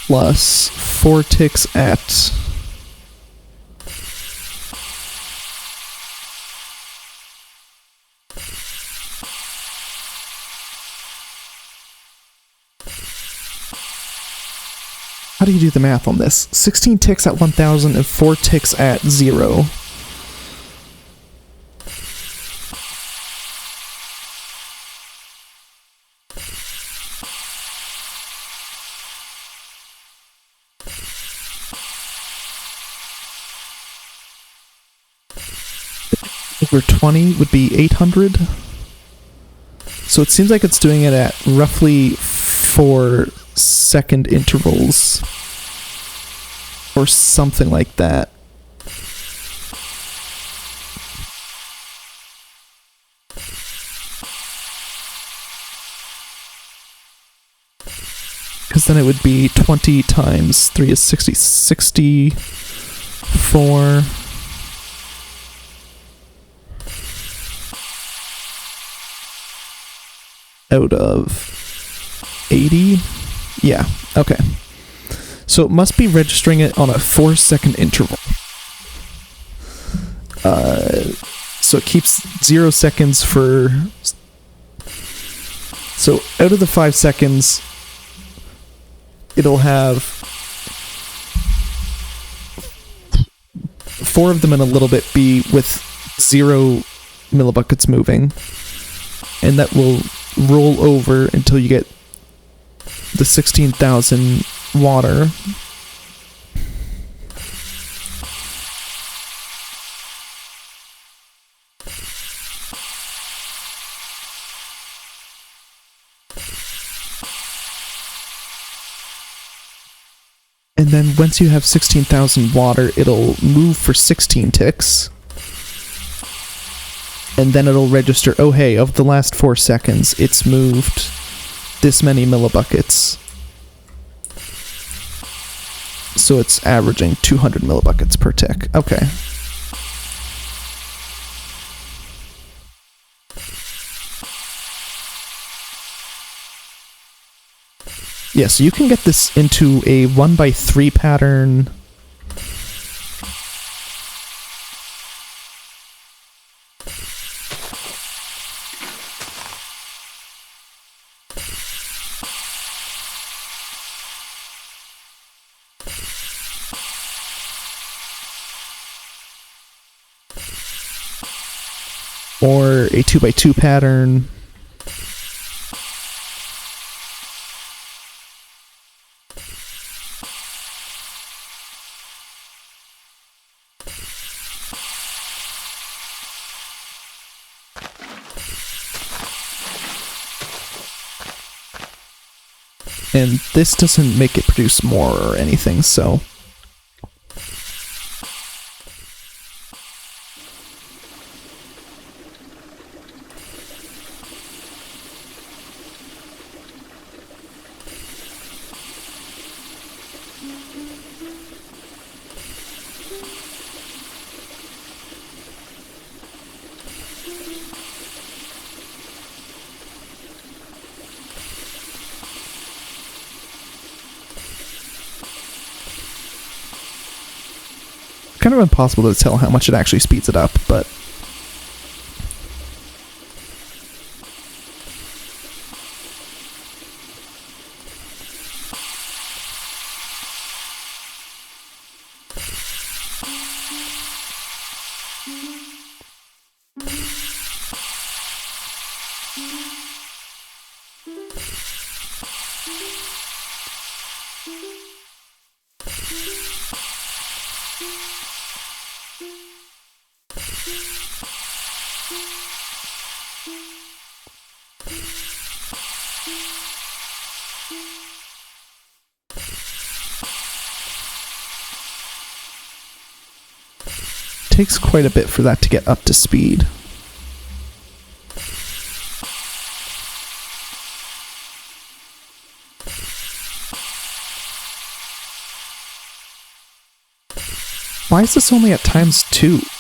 plus 4 ticks at 'How do you do the math on this? 16 ticks at 1,000 and 4 ticks at 0. Over 20 would be 800. So it seems like it's doing it at roughly 4-second intervals. Or something like that. Because then it would be 20 times 3 is 60, 64. Out of 80? Yeah, okay. So it must be registering it on a 4-second interval. So it keeps 0 seconds for... So out of the 5 seconds, it'll have 4 of them in a little bit be with 0 millibuckets moving. And that will roll over until you get the 16,000 water. And then once you have 16,000 water, it'll move for 16 ticks. And then it'll register, oh hey, of the last 4 seconds, it's moved this many millibuckets. So it's averaging 200 millibuckets per tick. Okay. Yeah, so you can get this into a 1x3 pattern. Or a 2x2 pattern. And this doesn't make it produce more or anything, so... kind of impossible to tell how much it actually speeds it up, but takes quite a bit for that to get up to speed. Why is this only at ×2?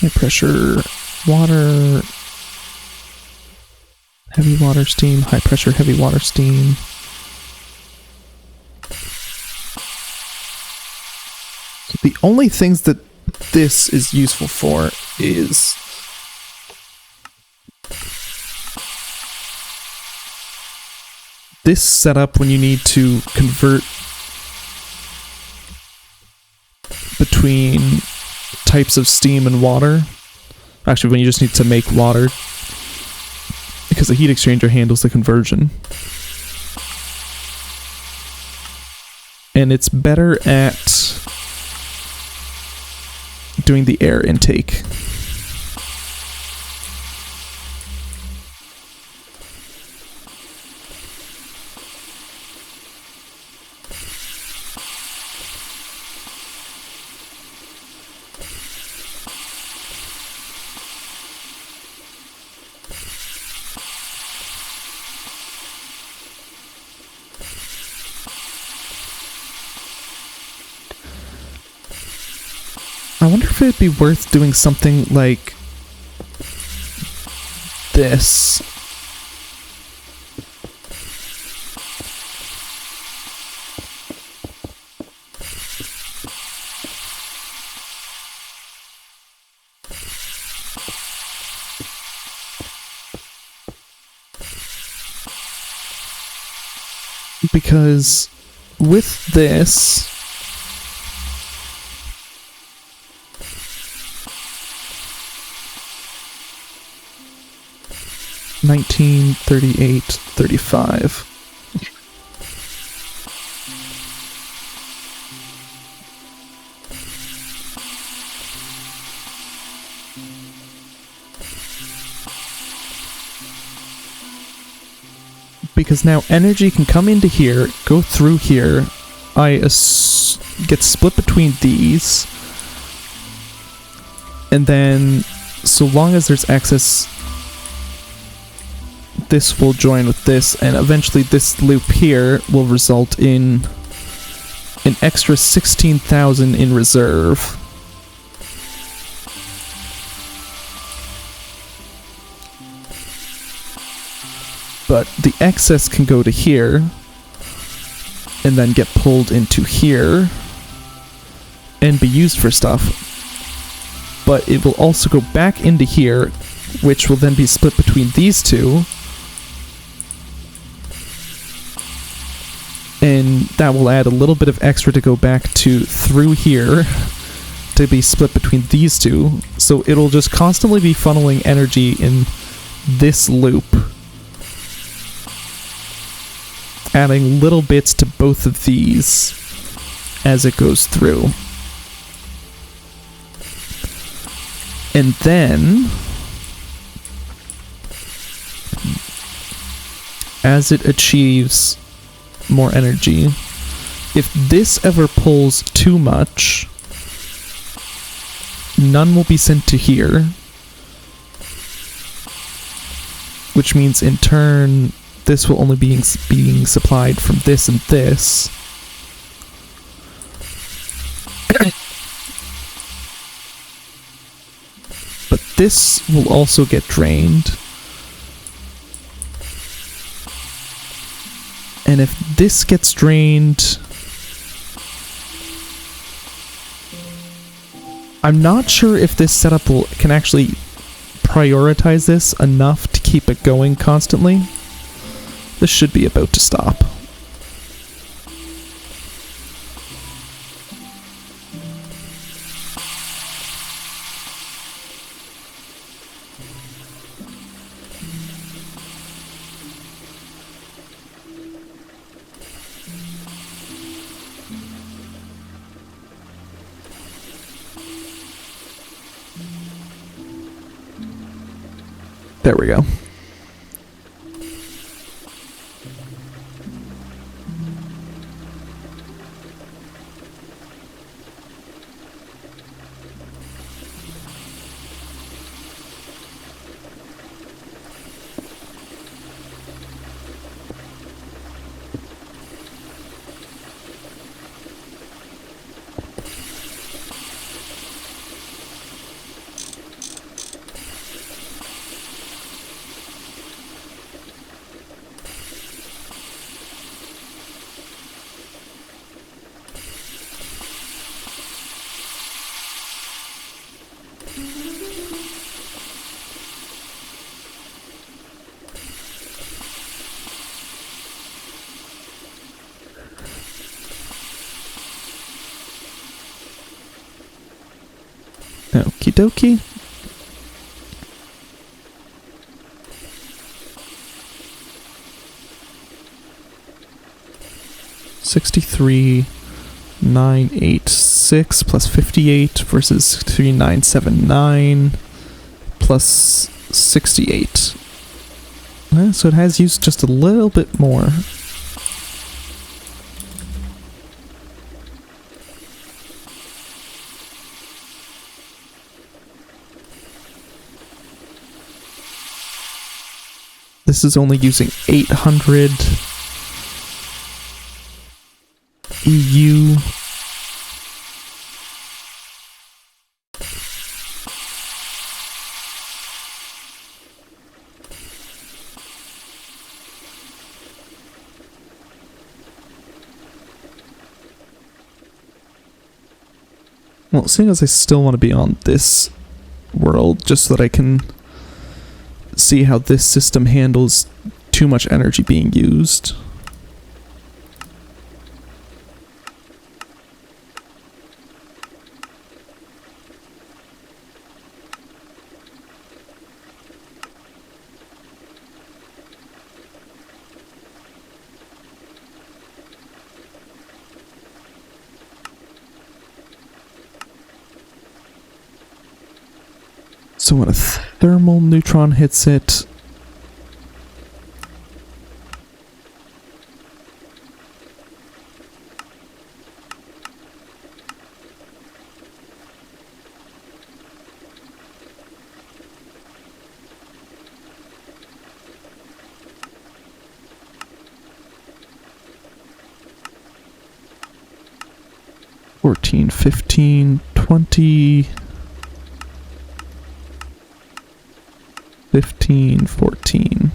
High pressure water, heavy water steam, high pressure heavy water steam. So the only things that this is useful for is this setup when you need to convert between types of steam and water. Actually, when you just need to make water, because the heat exchanger handles the conversion. And it's better at doing the air intake. I wonder if it'd be worth doing something like this. Because with this, $19.38.35. Because now energy can come into here, go through here, get split between these, and then so long as there's excess, this will join with this, and eventually this loop here will result in an extra 16,000 in reserve. But the excess can go to here, and then get pulled into here, and be used for stuff. But it will also go back into here, which will then be split between these two, and that will add a little bit of extra to go back to through here, to be split between these two. So it'll just constantly be funneling energy in this loop, adding little bits to both of these as it goes through. And then, as it achieves more energy, if this ever pulls too much, none will be sent to here, which means in turn this will only be being supplied from this and this. But this will also get drained. And if this gets drained, I'm not sure if this setup can actually prioritize this enough to keep it going constantly. This should be about to stop. There we go. Okie dokie. $63,986 plus 58 versus 3,979 plus 68. So it has used just a little bit more. This is only using 800 EU. Well, seeing as I still want to be on this world, just so that I can see how this system handles too much energy being used. So when a thermal neutron hits it, $14, $15, $20, $15, $14.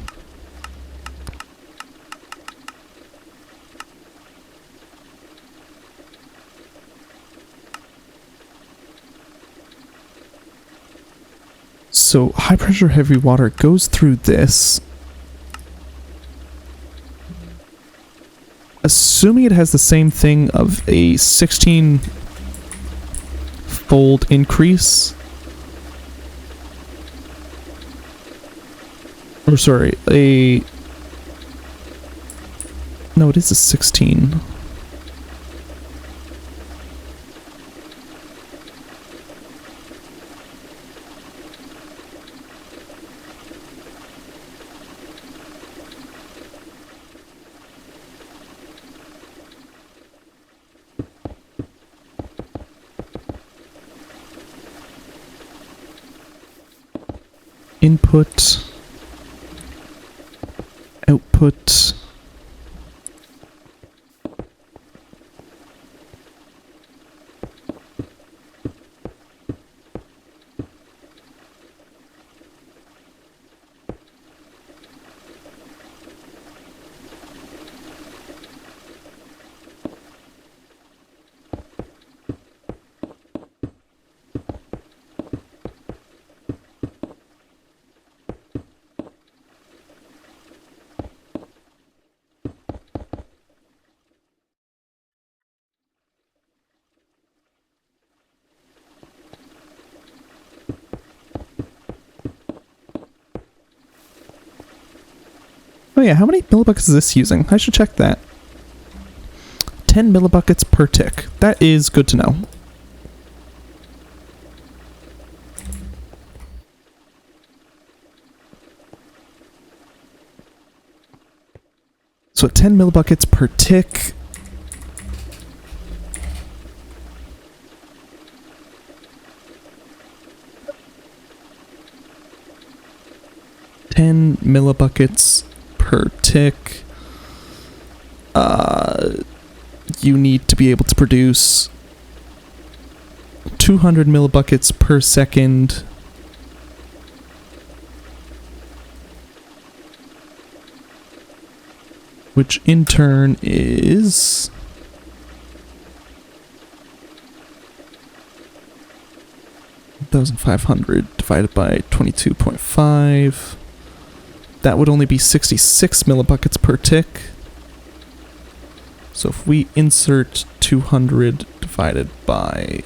So high pressure heavy water goes through this. Assuming it has the same thing of a 16-fold increase. Or sorry, no, it is a 16. input, output, oh yeah, how many millibuckets is this using? I should check that. 10 millibuckets per tick. That is good to know. So 10 millibuckets per tick. Millibuckets per tick. You need to be able to produce 200 millibuckets per second. Which in turn is 1,500 divided by 22.5. That would only be 66 millibuckets per tick. So if we insert 200 divided by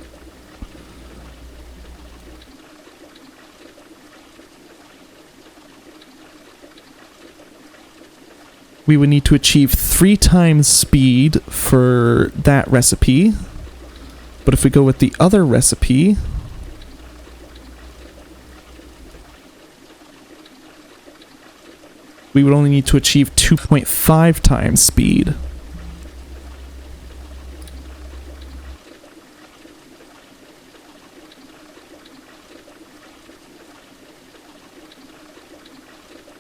we would need to achieve 3 times speed for that recipe. But if we go with the other recipe, we would only need to achieve 2.5 times speed.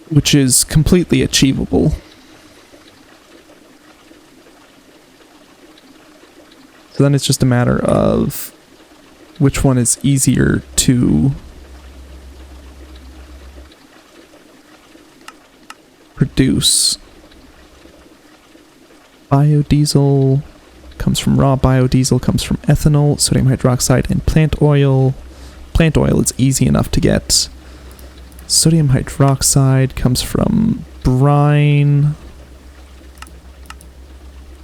Which is completely achievable. So then it's just a matter of which one is easier to produce. Biodiesel comes from raw biodiesel, comes from ethanol, sodium hydroxide, and plant oil. Plant oil is easy enough to get. Sodium hydroxide comes from brine,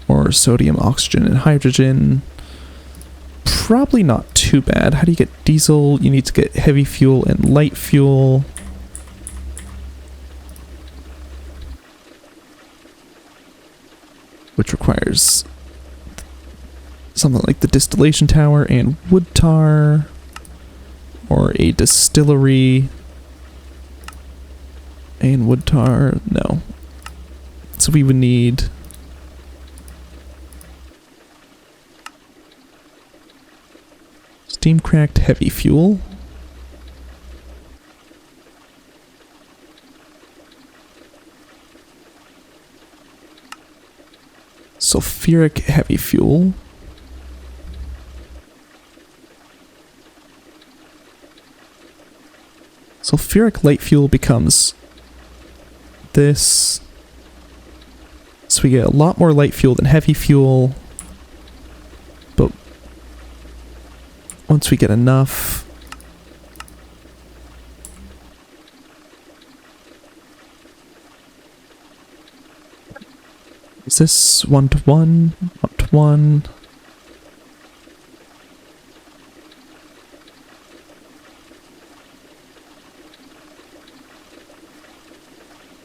or sodium, oxygen, and hydrogen. Probably not too bad. How do you get diesel? You need to get heavy fuel and light fuel. Which requires something like the distillation tower and wood tar, or a distillery and wood tar. No. So we would need steam cracked heavy fuel, sulfuric heavy fuel, sulfuric light fuel becomes this, so we get a lot more light fuel than heavy fuel, but once we get enough, is this 1-to-1, 1-to-1?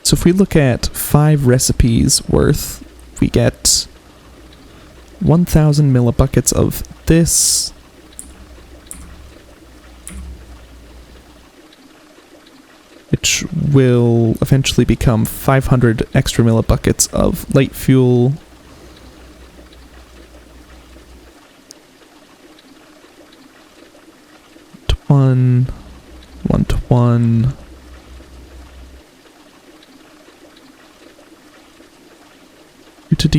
So if we look at 5 recipes worth, we get 1,000 millibuckets of this, which will eventually become 500 extra millibuckets of light fuel. One-to-one.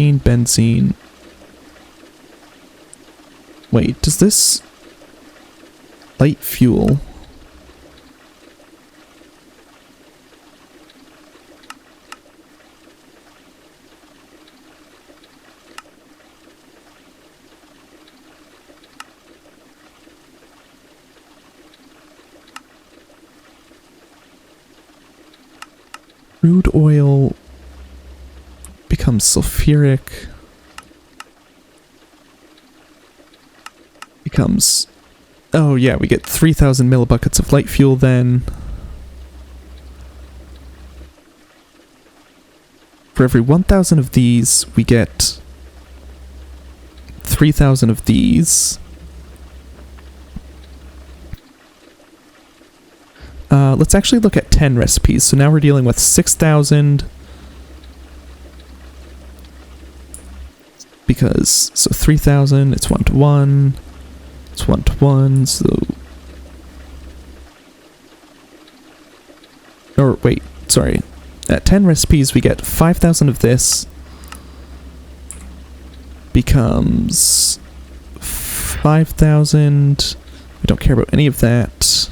15 benzene. Wait, does this light fuel? Crude oil becomes sulfuric. Becomes... Oh yeah, we get 3,000 millibuckets of light fuel then. For every 1,000 of these, we get 3,000 of these. Let's actually look at 10 recipes. So now we're dealing with 6,000. Because, so 3,000, it's 1 to 1. It's 1 to 1, so... Or, wait, sorry. At 10 recipes, we get 5,000 of this. Becomes 5,000. We don't care about any of that.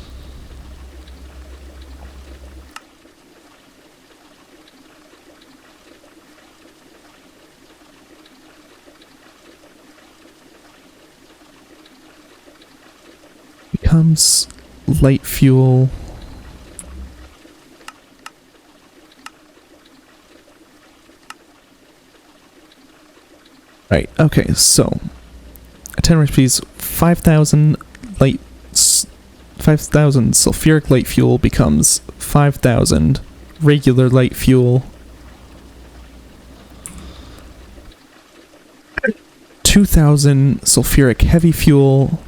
Becomes light fuel. Right, okay, so at 10 recipes, 5,000 light, 5,000 sulfuric light fuel becomes 5,000 regular light fuel. 2,000 sulfuric heavy fuel.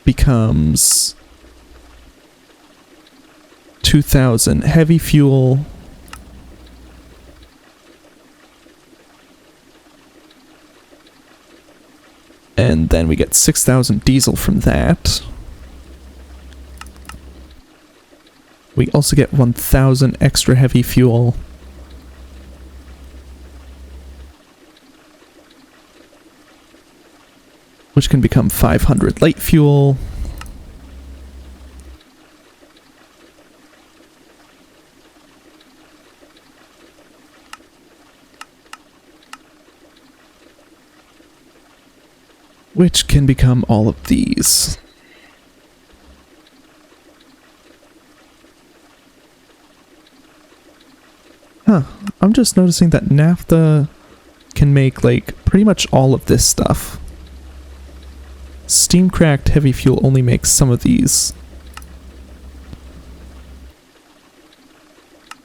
Becomes 2,000 heavy fuel. And then we get 6,000 diesel from that. We also get 1,000 extra heavy fuel. Which can become 500 light fuel. Which can become all of these. Huh, I'm just noticing that naphtha can make, like, pretty much all of this stuff. Steam cracked heavy fuel only makes some of these.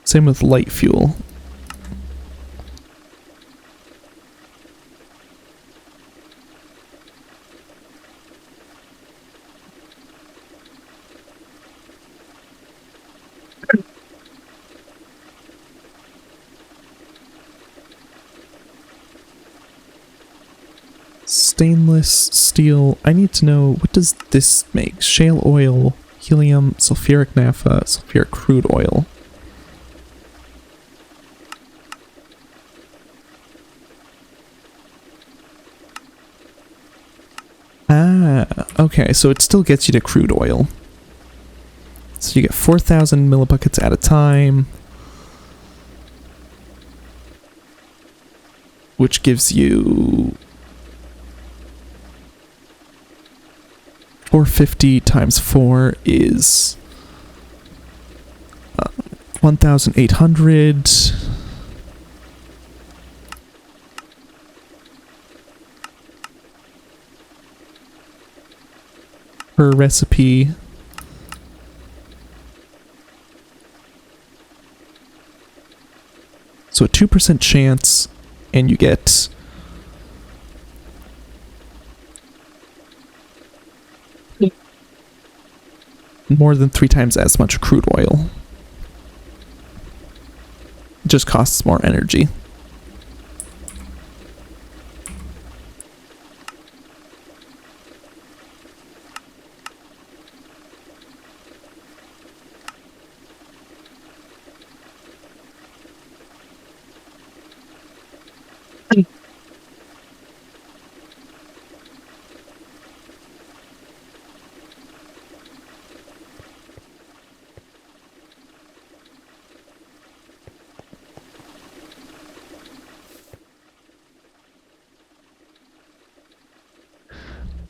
Same with light fuel. Stainless steel. I need to know, what does this make? Shale oil, helium, sulfuric naphtha, sulfuric crude oil. Ah, okay, so it still gets you to crude oil. So you get 4,000 millibuckets at a time. Which gives you 450 times 4 is 1,800. Per recipe. So a 2% chance, and you get more than 3 times as much crude oil. It just costs more energy.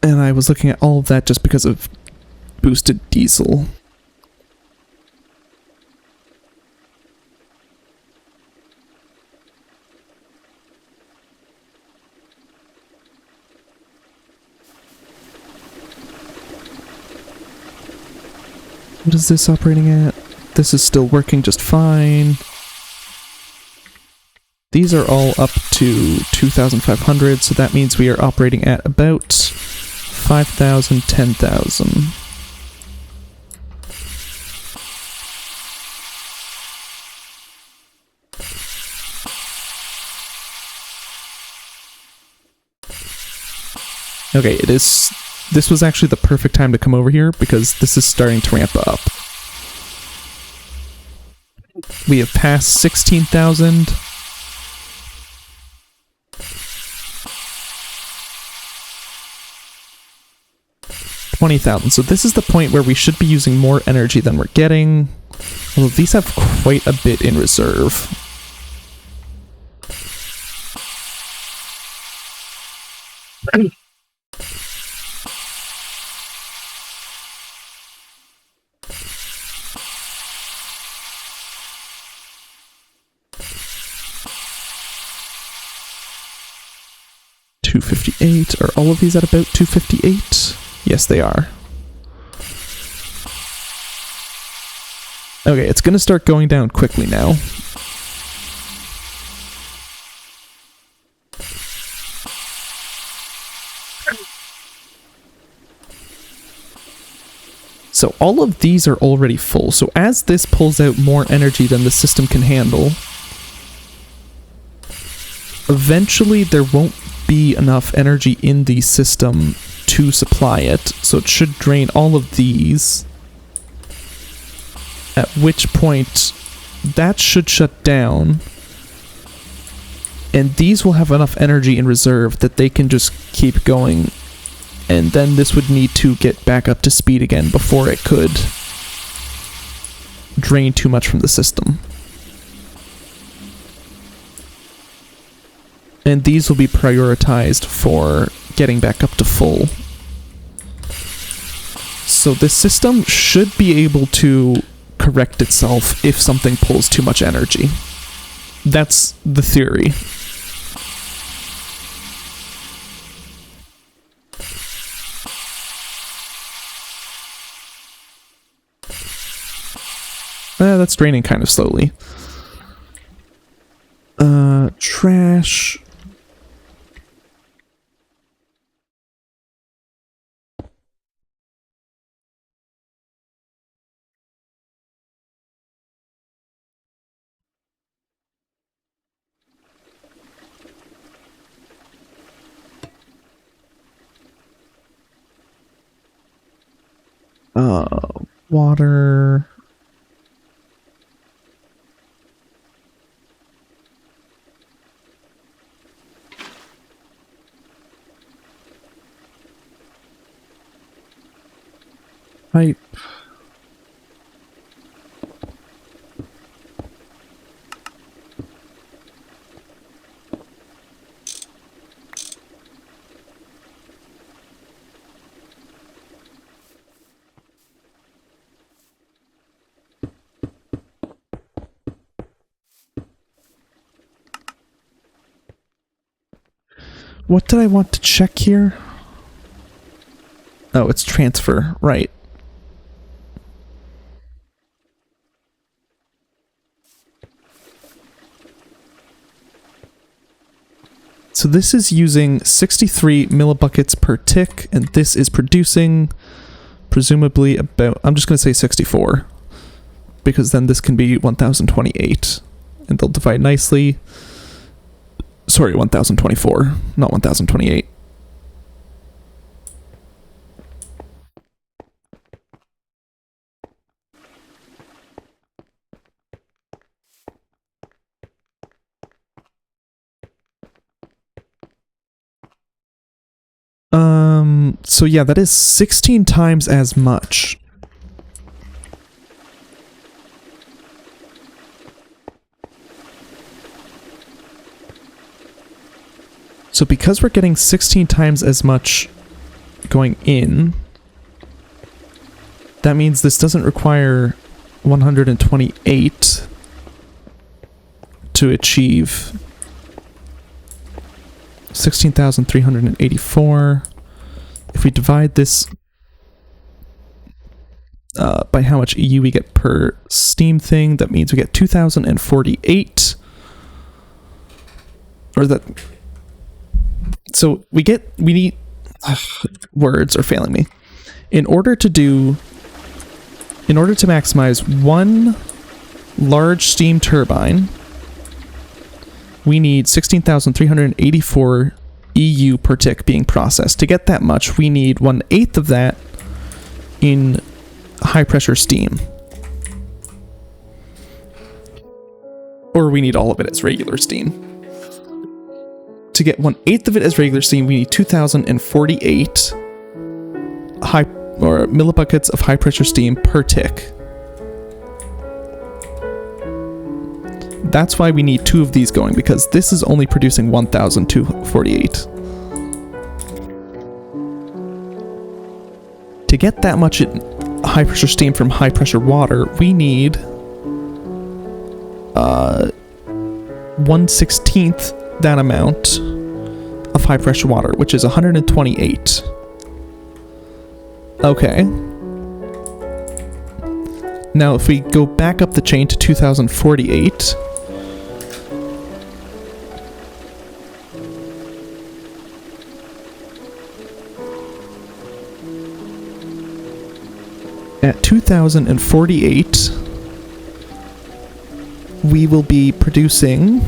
And I was looking at all of that just because of boosted diesel. What is this operating at? This is still working just fine. These are all up to 2,500, so that means we are operating at about 5,000, 10,000. Okay, it is. This was actually the perfect time to come over here because this is starting to ramp up. We have passed 16,000. $20,000. So this is the point where we should be using more energy than we're getting. Although these have quite a bit in reserve. $258. Are all of these at about 258? Yes, they are. Okay, it's gonna start going down quickly now. So all of these are already full. So as this pulls out more energy than the system can handle, eventually there won't be enough energy in the system to supply it. So it should drain all of these. At which point that should shut down. And these will have enough energy in reserve that they can just keep going. And then this would need to get back up to speed again before it could drain too much from the system. And these will be prioritized for getting back up to full. So this system should be able to correct itself if something pulls too much energy. That's the theory. That's draining kind of slowly. Trash. Water. Pipe. What did I want to check here? Oh, it's transfer, right. So this is using 63 millibuckets per tick, and this is producing presumably about, I'm just going to say 64, because then this can be 1028, and they'll divide nicely. Sorry, 1024, not 1028. So yeah, that is 16 times as much. So because we're getting 16 times as much going in, that means this doesn't require 128 to achieve 16,384. If we divide this by how much EU we get per Steam thing, that means we get 2,048. Or that... So we need... words are failing me. In order to maximize one large steam turbine, we need 16,384 EU per tick being processed. To get that much, we need 1/8 of that in high pressure steam. Or we need all of it as regular steam. To get 1/8 of it as regular steam, we need 2,048 millibuckets of high pressure steam per tick. That's why we need 2 of these going, because this is only producing 1,248. To get that much high pressure steam from high pressure water, we need 1/16 that amount of high pressure water, which is 128. Okay. Now if we go back up the chain to 2,048, at 2,048, we will be producing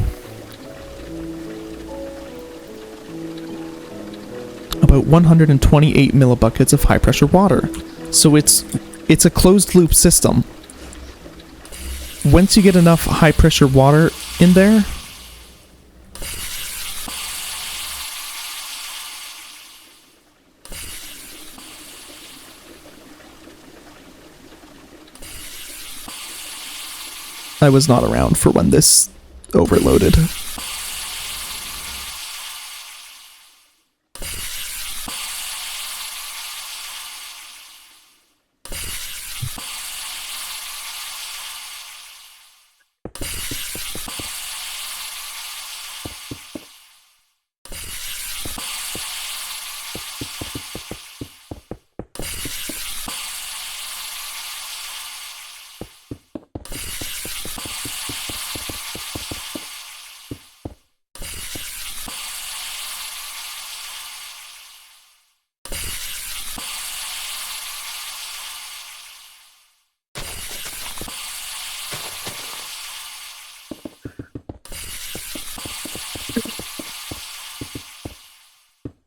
about 128 millibuckets of high pressure water. So it's a closed loop system. Once you get enough high pressure water in there, I was not around for when this overloaded.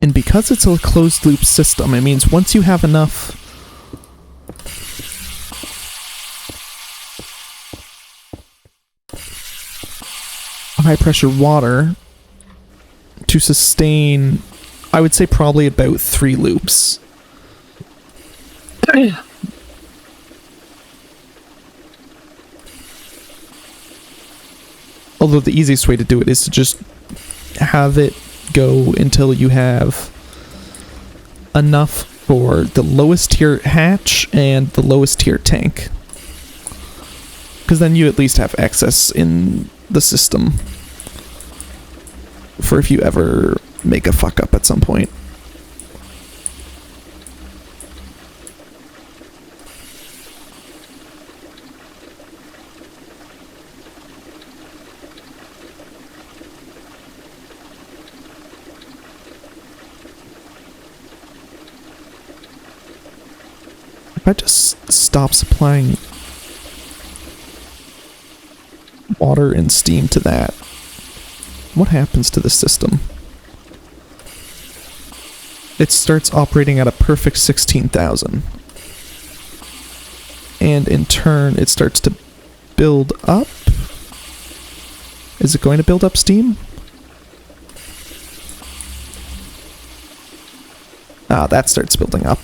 And because it's a closed loop system, it means once you have enough high pressure water to sustain, I would say probably about 3 loops. Although the easiest way to do it is to just have it go until you have enough for the lowest tier hatch and the lowest tier tank. Because then you at least have excess in the system for if you ever make a fuck up at some point. If I just stop supplying water and steam to that, what happens to the system? It starts operating at a perfect 16,000. And in turn, it starts to build up. Is it going to build up steam? Ah, that starts building up.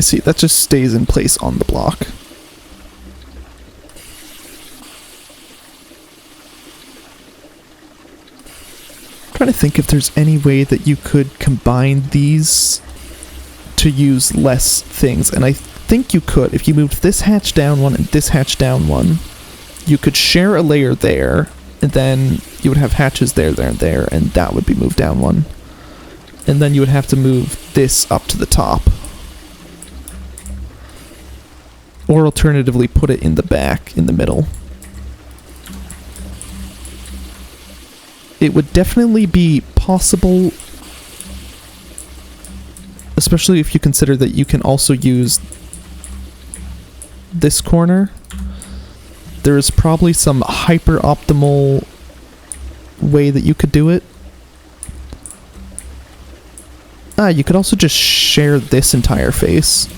See, that just stays in place on the block. I'm trying to think if there's any way that you could combine these to use less things, and I think you could. If you moved this hatch down one and this hatch down one, you could share a layer there, and then you would have hatches there, there, and there, and that would be moved down one. And then you would have to move this up to the top. Or alternatively, put it in the back, in the middle. It would definitely be possible, especially if you consider that you can also use this corner. There is probably some hyper-optimal way that you could do it. You could also just share this entire face.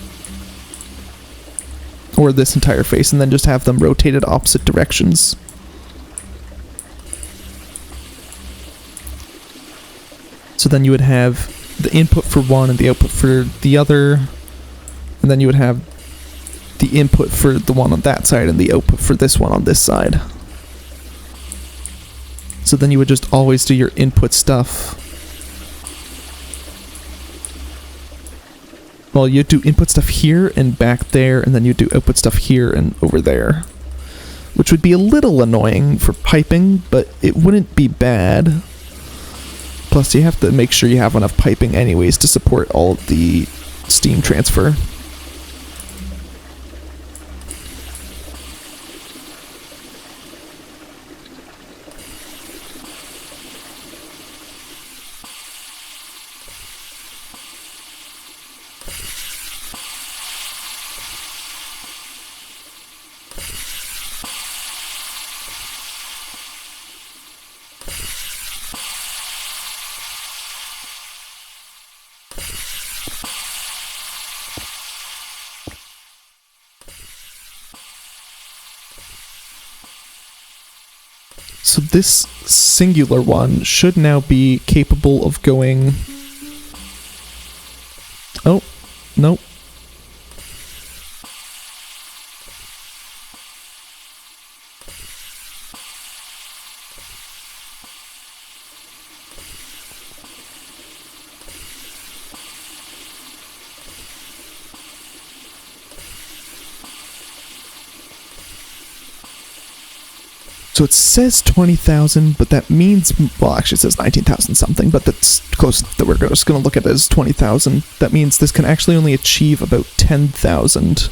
Or this entire face, and then just have them rotated opposite directions. So then you would have the input for one and the output for the other, and then you would have the input for the one on that side and the output for this one on this side. So then you would just always do your input stuff. Well, you do input stuff here and back there, and then you do output stuff here and over there. Which would be a little annoying for piping, but it wouldn't be bad. Plus, you have to make sure you have enough piping anyways to support all of the steam transfer. So this singular one should now be capable of going... Oh, nope. So it says 20,000, but that means, well, actually it says 19,000 something, but that's close enough that we're just going to look at it as 20,000. That means this can actually only achieve about 10,000.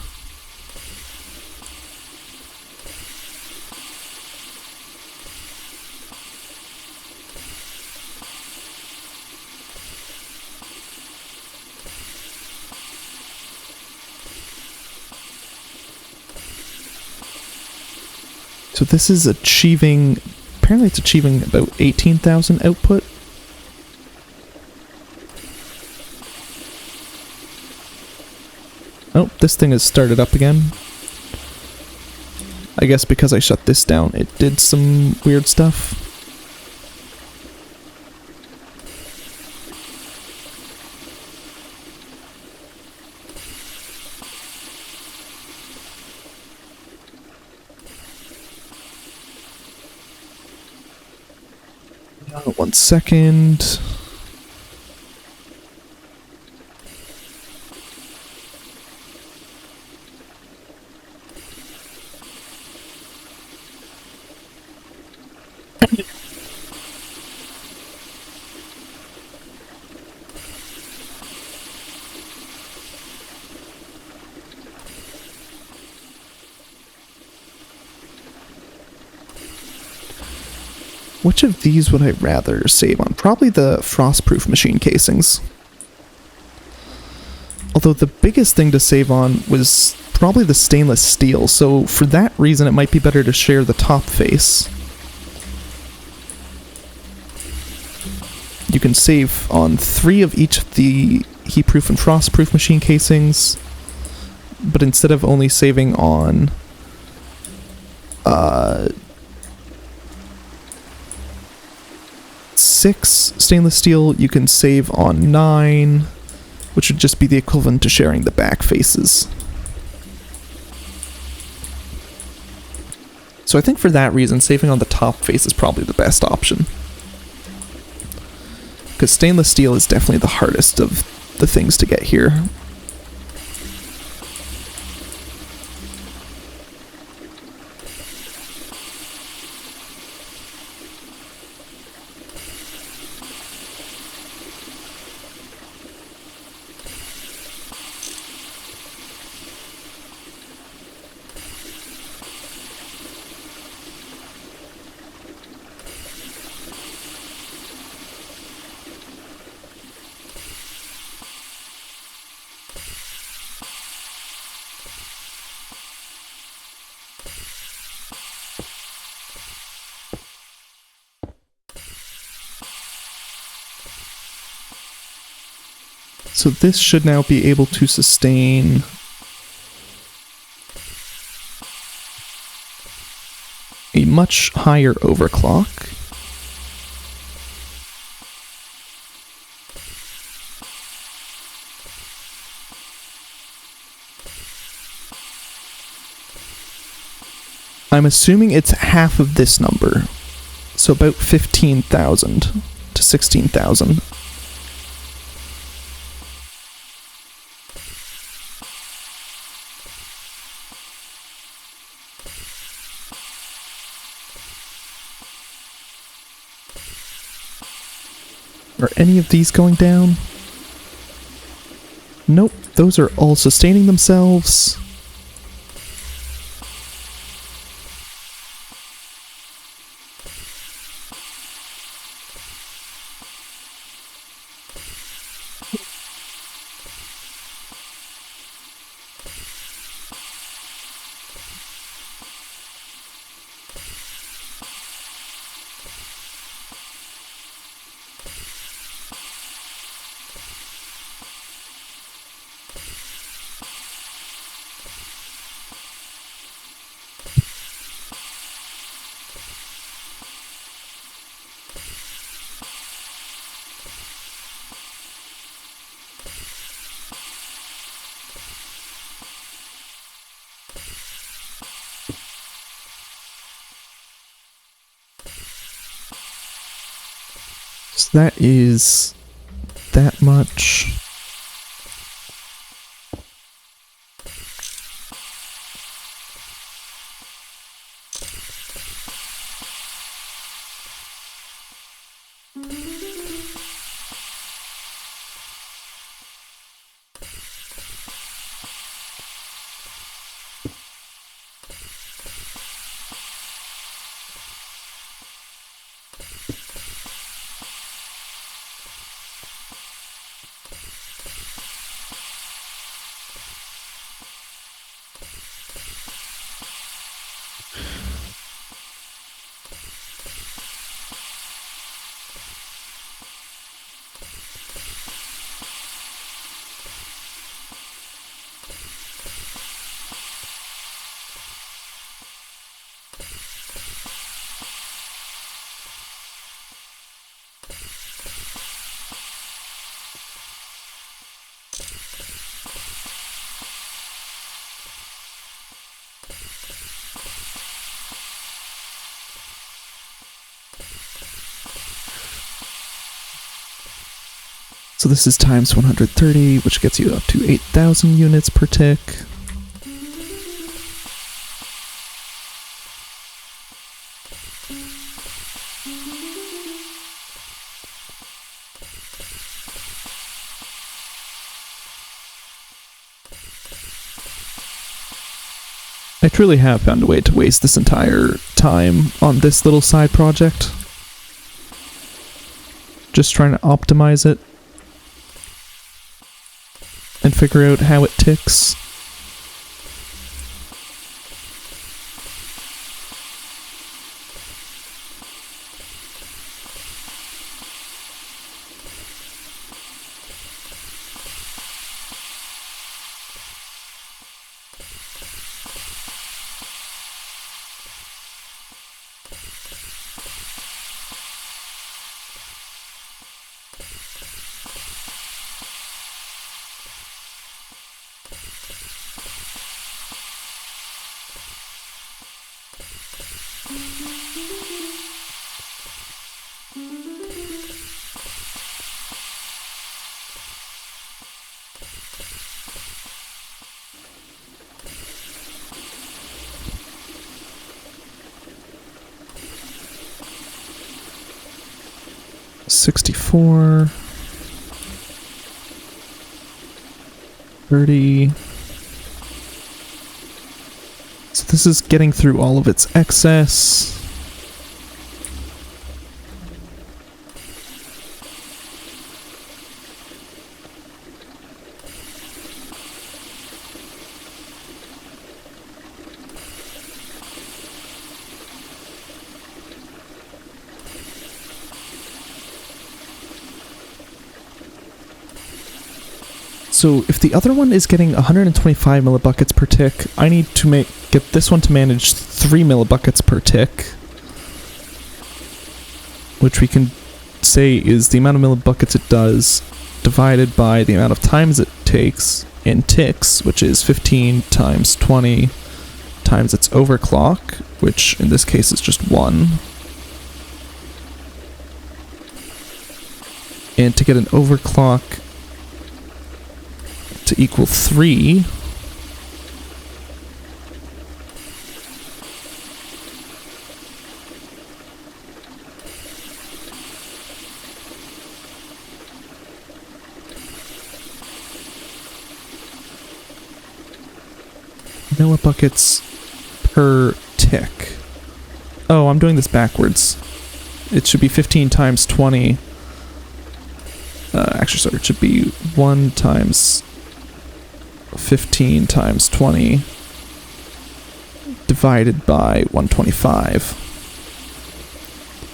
So this is achieving, apparently it's achieving about 18,000 output. Oh, this thing has started up again. I guess because I shut this down, it did some weird stuff. One second. Which of these would I rather save on? Probably the frostproof machine casings. Although the biggest thing to save on was probably the stainless steel, so for that reason it might be better to share the top face. You can save on 3 of each of the heatproof and frostproof machine casings, but instead of only saving on 6 stainless steel, you can save on 9, which would just be the equivalent to sharing the back faces. So I think for that reason, saving on the top face is probably the best option. Because stainless steel is definitely the hardest of the things to get here. So this should now be able to sustain a much higher overclock. I'm assuming it's half of this number, so about 15,000 to 16,000. Are any of these going down? Nope, those are all sustaining themselves. So that is that much. So this is times 130, which gets you up to 8,000 units per tick. I truly have found a way to waste this entire time on this little side project. just trying to optimize it and figure out how it ticks. $64, $30. So this is getting through all of its excess. So if the other one is getting 125 millibuckets per tick, I need to get this one to manage 3 millibuckets per tick, which we can say is the amount of millibuckets it does divided by the amount of times it takes in ticks, which is 15 times 20 times its overclock, which in this case is just 1. And to get an overclock to equal 3, millibuckets per tick. Oh, I'm doing this backwards. It should be 15 times 20. Actually, sorry, it should be 1 times 15 times 20 divided by 125.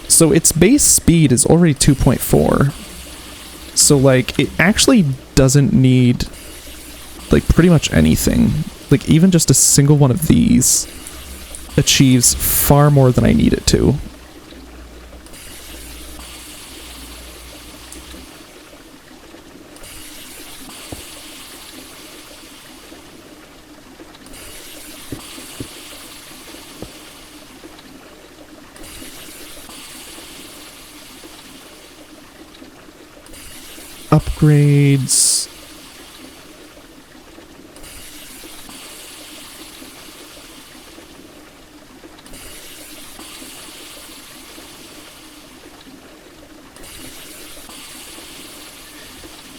So its base speed is already 2.4. So, like, it actually doesn't need, like, pretty much anything. Like, even just a single one of these achieves far more than I need it to. Upgrades.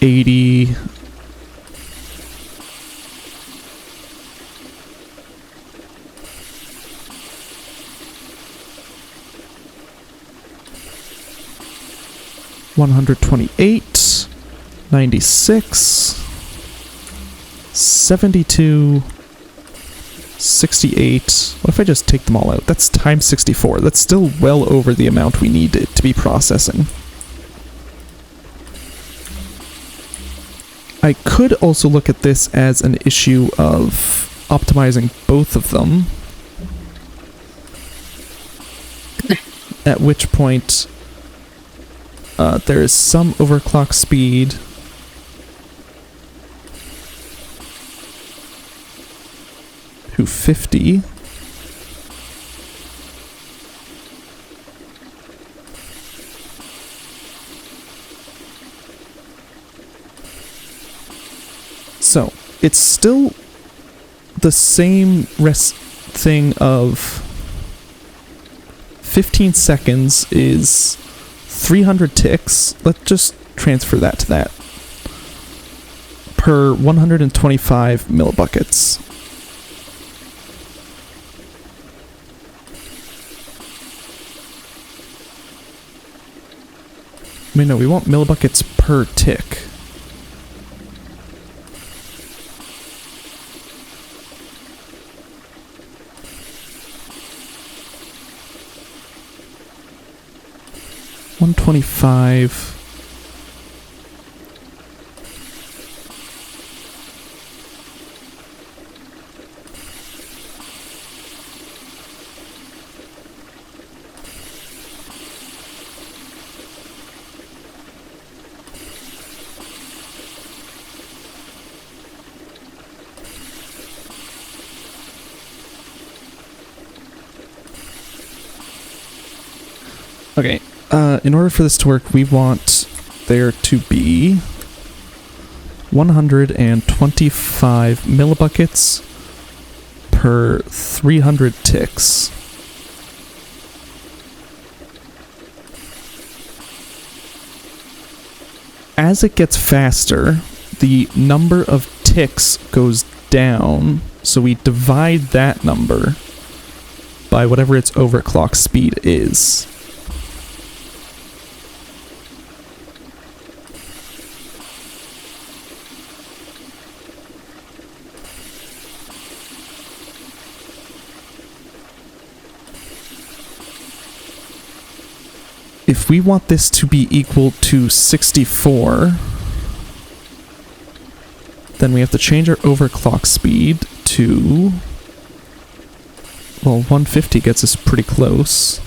$80. $128. 96, 72, 68. What if I just take them all out? That's times 64. That's still well over the amount we need it to be processing. I could also look at this as an issue of optimizing both of them. At which point, there is some overclock speed. To 50. So, it's still the same thing of 15 seconds is 300 ticks. Let's just transfer that to that. Per 125 millibuckets. I mean, no, we want millibuckets per tick. $125. Okay, in order for this to work, we want there to be 125 millibuckets per 300 ticks. As it gets faster, the number of ticks goes down, so we divide that number by whatever its overclock speed is. If we want this to be equal to 64, then we have to change our overclock speed to, well, 150 gets us pretty close.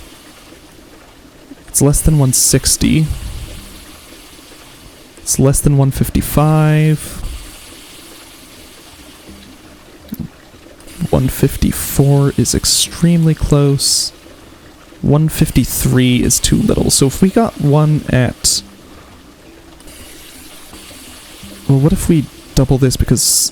It's less than 160. It's less than 155. 154 is extremely close. 153 is too little. So if we got one at... Well, what if we double this because...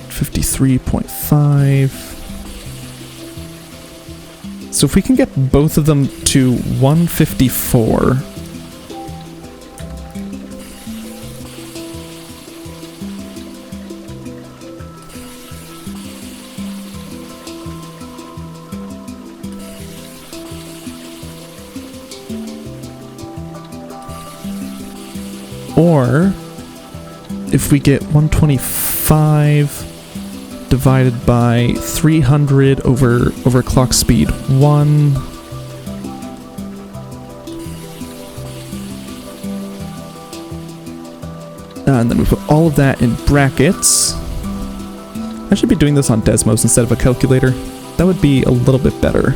$53.5. So if we can get both of them to 154... Or, if we get 125 divided by 300 over clock speed 1, and then we put all of that in brackets. I should be doing this on Desmos instead of a calculator. That would be a little bit better.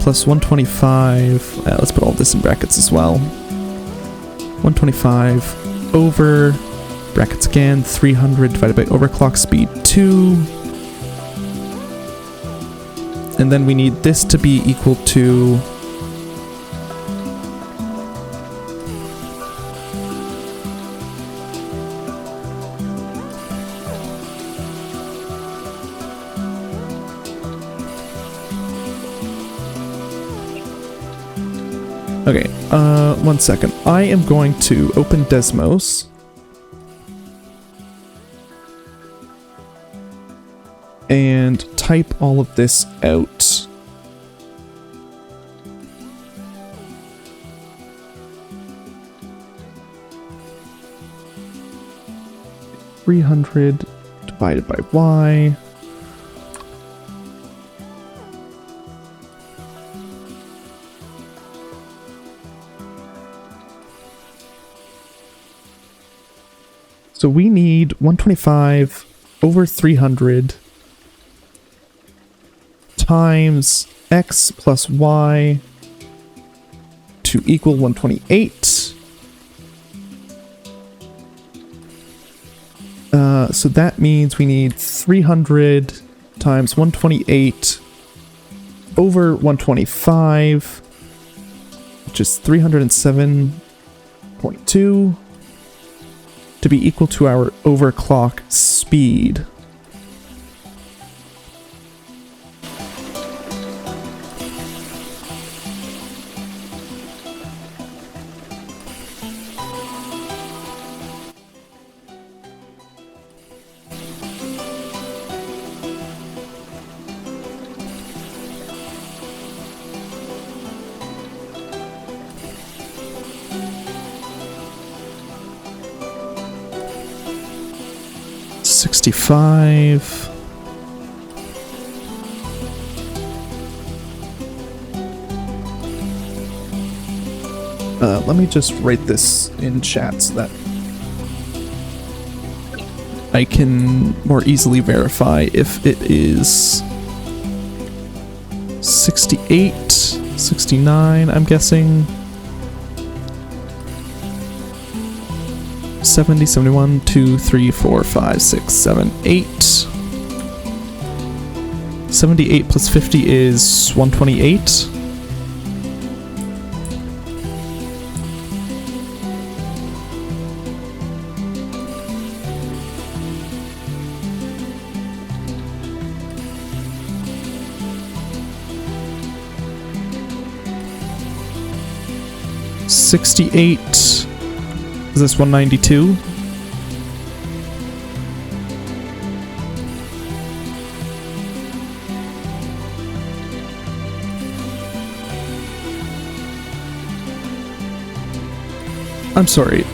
Plus 125, let's put all this in brackets as well. 125 over, brackets again, 300 divided by overclock speed 2. And then we need this to be equal to... Okay, 1 second. I am going to open Desmos. And type all of this out. $300 divided by Y. So we need 125 over 300 times x plus y to equal 128. So that means we need 300 times 128 over 125, which is 307.2. to be equal to our overclock speed. 65. Let me just write this in chat so that I can more easily verify if it is 68, 69, I'm guessing. 70, 71, 2, 3, 4, 5, 6, 7, 8. 78 plus 50 is 128. $68. Is this 192? I'm sorry.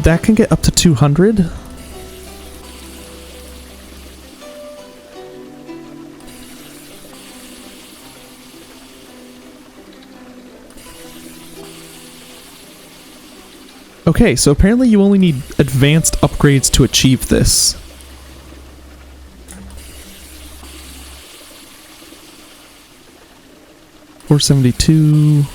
That can get up to 200? Okay, so apparently you only need advanced upgrades to achieve this. $472.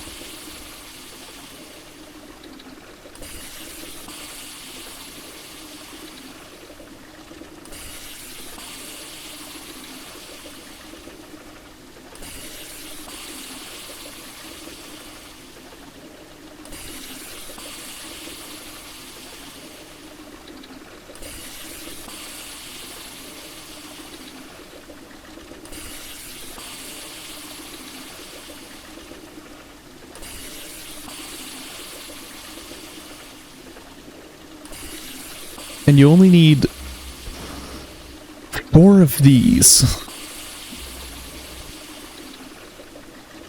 And you only need 4 of these.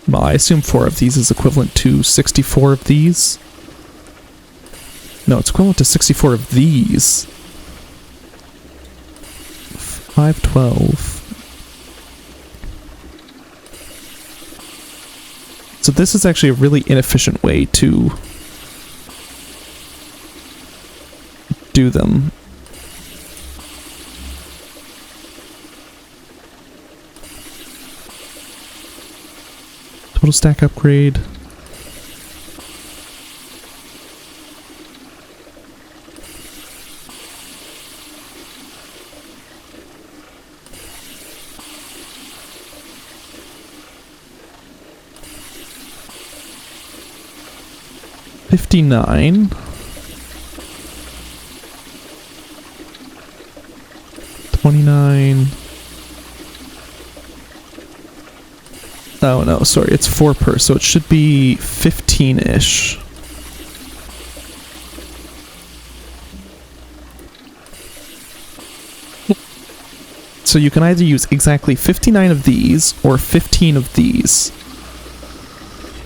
Well, I assume 4 of these is equivalent to 64 of these. No, it's equivalent to 64 of these. 512. So this is actually a really inefficient way to do them. Total stack upgrade. $59. $29. Oh no, sorry, it's 4 per, so it should be 15-ish. So you can either use exactly 59 of these or 15 of these.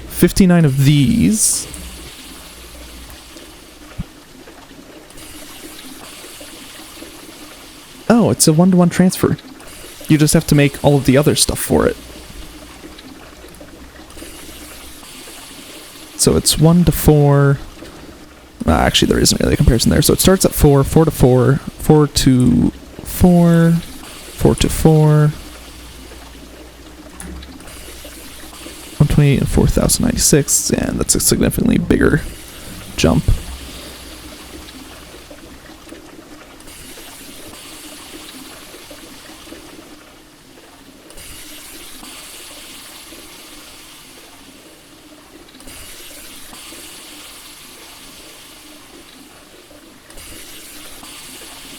59 of these. Oh, it's a 1-to-1 transfer. You just have to make all of the other stuff for it. So it's 1 to 4. Actually, there isn't really a comparison there. So it starts at 4, 4 to 4, 4 to 4, 4 to 4, 128 and 4096, and that's a significantly bigger jump.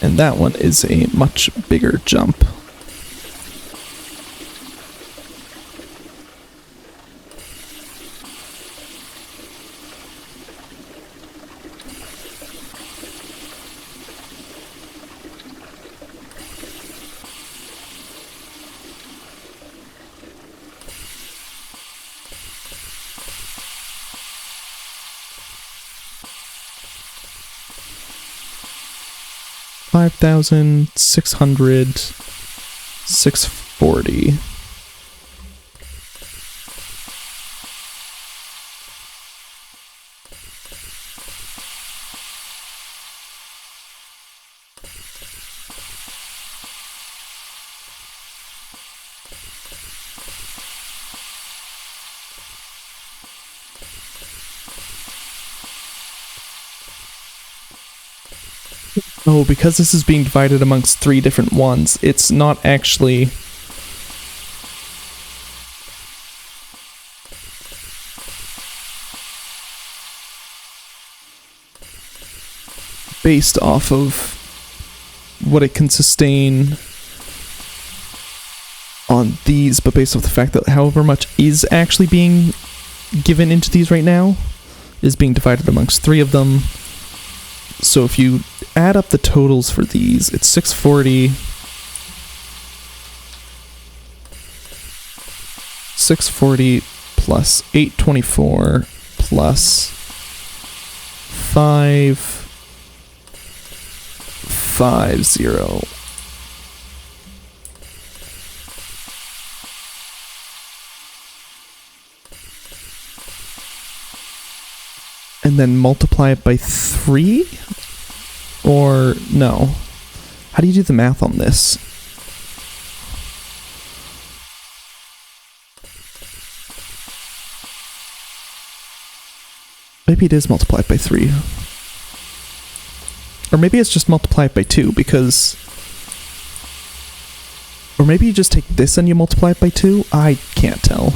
And that one is a much bigger jump. 5,600, 640. Oh, because this is being divided amongst 3 different ones, it's not actually based off of what it can sustain on these, but based off the fact that however much is actually being given into these right now is being divided amongst 3 of them. So if you add up the totals for these, it's 640, 640 plus 824 plus 550. And then multiply it by 3? Or no? How do you do the math on this? Maybe it is multiplied by 3. Or maybe it's just multiplied by 2 because... Or maybe you just take this and you multiply it by 2? I can't tell.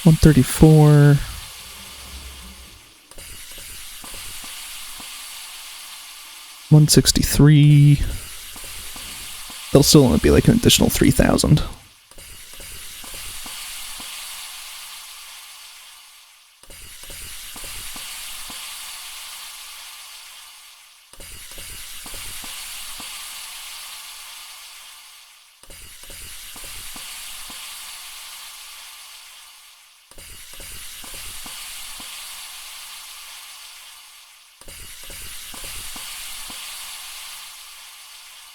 $134. $163. They'll still only be like an additional 3,000.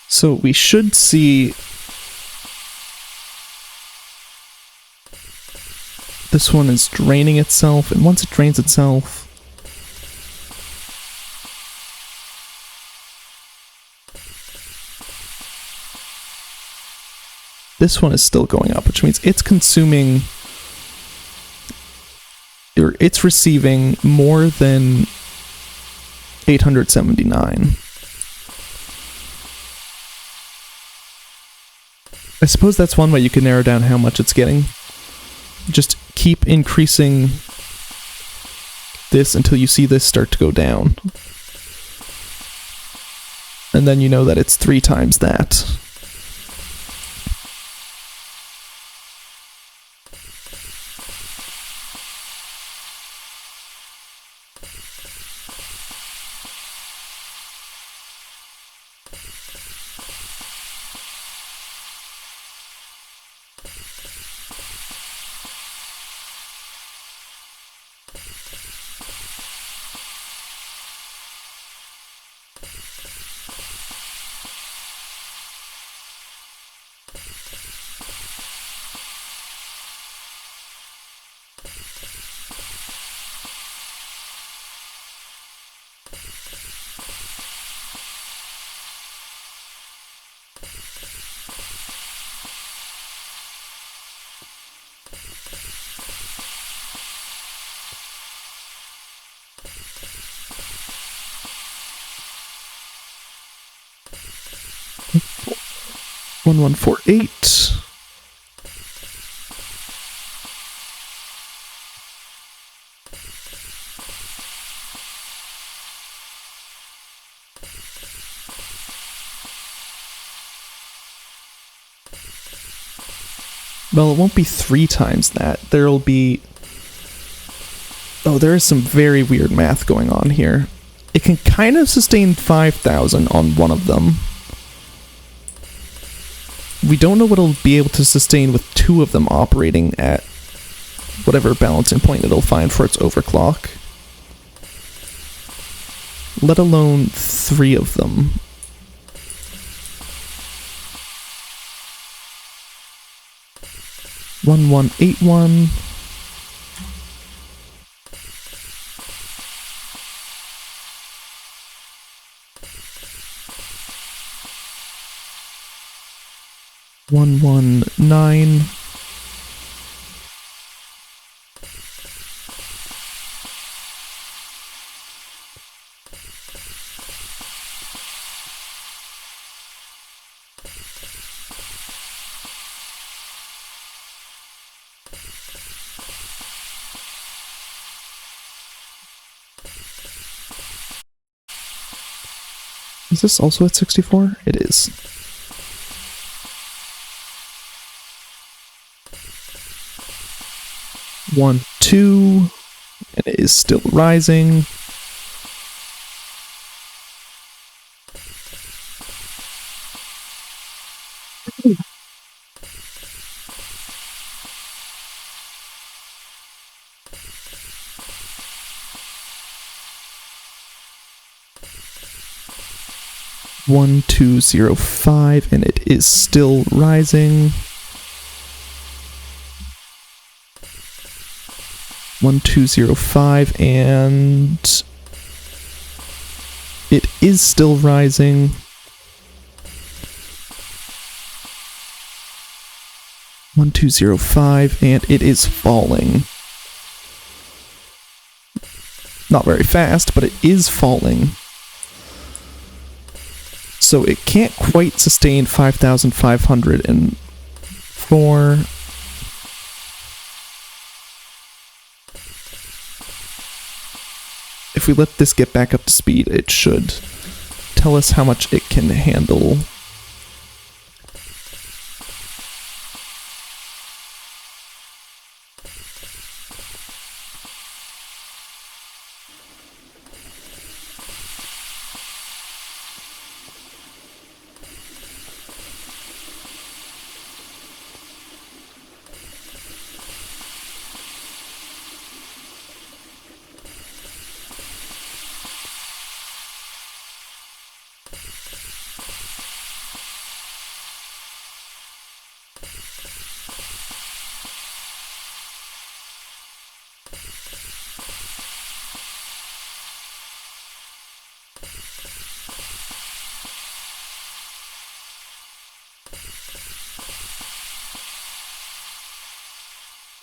So we should see this one is draining itself, and once it drains itself, this one is still going up, which means it's consuming, or it's receiving more than 879. I suppose that's one way you can narrow down how much it's getting. Just keep increasing this until you see this start to go down. And then you know that it's 3 times that. 1148. Well, it won't be 3 times that. There'll be... Oh, there is some very weird math going on here. It can kind of sustain 5,000 on one of them. We don't know what it'll be able to sustain with 2 of them operating at whatever balancing point it'll find for its overclock. Let alone 3 of them. One 181. One 119. Is this also at 64? It is. One, 2, and it is still rising. One, 2, 0, 5, and it is still rising. 1, 2, 0, 5, and it is still rising. One, 2, 0, 5, and it is falling. Not very fast, but it is falling. So it can't quite sustain 5,504. If we let this get back up to speed, it should tell us how much it can handle.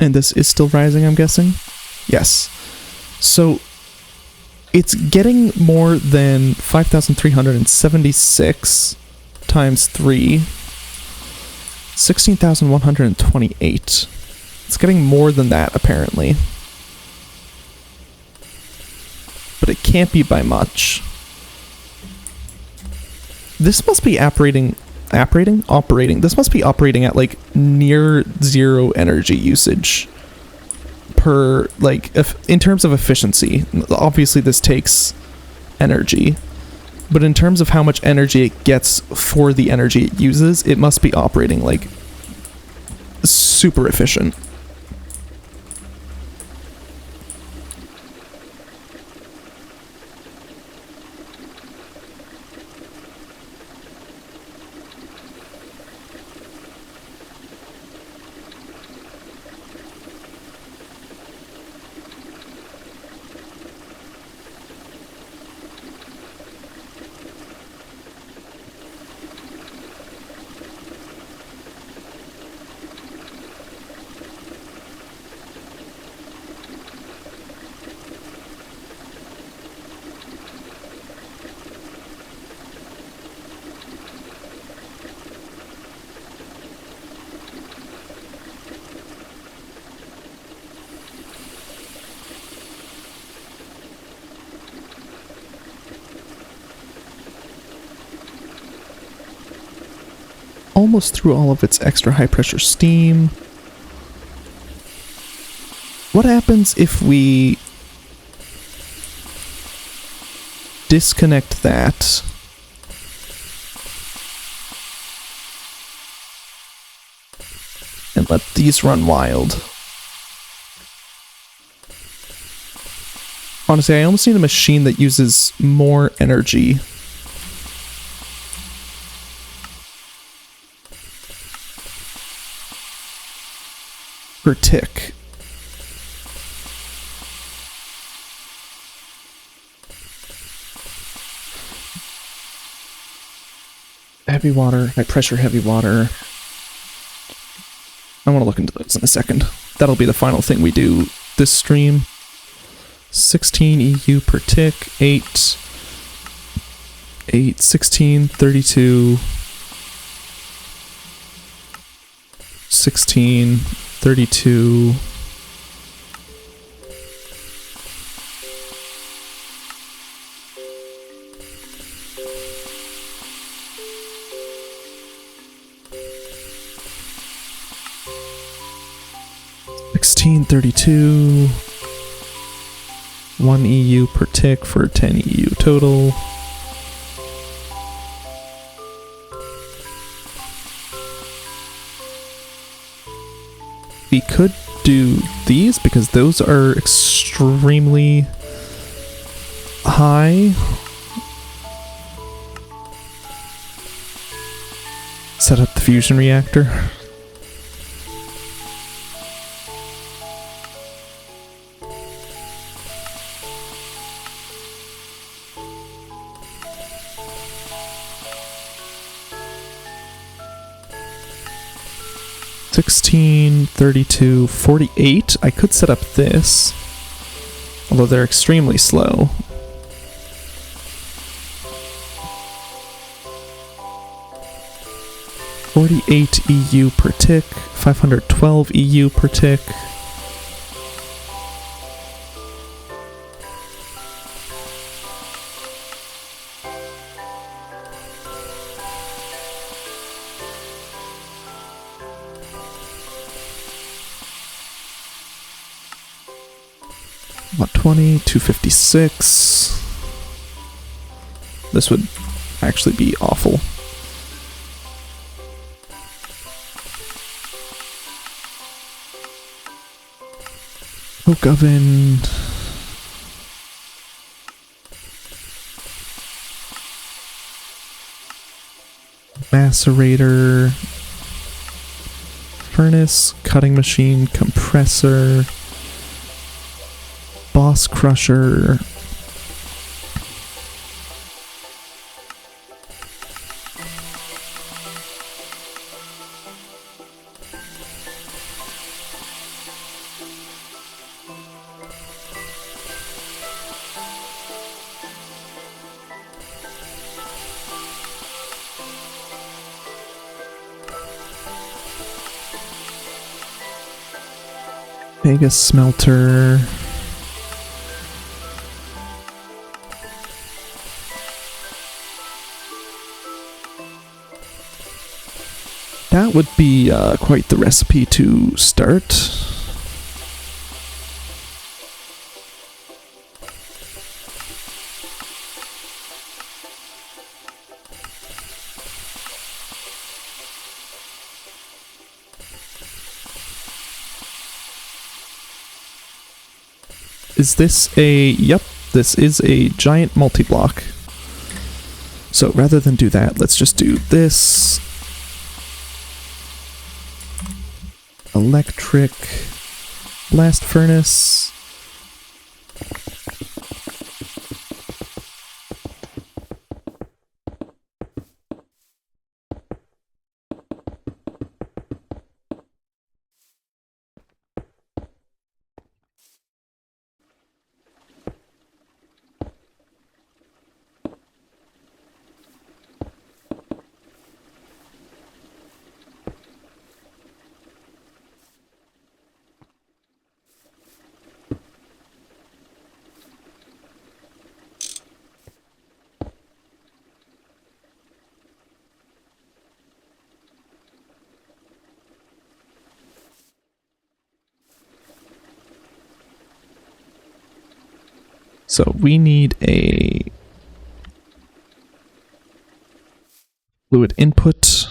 And this is still rising, I'm guessing? Yes. So it's getting more than 5,376 times 3. 16,128. It's getting more than that, apparently. But it can't be by much. This must be operating. This must be operating at like near 0 energy usage per, like, in terms of efficiency. Obviously this takes energy, but in terms of how much energy it gets for the energy it uses, it must be operating like super efficient. almost through all of its extra high pressure steam. What happens if we disconnect that? And let these run wild. Honestly, I almost need a machine that uses more energy. Per tick. Heavy water, high pressure heavy water. I want to look into those in a second. That'll be the final thing we do this stream. 16 EU per tick, 8, 16, 32, 16, 32, $16.32, 1 EU per tick for 10 EU total. We could do these because those are extremely high. Set up the fusion reactor. $16, $32, $48. I could set up this, although they're extremely slow. $48 EU per tick, 512 EU per tick. About 20, 256. This would actually be awful. Coke oven. Macerator. Furnace, cutting machine, compressor. Boss crusher. Mega smelter. That would be quite the recipe to start. Is this a... Yep, this is a giant multi-block. So rather than do that, let's just do this. Electric blast furnace. So we need a fluid input.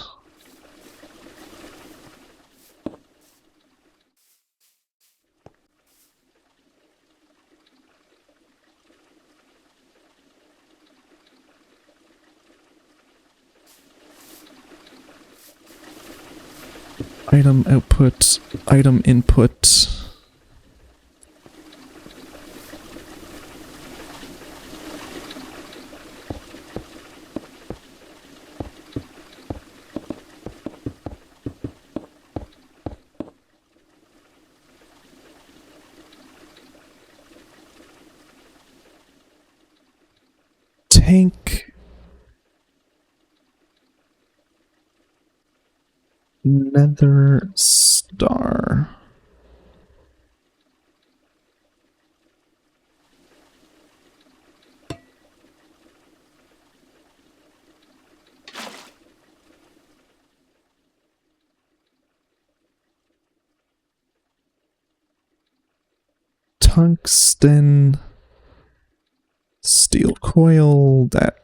Item output, item input. Tank. Nether star. Tungsten. Steel coil. That.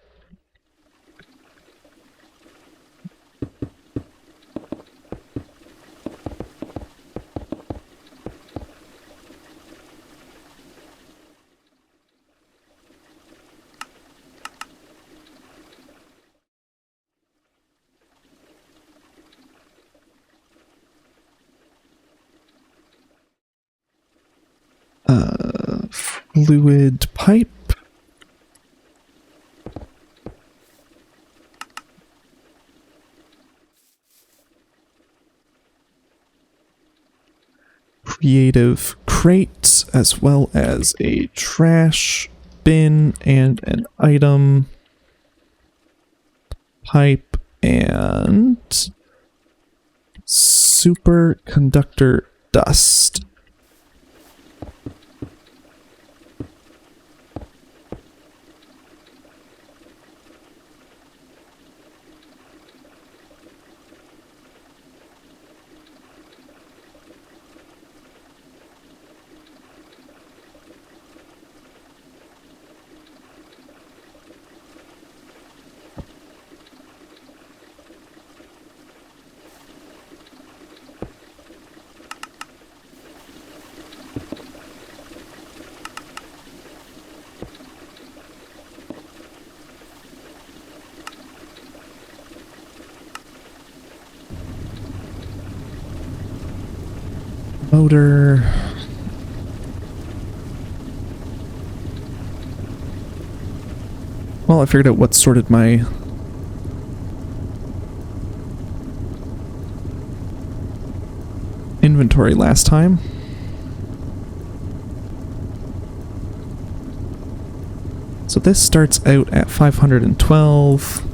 Fluid pipe. Creative crate, as well as a trash bin and an item pipe and superconductor dust. Motor. Well, I figured out what sorted my inventory last time. So this starts out at 512.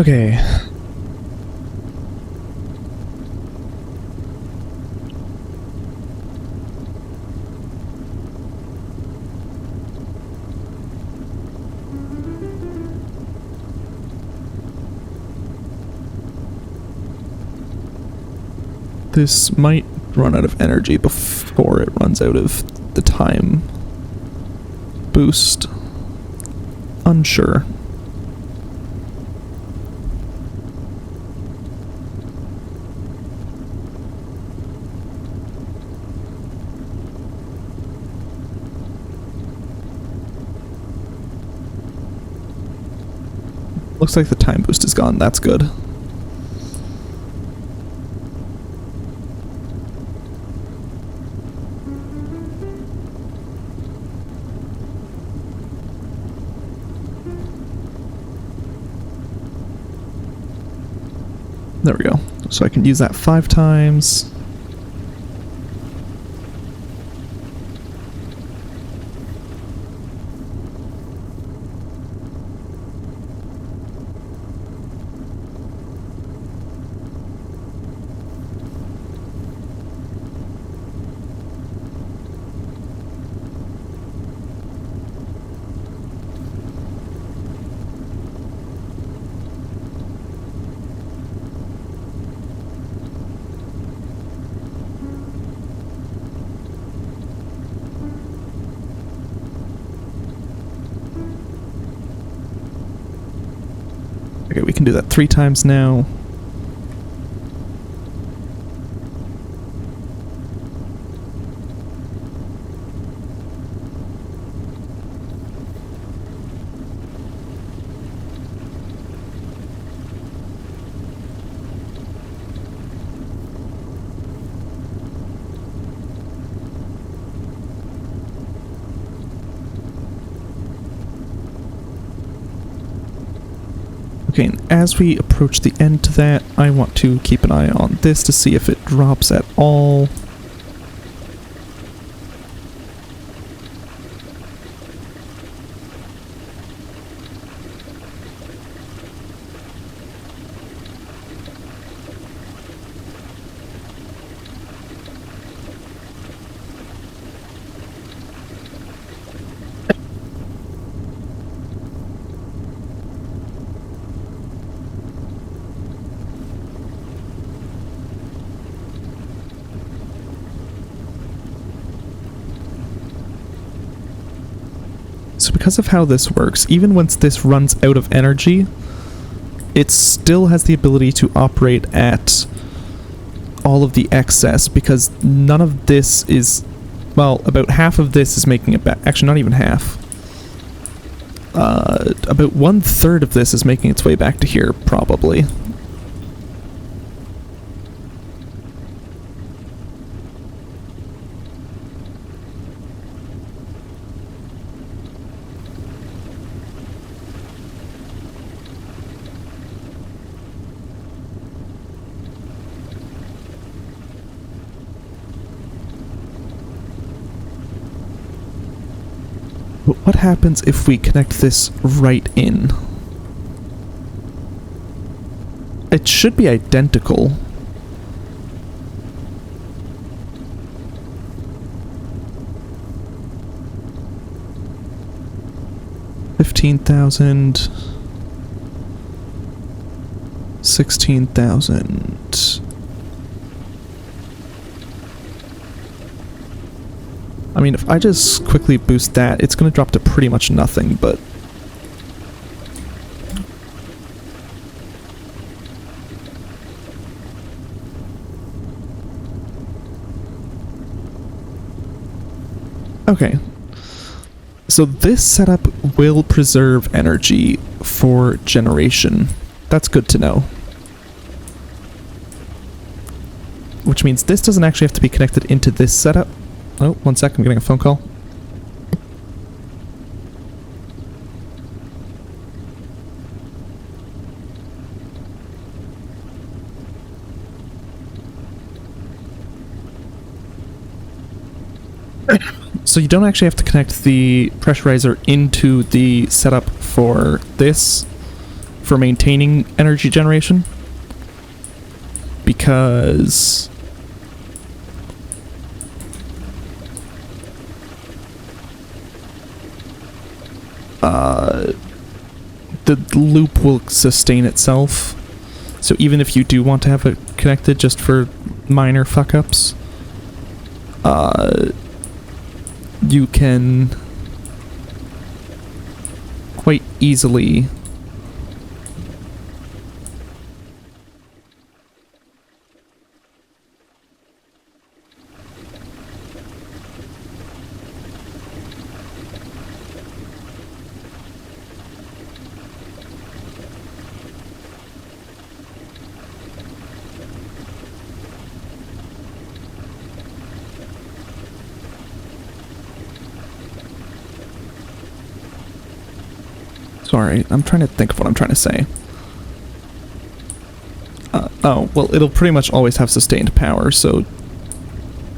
Okay. This might run out of energy before it runs out of the time boost. Unsure. Looks like the time boost is gone. That's good. There we go. So I can use that 5 times. Okay, we can do that 3 times now. Okay, and as we approach the end to that, I want to keep an eye on this to see if it drops at all. So because of how this works, even once this runs out of energy, it still has the ability to operate at all of the excess, because none of this is, well, about half of this is making it back. Actually, not even half. About 1/3 of this is making its way back to here, probably. But what happens if we connect this right in? It should be identical. $15,000. 16,000. I mean, if I just quickly boost that, it's going to drop to pretty much nothing, but... Okay. So this setup will preserve energy for generation. That's good to know. Which means this doesn't actually have to be connected into this setup. Oh, 1 sec, I'm getting a phone call. So you don't actually have to connect the pressurizer into the setup for for maintaining energy generation, because the loop will sustain itself. So even if you do want to have it connected just for minor fuck-ups, you can quite easily Sorry, I'm trying to think of what I'm trying to say. Oh, well, it'll pretty much always have sustained power, so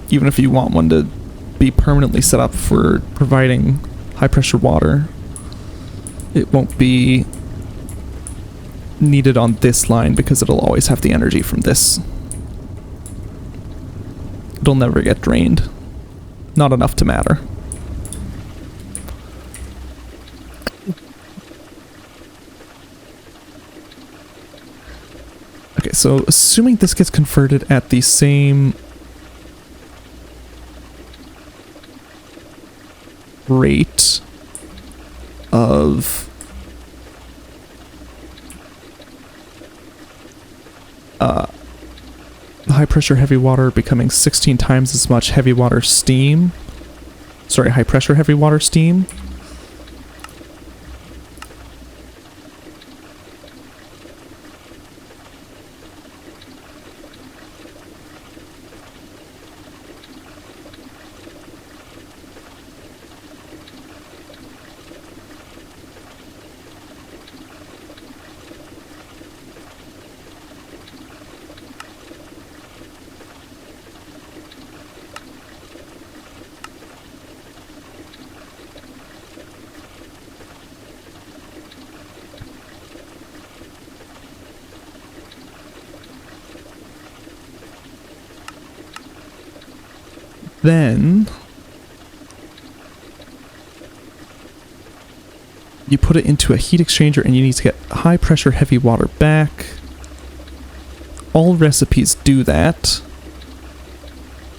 even if you want one to be permanently set up for providing high-pressure water, it won't be needed on this line because it'll always have the energy from this. It'll never get drained. Not enough to matter. Okay, so assuming this gets converted at the same rate of high pressure heavy water becoming 16 times as much heavy water steam. Sorry, high pressure heavy water steam. Then you put it into a heat exchanger and you need to get high pressure heavy water back. All recipes do that.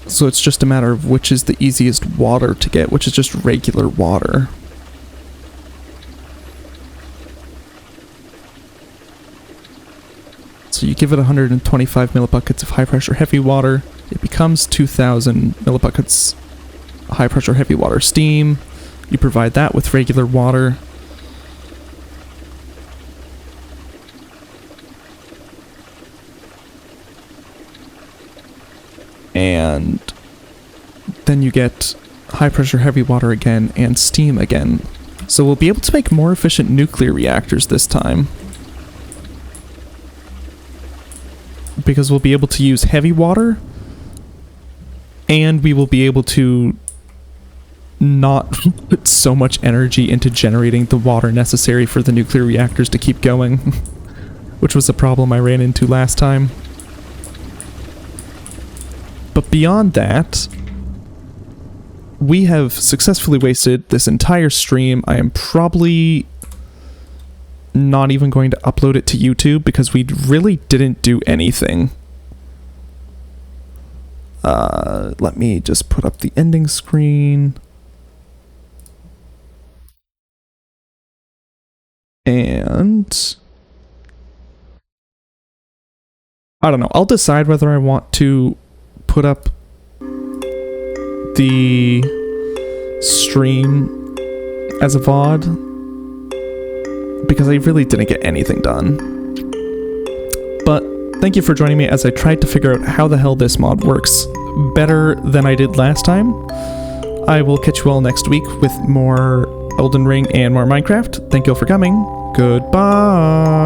So it's just a matter of which is the easiest water to get, which is just regular water. So you give it 125 millibuckets of high pressure heavy water. It becomes 2,000 millibuckets high pressure heavy water steam. You provide that with regular water. And then you get high pressure heavy water again and steam again. So we'll be able to make more efficient nuclear reactors this time, because we'll be able to use heavy water, and we will be able to not put so much energy into generating the water necessary for the nuclear reactors to keep going, which was a problem I ran into last time. But beyond that, we have successfully wasted this entire stream. I am probably not even going to upload it to YouTube because we really didn't do anything. Let me just put up the ending screen. And I don't know. I'll decide whether I want to put up the stream as a VOD, because I really didn't get anything done. But thank you for joining me as I tried to figure out how the hell this mod works better than I did last time. I will catch you all next week with more Elden Ring and more Minecraft. Thank you all for coming. Goodbye.